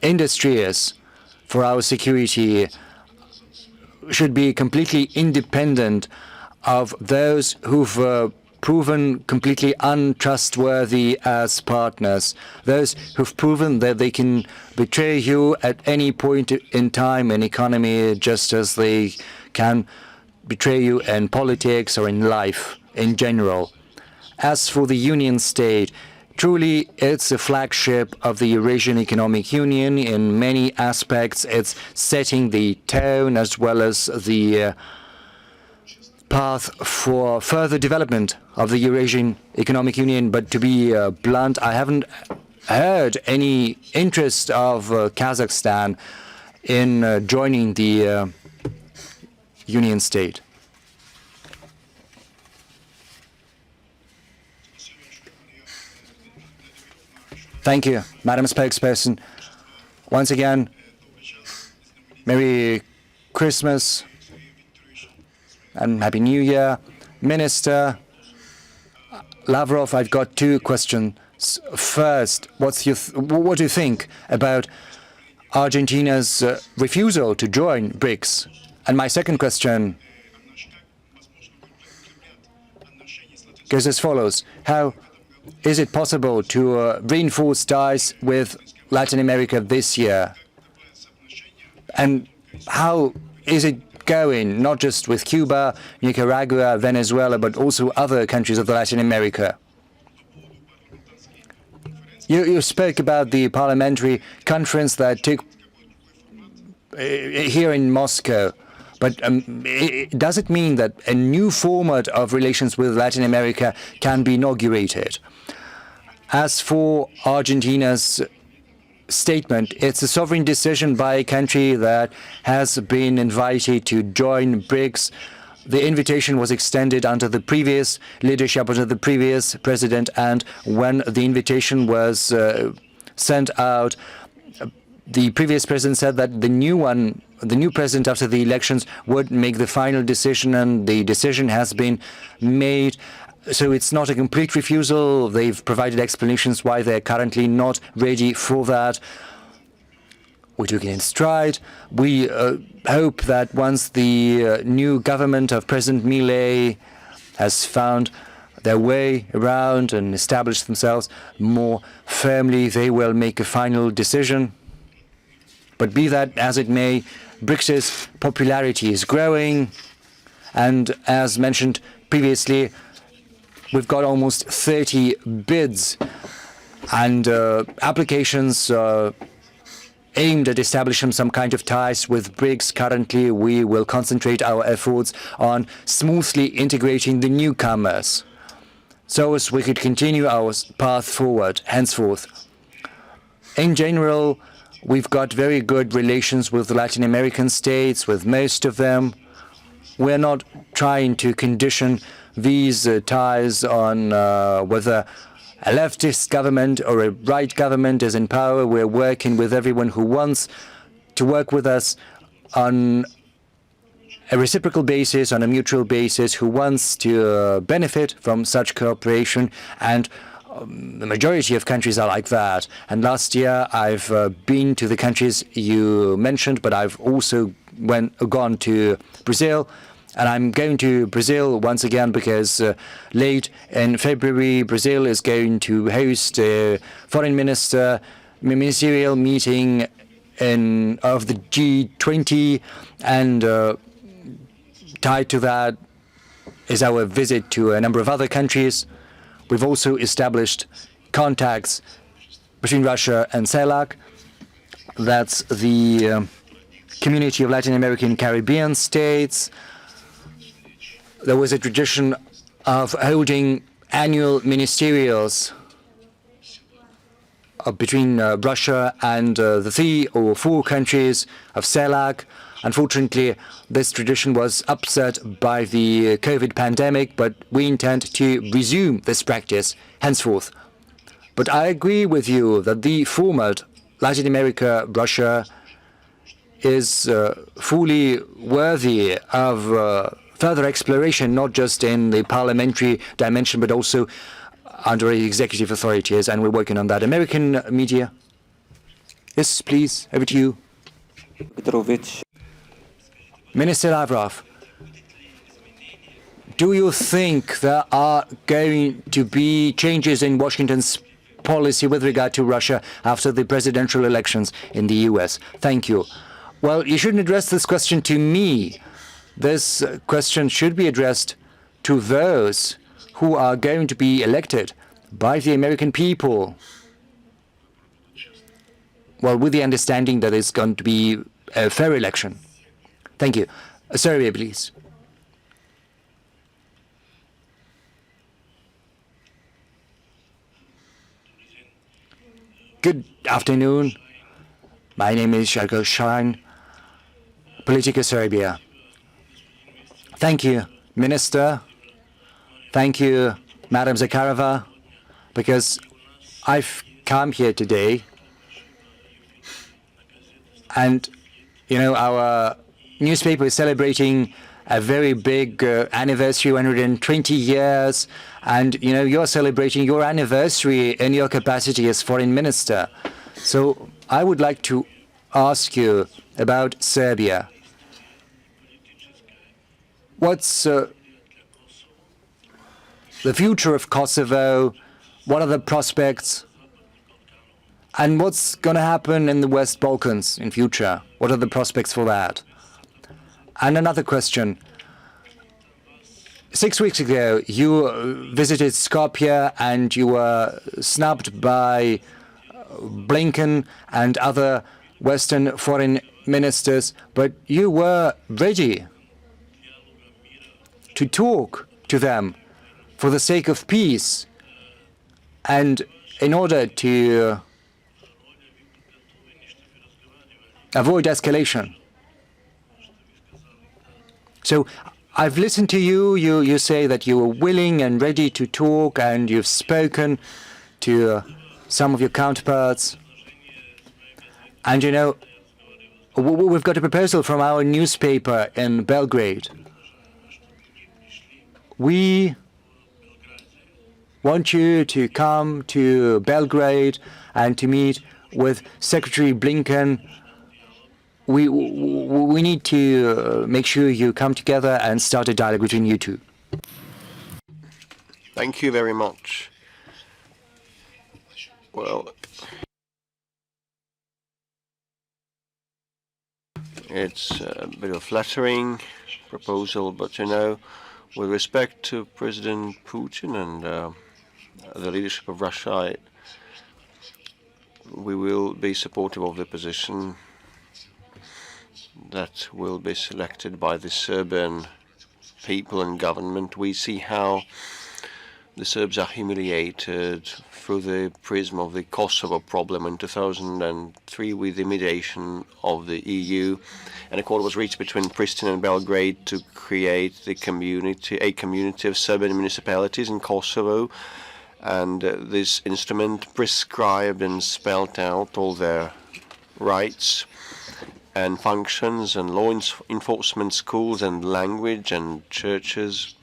industries for our security should be completely independent of those who've proven completely untrustworthy as partners, those who've proven that they can betray you at any point in time in economy, just as they can betray you in politics or in life in general. As for the Union State, truly, it's a flagship of the Eurasian Economic Union. In many aspects, it's setting the tone as well as the path for further development of the Eurasian Economic Union. But to be blunt, I haven't heard any interest of Kazakhstan in joining the Union State. Thank you, Madam Spokesperson. Once again, Merry Christmas and Happy New Year. Minister Lavrov, I've got two questions. First, what do you think about Argentina's refusal to join BRICS? And my second question goes as follows. How is it possible to reinforce ties with Latin America this year? And how is it going, not just with Cuba, Nicaragua, Venezuela, but also other countries of Latin America? You spoke about the parliamentary conference that took here in Moscow. But does it mean that a new format of relations with Latin America can be inaugurated? As for Argentina's statement, it's a sovereign decision by a country that has been invited to join BRICS. The invitation was extended under the previous leadership, under the previous president, and when the invitation was sent out, the previous president said that the new president after the elections would make the final decision, and the decision has been made. So it's not a complete refusal. They've provided explanations why they're currently not ready for that. We took it in stride. We hope that once the new government of President Milei has found their way around and established themselves more firmly, they will make a final decision. But be that as it may, BRICS's popularity is growing, and as mentioned previously, we've got almost 30 bids and applications aimed at establishing some kind of ties with BRICS. Currently, we will concentrate our efforts on smoothly integrating the newcomers so as we could continue our path forward henceforth. In general, we've got very good relations with the Latin American states, with most of them. We're not trying to condition these ties on whether a leftist government or a right government is in power. We're working with everyone who wants to work with us on a reciprocal basis, on a mutual basis, who wants to benefit from such cooperation, and the majority of countries are like that. And last year I've been to the countries you mentioned, but I've also gone to Brazil, and I'm going to Brazil once again because late in February Brazil is going to host a foreign ministerial meeting of the G20, and tied to that is our visit to a number of other countries. We've also established contacts between Russia and CELAC. That's the Community of Latin American Caribbean States. There was a tradition of holding annual ministerials between Russia and the 3 or 4 countries of CELAC. Unfortunately, this tradition was upset by the COVID pandemic, but we intend to resume this practice henceforth. But I agree with you that the format, Latin America, Russia, is fully worthy of further exploration, not just in the parliamentary dimension, but also under executive authorities, and we're working on that. American media. Yes, please, over to you. Minister Lavrov, do you think there are going to be changes in Washington's policy with regard to Russia after the presidential elections in the US? Thank you. Well, you shouldn't address this question to me. This question should be addressed to those who are going to be elected by the American people. Well, with the understanding that it's going to be a fair election. Thank you. Serbia, please. Good afternoon. My name is Sergey Lavrov, Politica Serbia. Thank you, Minister. Thank you, Madam Zakharova, because I've come here today and, you know, our newspaper is celebrating a very big anniversary, 120 years, and, you know, you're celebrating your anniversary in your capacity as foreign minister. So I would like to ask you about Serbia. What's the future of Kosovo? What are the prospects? And what's going to happen in the West Balkans in future? What are the prospects for that? And another question. 6 weeks ago, you visited Skopje and you were snubbed by Blinken and other Western foreign ministers, but you were ready to talk to them for the sake of peace and in order to avoid escalation. So I've listened to you. You say that you are willing and ready to talk, and you've spoken to some of your counterparts. And, you know, we've got a proposal from our newspaper in Belgrade. We want you to come to Belgrade and to meet with Secretary Blinken we need to make sure you come together and start a dialogue between you two. Thank you very much. Well, it's a bit of a flattering proposal, but with respect to President Putin and the leadership of Russia, we will be supportive of the position that will be selected by the Serbian people and government. We see how the Serbs are humiliated through the prism of the Kosovo problem in 2003 with the mediation of the EU. An accord was reached between Pristina and Belgrade to create a community of Serbian municipalities in Kosovo. And this instrument prescribed and spelled out all their rights and functions and law enforcement schools and language and churches.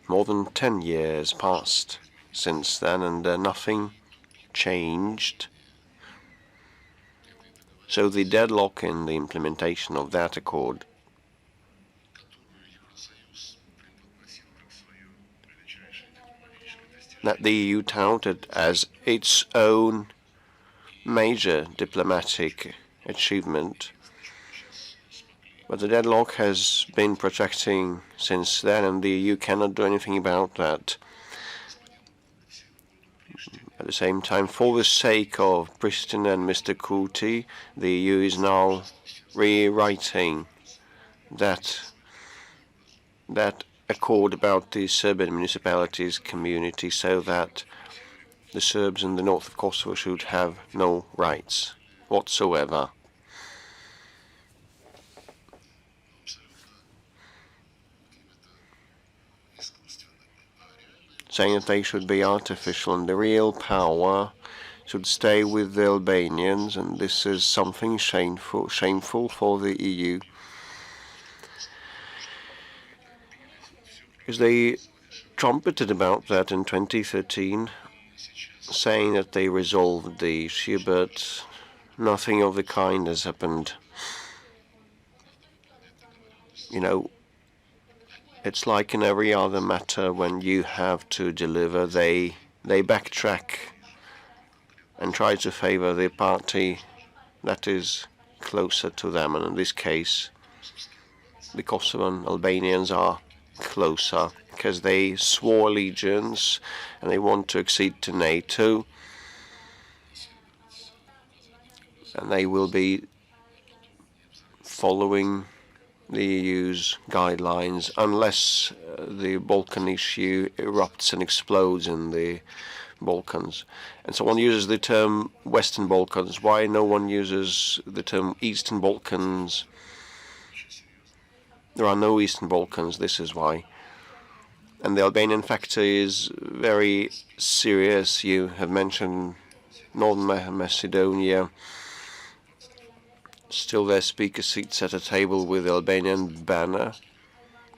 More than 10 years passed since then, and nothing changed. So the deadlock in the implementation of that accord that the EU touted as its own major diplomatic achievement. But the deadlock has been protracting since then, and the EU cannot do anything about that. At the same time, for the sake of Pristina and Mr. Kuti, the EU is now rewriting that accord about the Serbian municipalities community so that the Serbs in the north of Kosovo should have no rights whatsoever. Saying that they should be artificial and the real power should stay with the Albanians, and this is something shameful for the EU. Because they trumpeted about that in 2013, saying that they resolved the issue, but nothing of the kind has happened. It's like in every other matter when you have to deliver, they backtrack and try to favor the party that is closer to them. And in this case, the Kosovan Albanians are closer because they swore allegiance and they want to accede to NATO. And they will be following the EU's guidelines unless the Balkan issue erupts and explodes in the Balkans. And someone uses the term Western Balkans. Why no one uses the term Eastern Balkans? There are no Eastern Balkans, this is why. And the Albanian factor is very serious. You have mentioned Northern Macedonia. Still their speaker sits at a table with the Albanian banner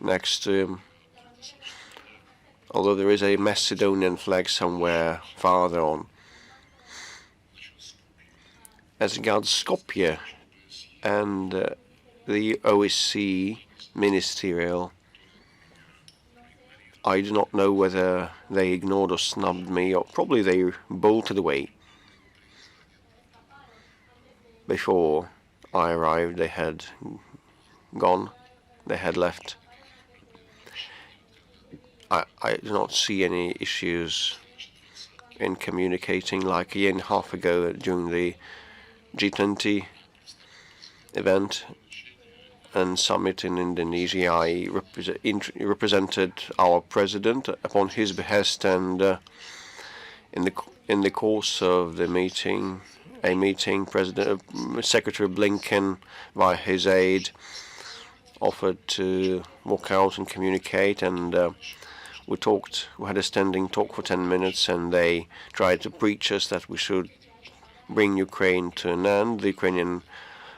next to him. Although there is a Macedonian flag somewhere farther on. As regards Skopje and the OSCE ministerial, I do not know whether they ignored or snubbed me, or probably they bolted away. Before I arrived, they had gone, they had left. I do not see any issues in communicating. Like a year and a half ago during the G20 event and summit in Indonesia, I represented our president upon his behest, and in the course of the meeting, Secretary Blinken, via his aide, offered to walk out and communicate, and we had a standing talk for 10 minutes, and they tried to preach us that we should bring Ukraine to an end, the Ukrainian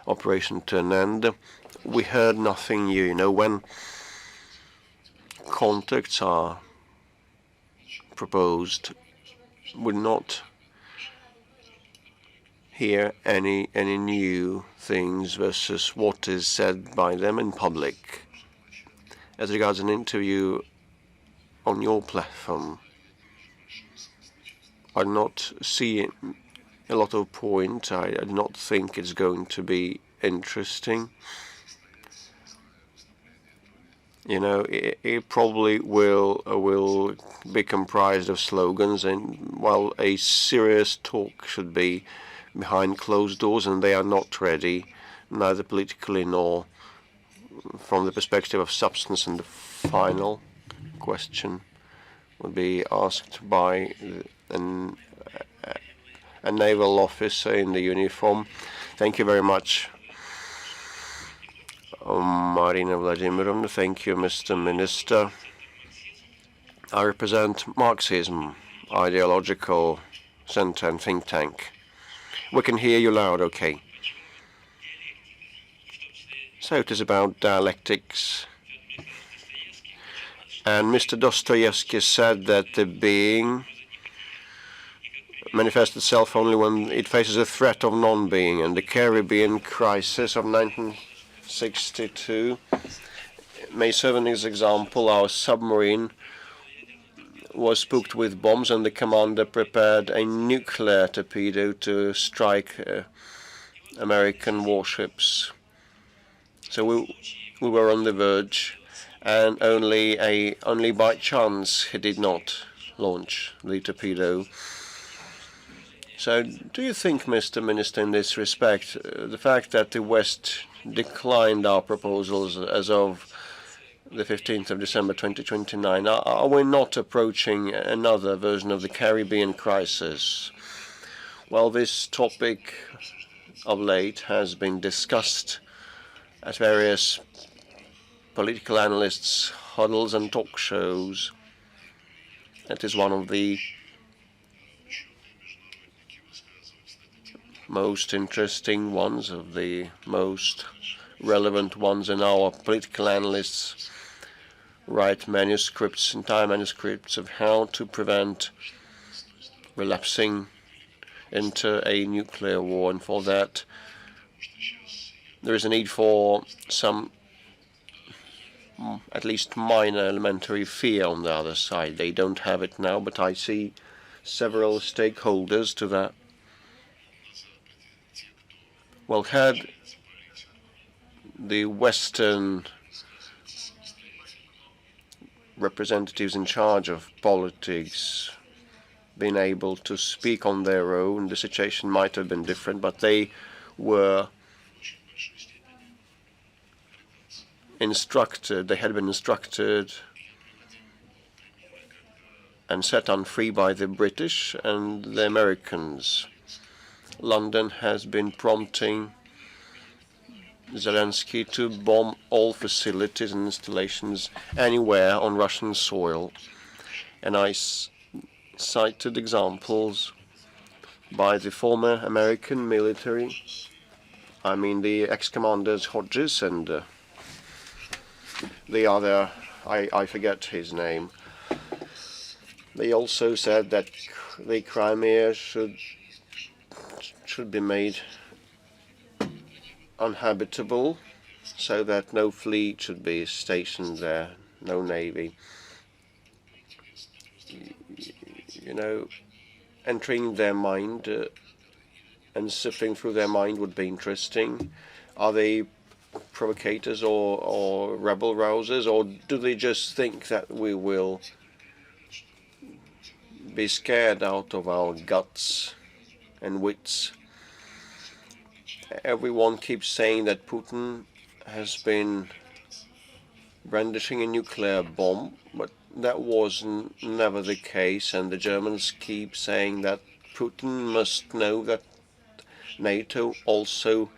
operation to an end. We heard nothing new. When contacts are proposed, would not hear any new things versus what is said by them in public. As regards an interview on your platform, I do not see a lot of point. I do not think it's going to be interesting. You know, it probably will be comprised of slogans, and while a serious talk should be behind closed doors, and they are not ready, neither politically nor from the perspective of substance. And the final question would be asked by a naval officer in the uniform. Thank you very much. Marina Vladimirovna, thank you, Mr. Minister. I represent Marxism, ideological center and think tank. We can hear you loud, okay. So it is about dialectics. And Mr. Dostoevsky said that the being manifests itself only when it faces a threat of non-being, and the Caribbean crisis of 1962 may serve as an example. Our submarine was spooked with bombs, and the commander prepared a nuclear torpedo to strike American warships. So we were on the verge, and only by chance he did not launch the torpedo. So do you think, Mr. Minister, in this respect, the fact that the West declined our proposals as of the 15th of December 2029, are we not approaching another version of the Caribbean crisis? Well, this topic of late has been discussed at various political analysts' huddles and talk shows. It is one of the most interesting ones, of the most relevant ones, and our political analysts write manuscripts, entire manuscripts of how to prevent relapsing into a nuclear war, and for that there is a need for some at least minor elementary fear on the other side. They don't have it now, but I see several stakeholders to that. Well, had the Western representatives in charge of politics been able to speak on their own, the situation might have been different, but they were instructed, they had been instructed and set on free by the British and the Americans. London has been prompting Zelensky to bomb all facilities and installations anywhere on Russian soil. And I cited examples by the former American military, I mean the ex-commanders Hodges and the other, I forget his name. They also said that the Crimea should be made uninhabitable, so that no fleet should be stationed there, no navy. You know, entering their mind and sifting through their mind would be interesting. Are they provocators or rebel rousers, or do they just think that we will be scared out of our guts and wits? Everyone keeps saying that Putin has been brandishing a nuclear bomb, but that was never the case, and the Germans keep saying that Putin must know that NATO also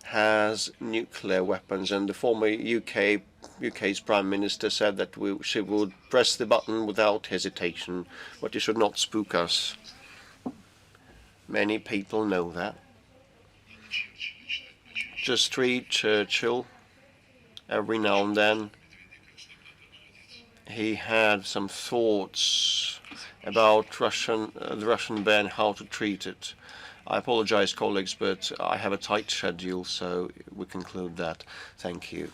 has nuclear weapons, and the former UK's Prime Minister said that she would press the button without hesitation, but it should not spook us. Many people know that. Just read Churchill. Every now and then he had some thoughts about the Russian bear and how to treat it. I apologize, colleagues, but I have a tight schedule, so we conclude that. Thank you.